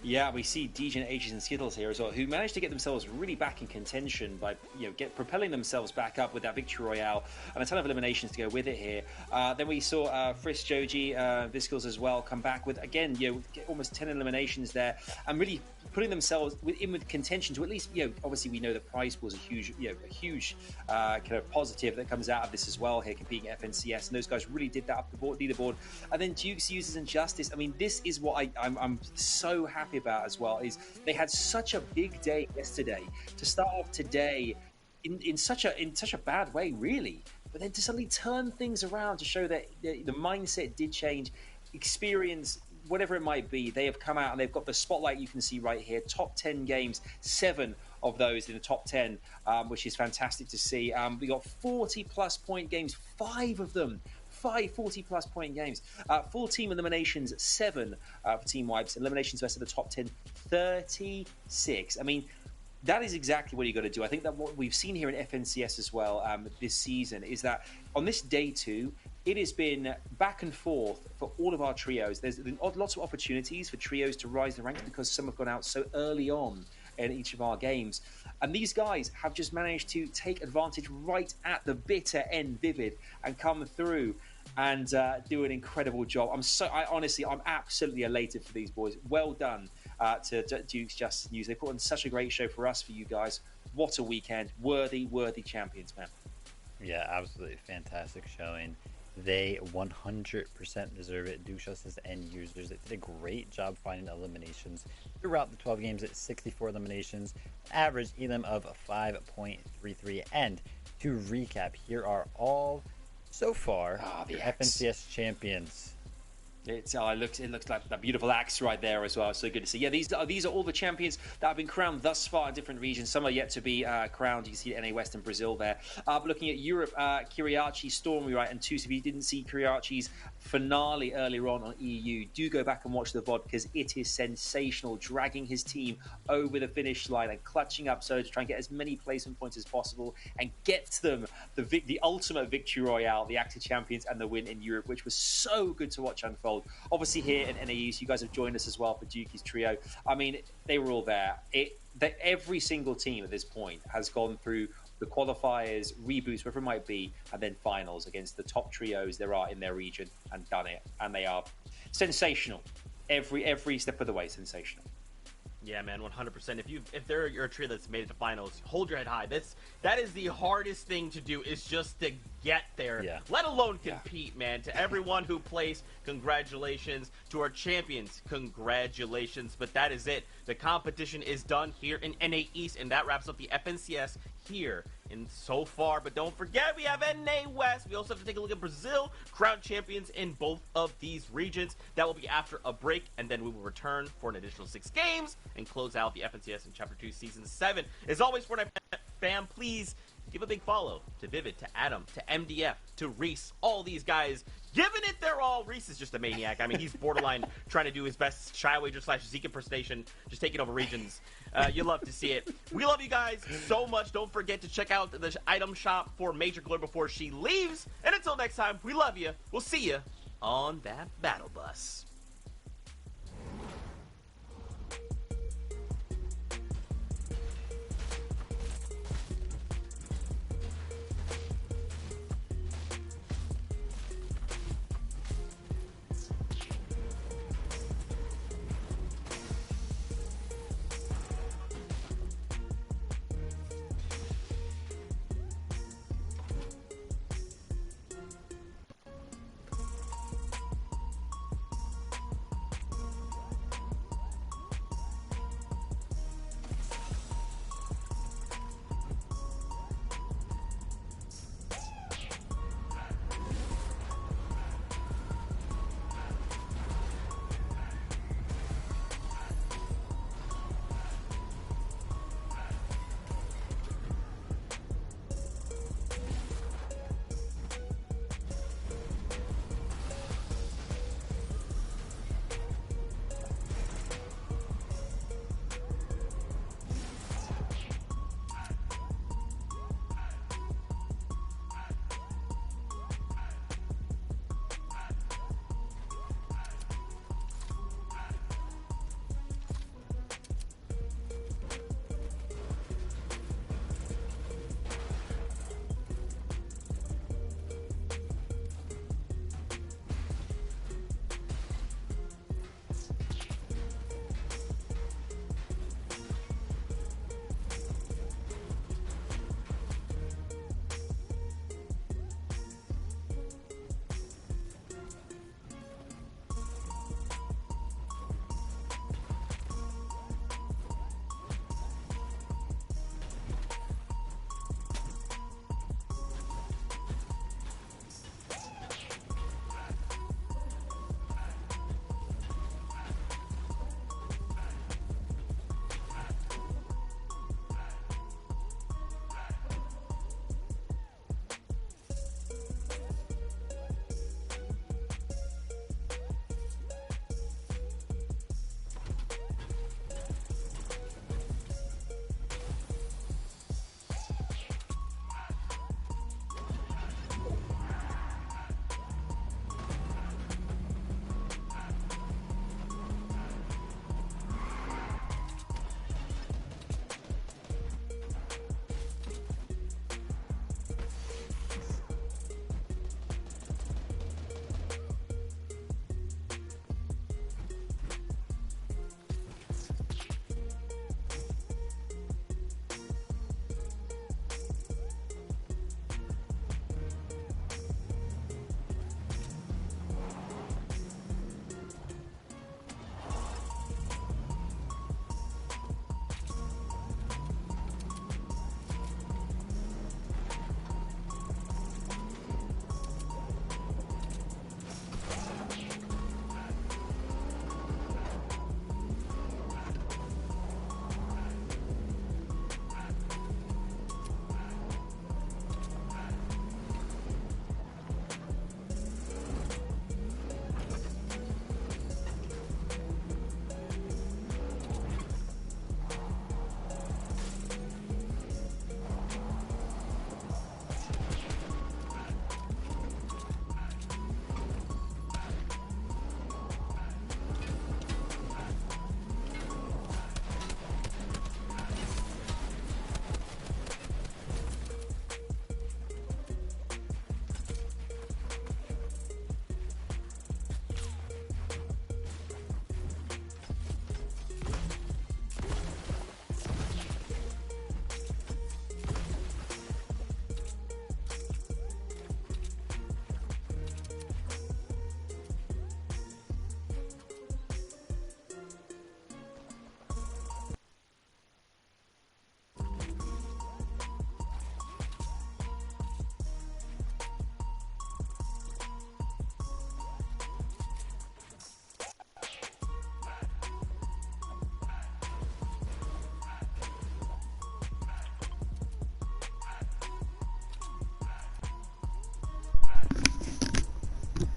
Yeah, we see Degen, Ages, and Skittles here as well, who managed to get themselves really back in contention by propelling themselves back up with that victory royale and a ton of eliminations to go with it here. Then we saw Frisk, Joji, Viscals as well come back with again, almost 10 eliminations there, and really putting themselves in with contention to at least, obviously we know the prize pool is a huge kind of positive that comes out of this as well here, competing at FNCS, and those guys really did that up the leaderboard. And then Dukes uses Injustice. I mean, this is what I'm so happy about as well, is they had such a big day yesterday to start off today in such a bad way, really, but then to suddenly turn things around to show that the mindset did change, experience, whatever it might be, they have come out and they've got the spotlight you can see right here. Top 10 games, 7 of those in the top 10, which is fantastic to see. We got 40-plus point games, 5 of them. 5 40-plus point games. Full team eliminations, 7 for team wipes. Eliminations rest of the top 10, 36. I mean, that is exactly what you got to do. I think that what we've seen here in FNCS as well this season is that on this day 2, it has been back and forth for all of our trios. There's been lots of opportunities for trios to rise the ranks because some have gone out so early on in each of our games. And these guys have just managed to take advantage right at the bitter end, Vivid, and come through and do an incredible job. I'm absolutely elated for these boys. Well done to Duke's Justice News. They put on such a great show for us, for you guys. What a weekend. Worthy champions, man. Yeah, absolutely fantastic showing. They 100% deserve it. Duke Justice end users, they did a great job finding eliminations throughout the 12 games at 64 eliminations, average elim of 5.33. And to recap, here are all so far the FNCS champions. It looks like that beautiful axe right there as well. So good to see. Yeah, these are all the champions that have been crowned thus far in different regions. Some are yet to be crowned. You can see NA West and Brazil there. But looking at Europe, Kiriachi, Stormy, right, and Tus. If you didn't see Kiriachi's finale earlier on EU, do go back and watch the VOD because it is sensational, dragging his team over the finish line and clutching up so to try and get as many placement points as possible and get them the ultimate victory royale, the active champions, and the win in Europe, which was so good to watch unfold. Obviously here in NAU, so you guys have joined us as well for Dukey's trio. I mean, they were all there. Every single team at this point has gone through the qualifiers, reboots, whatever it might be, and then finals against the top trios there are in their region and done it. And they are sensational. Every step of the way, sensational. Yeah, man, 100%. If you're a trio that's made it to finals, hold your head high. That is the hardest thing to do, is just to get there, let alone compete, man. To everyone who plays, congratulations. To our champions, congratulations. But that is it. The competition is done here in NA East, and that wraps up the FNCS here in so far. But don't forget, we have NA West. We also have to take a look at Brazil, crown champions in both of these regions. That will be after a break, and then we will return for an additional 6 games and close out the FNCS in Chapter 2 Season 7. As always, Fortnite fam, please give a big follow to Vivid, to Adam, to MDF, to Reese, all these guys giving it their all. Reese is just a maniac. I mean, he's borderline trying to do his best Shy Wager / Zeke impersonation, just taking over regions. You love to see it. We love you guys so much. Don't forget to check out the item shop for Major Glory before she leaves. And until next time, we love you. We'll see you on that battle bus.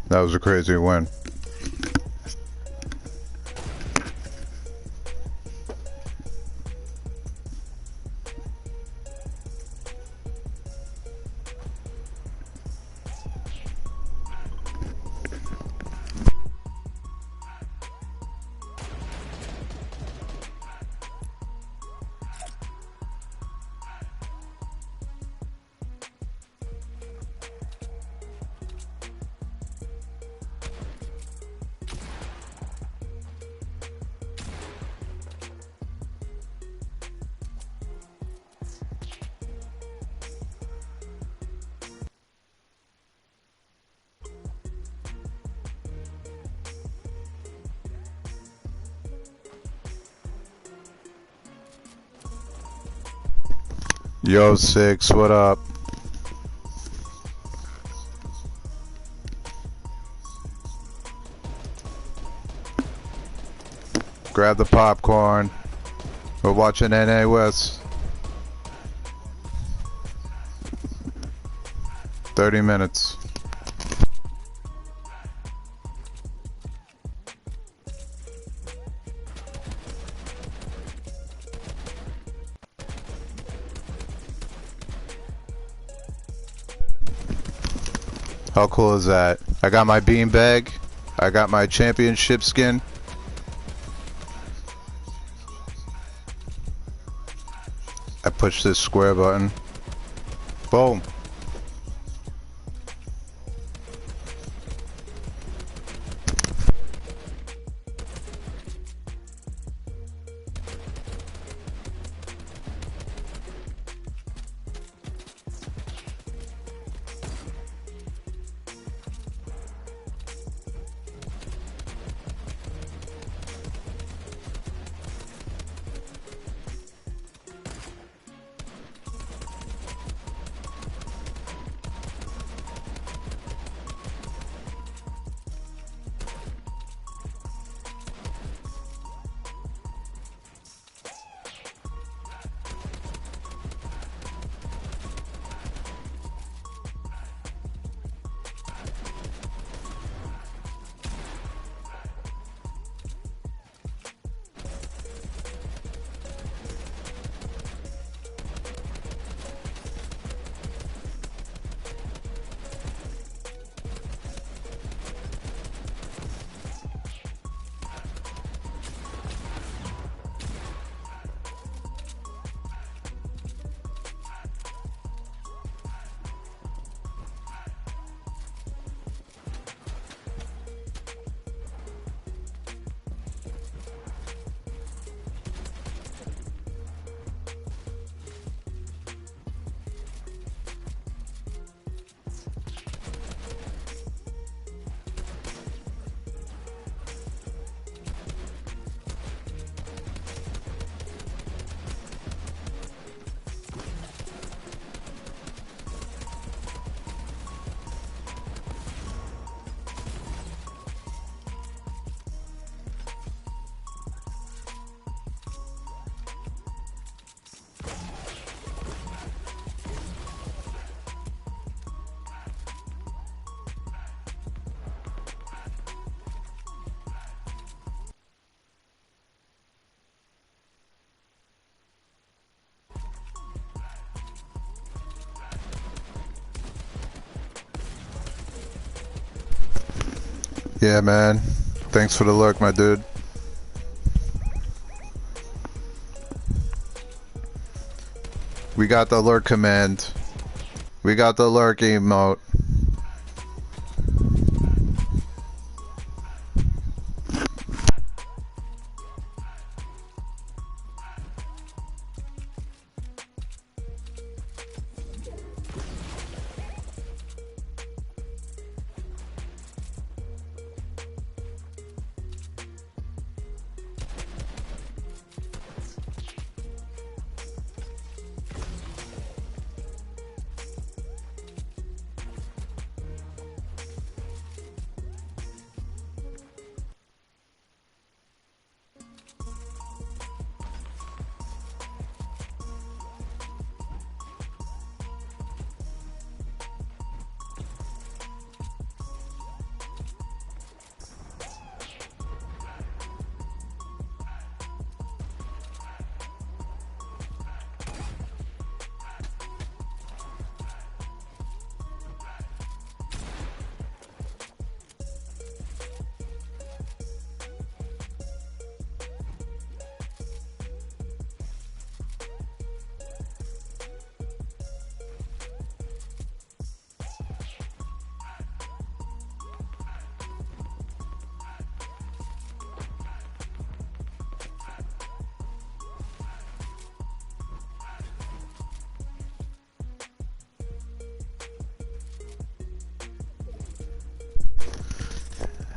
That was a crazy win. Yo, Six, what up? Grab the popcorn. We're watching NA West. 30 minutes. How cool is that? I got my beanbag. I got my championship skin. I push this square button. Boom. Yeah, man. Thanks for the lurk, my dude. We got the lurk command. We got the lurk emote.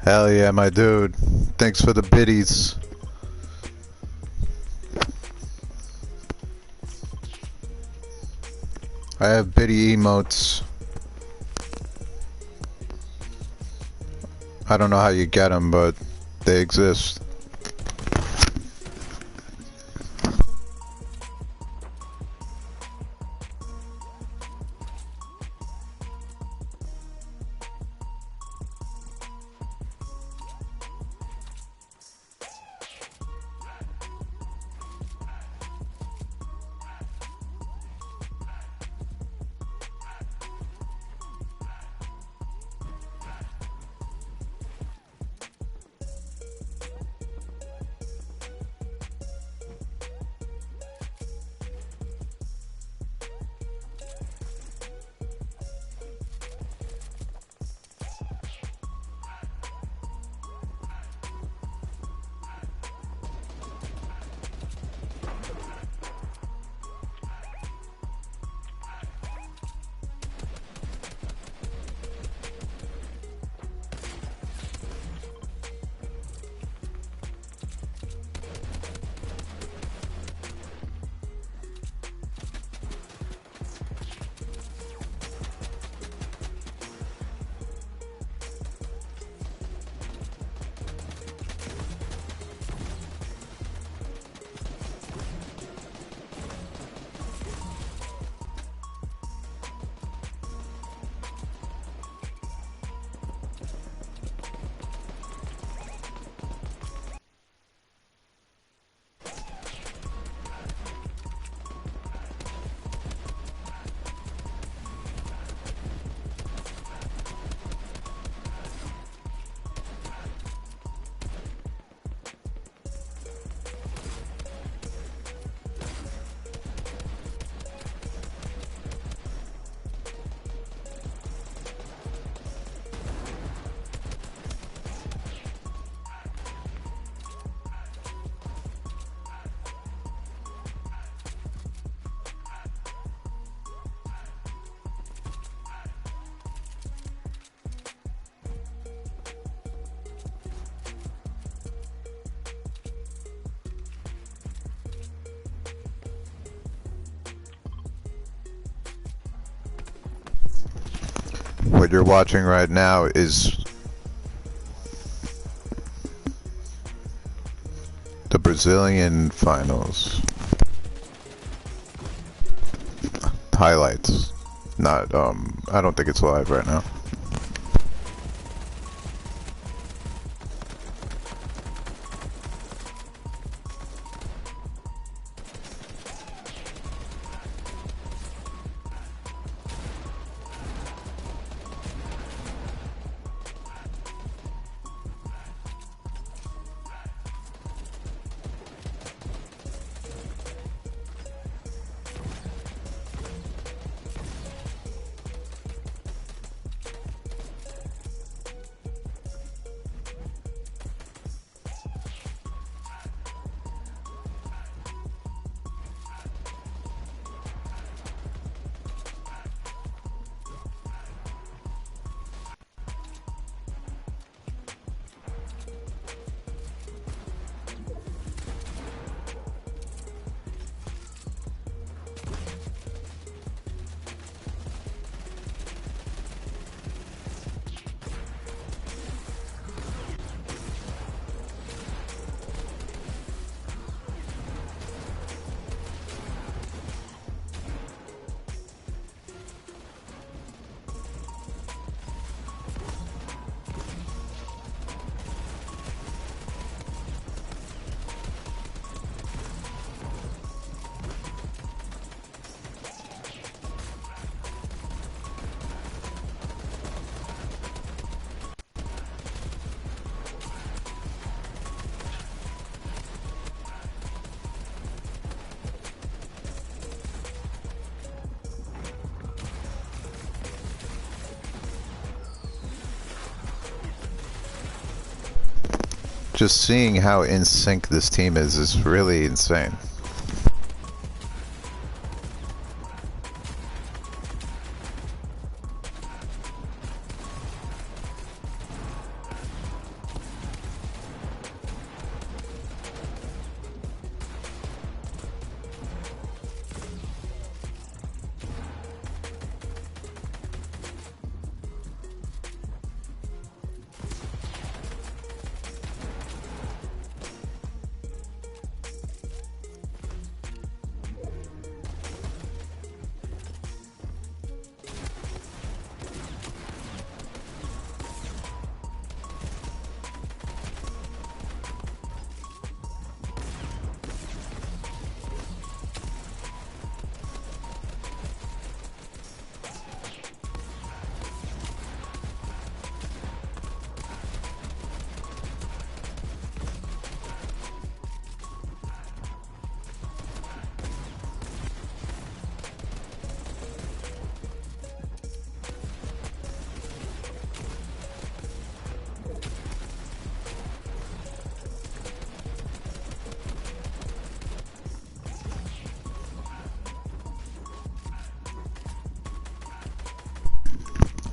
Hell yeah, my dude. Thanks for the biddies. I have biddy emotes. I don't know how you get them, but they exist. What you're watching right now is the Brazilian finals highlights. Not I don't think it's live right now. Just seeing how in sync this team is really insane.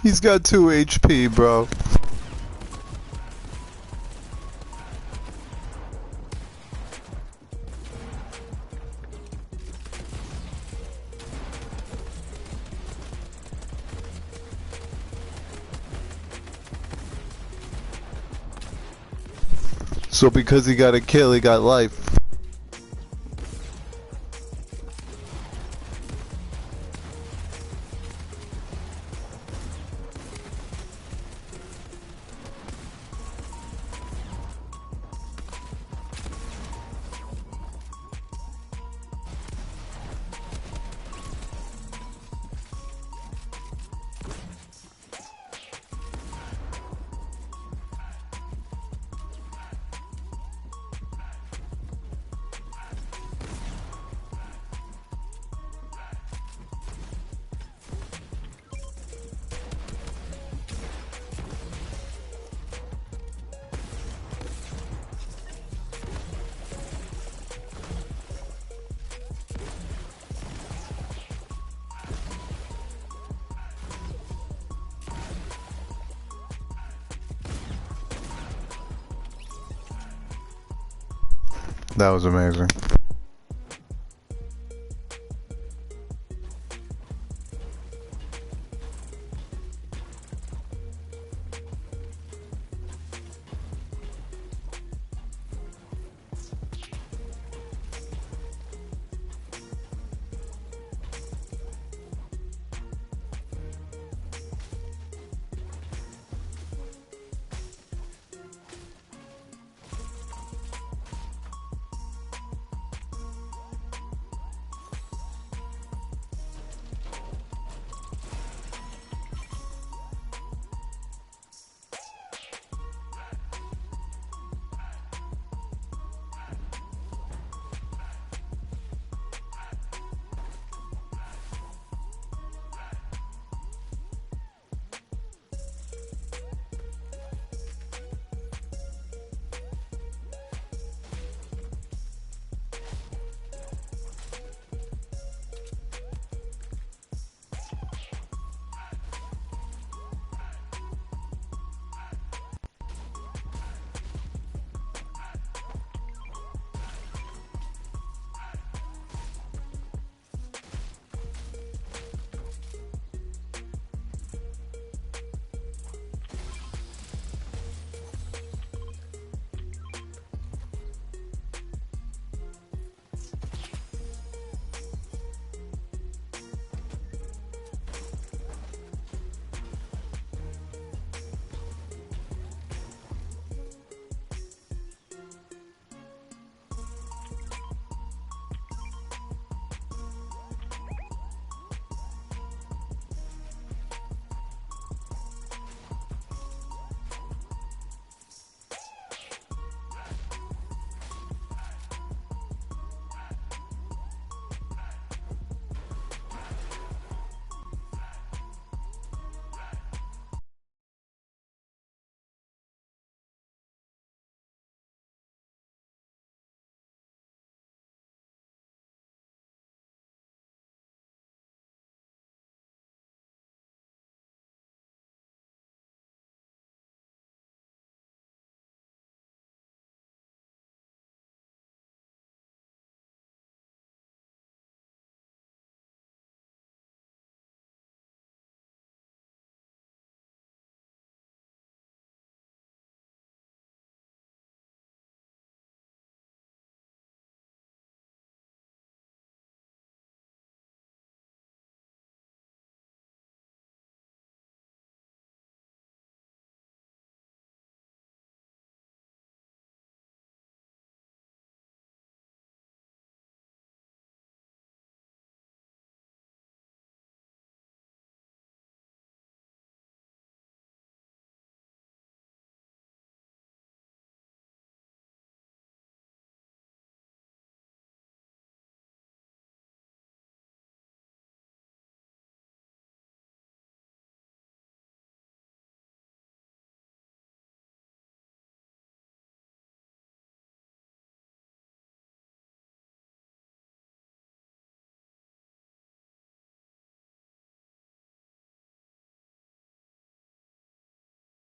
He's got 2 HP, bro. So because he got a kill, he got life. That was amazing.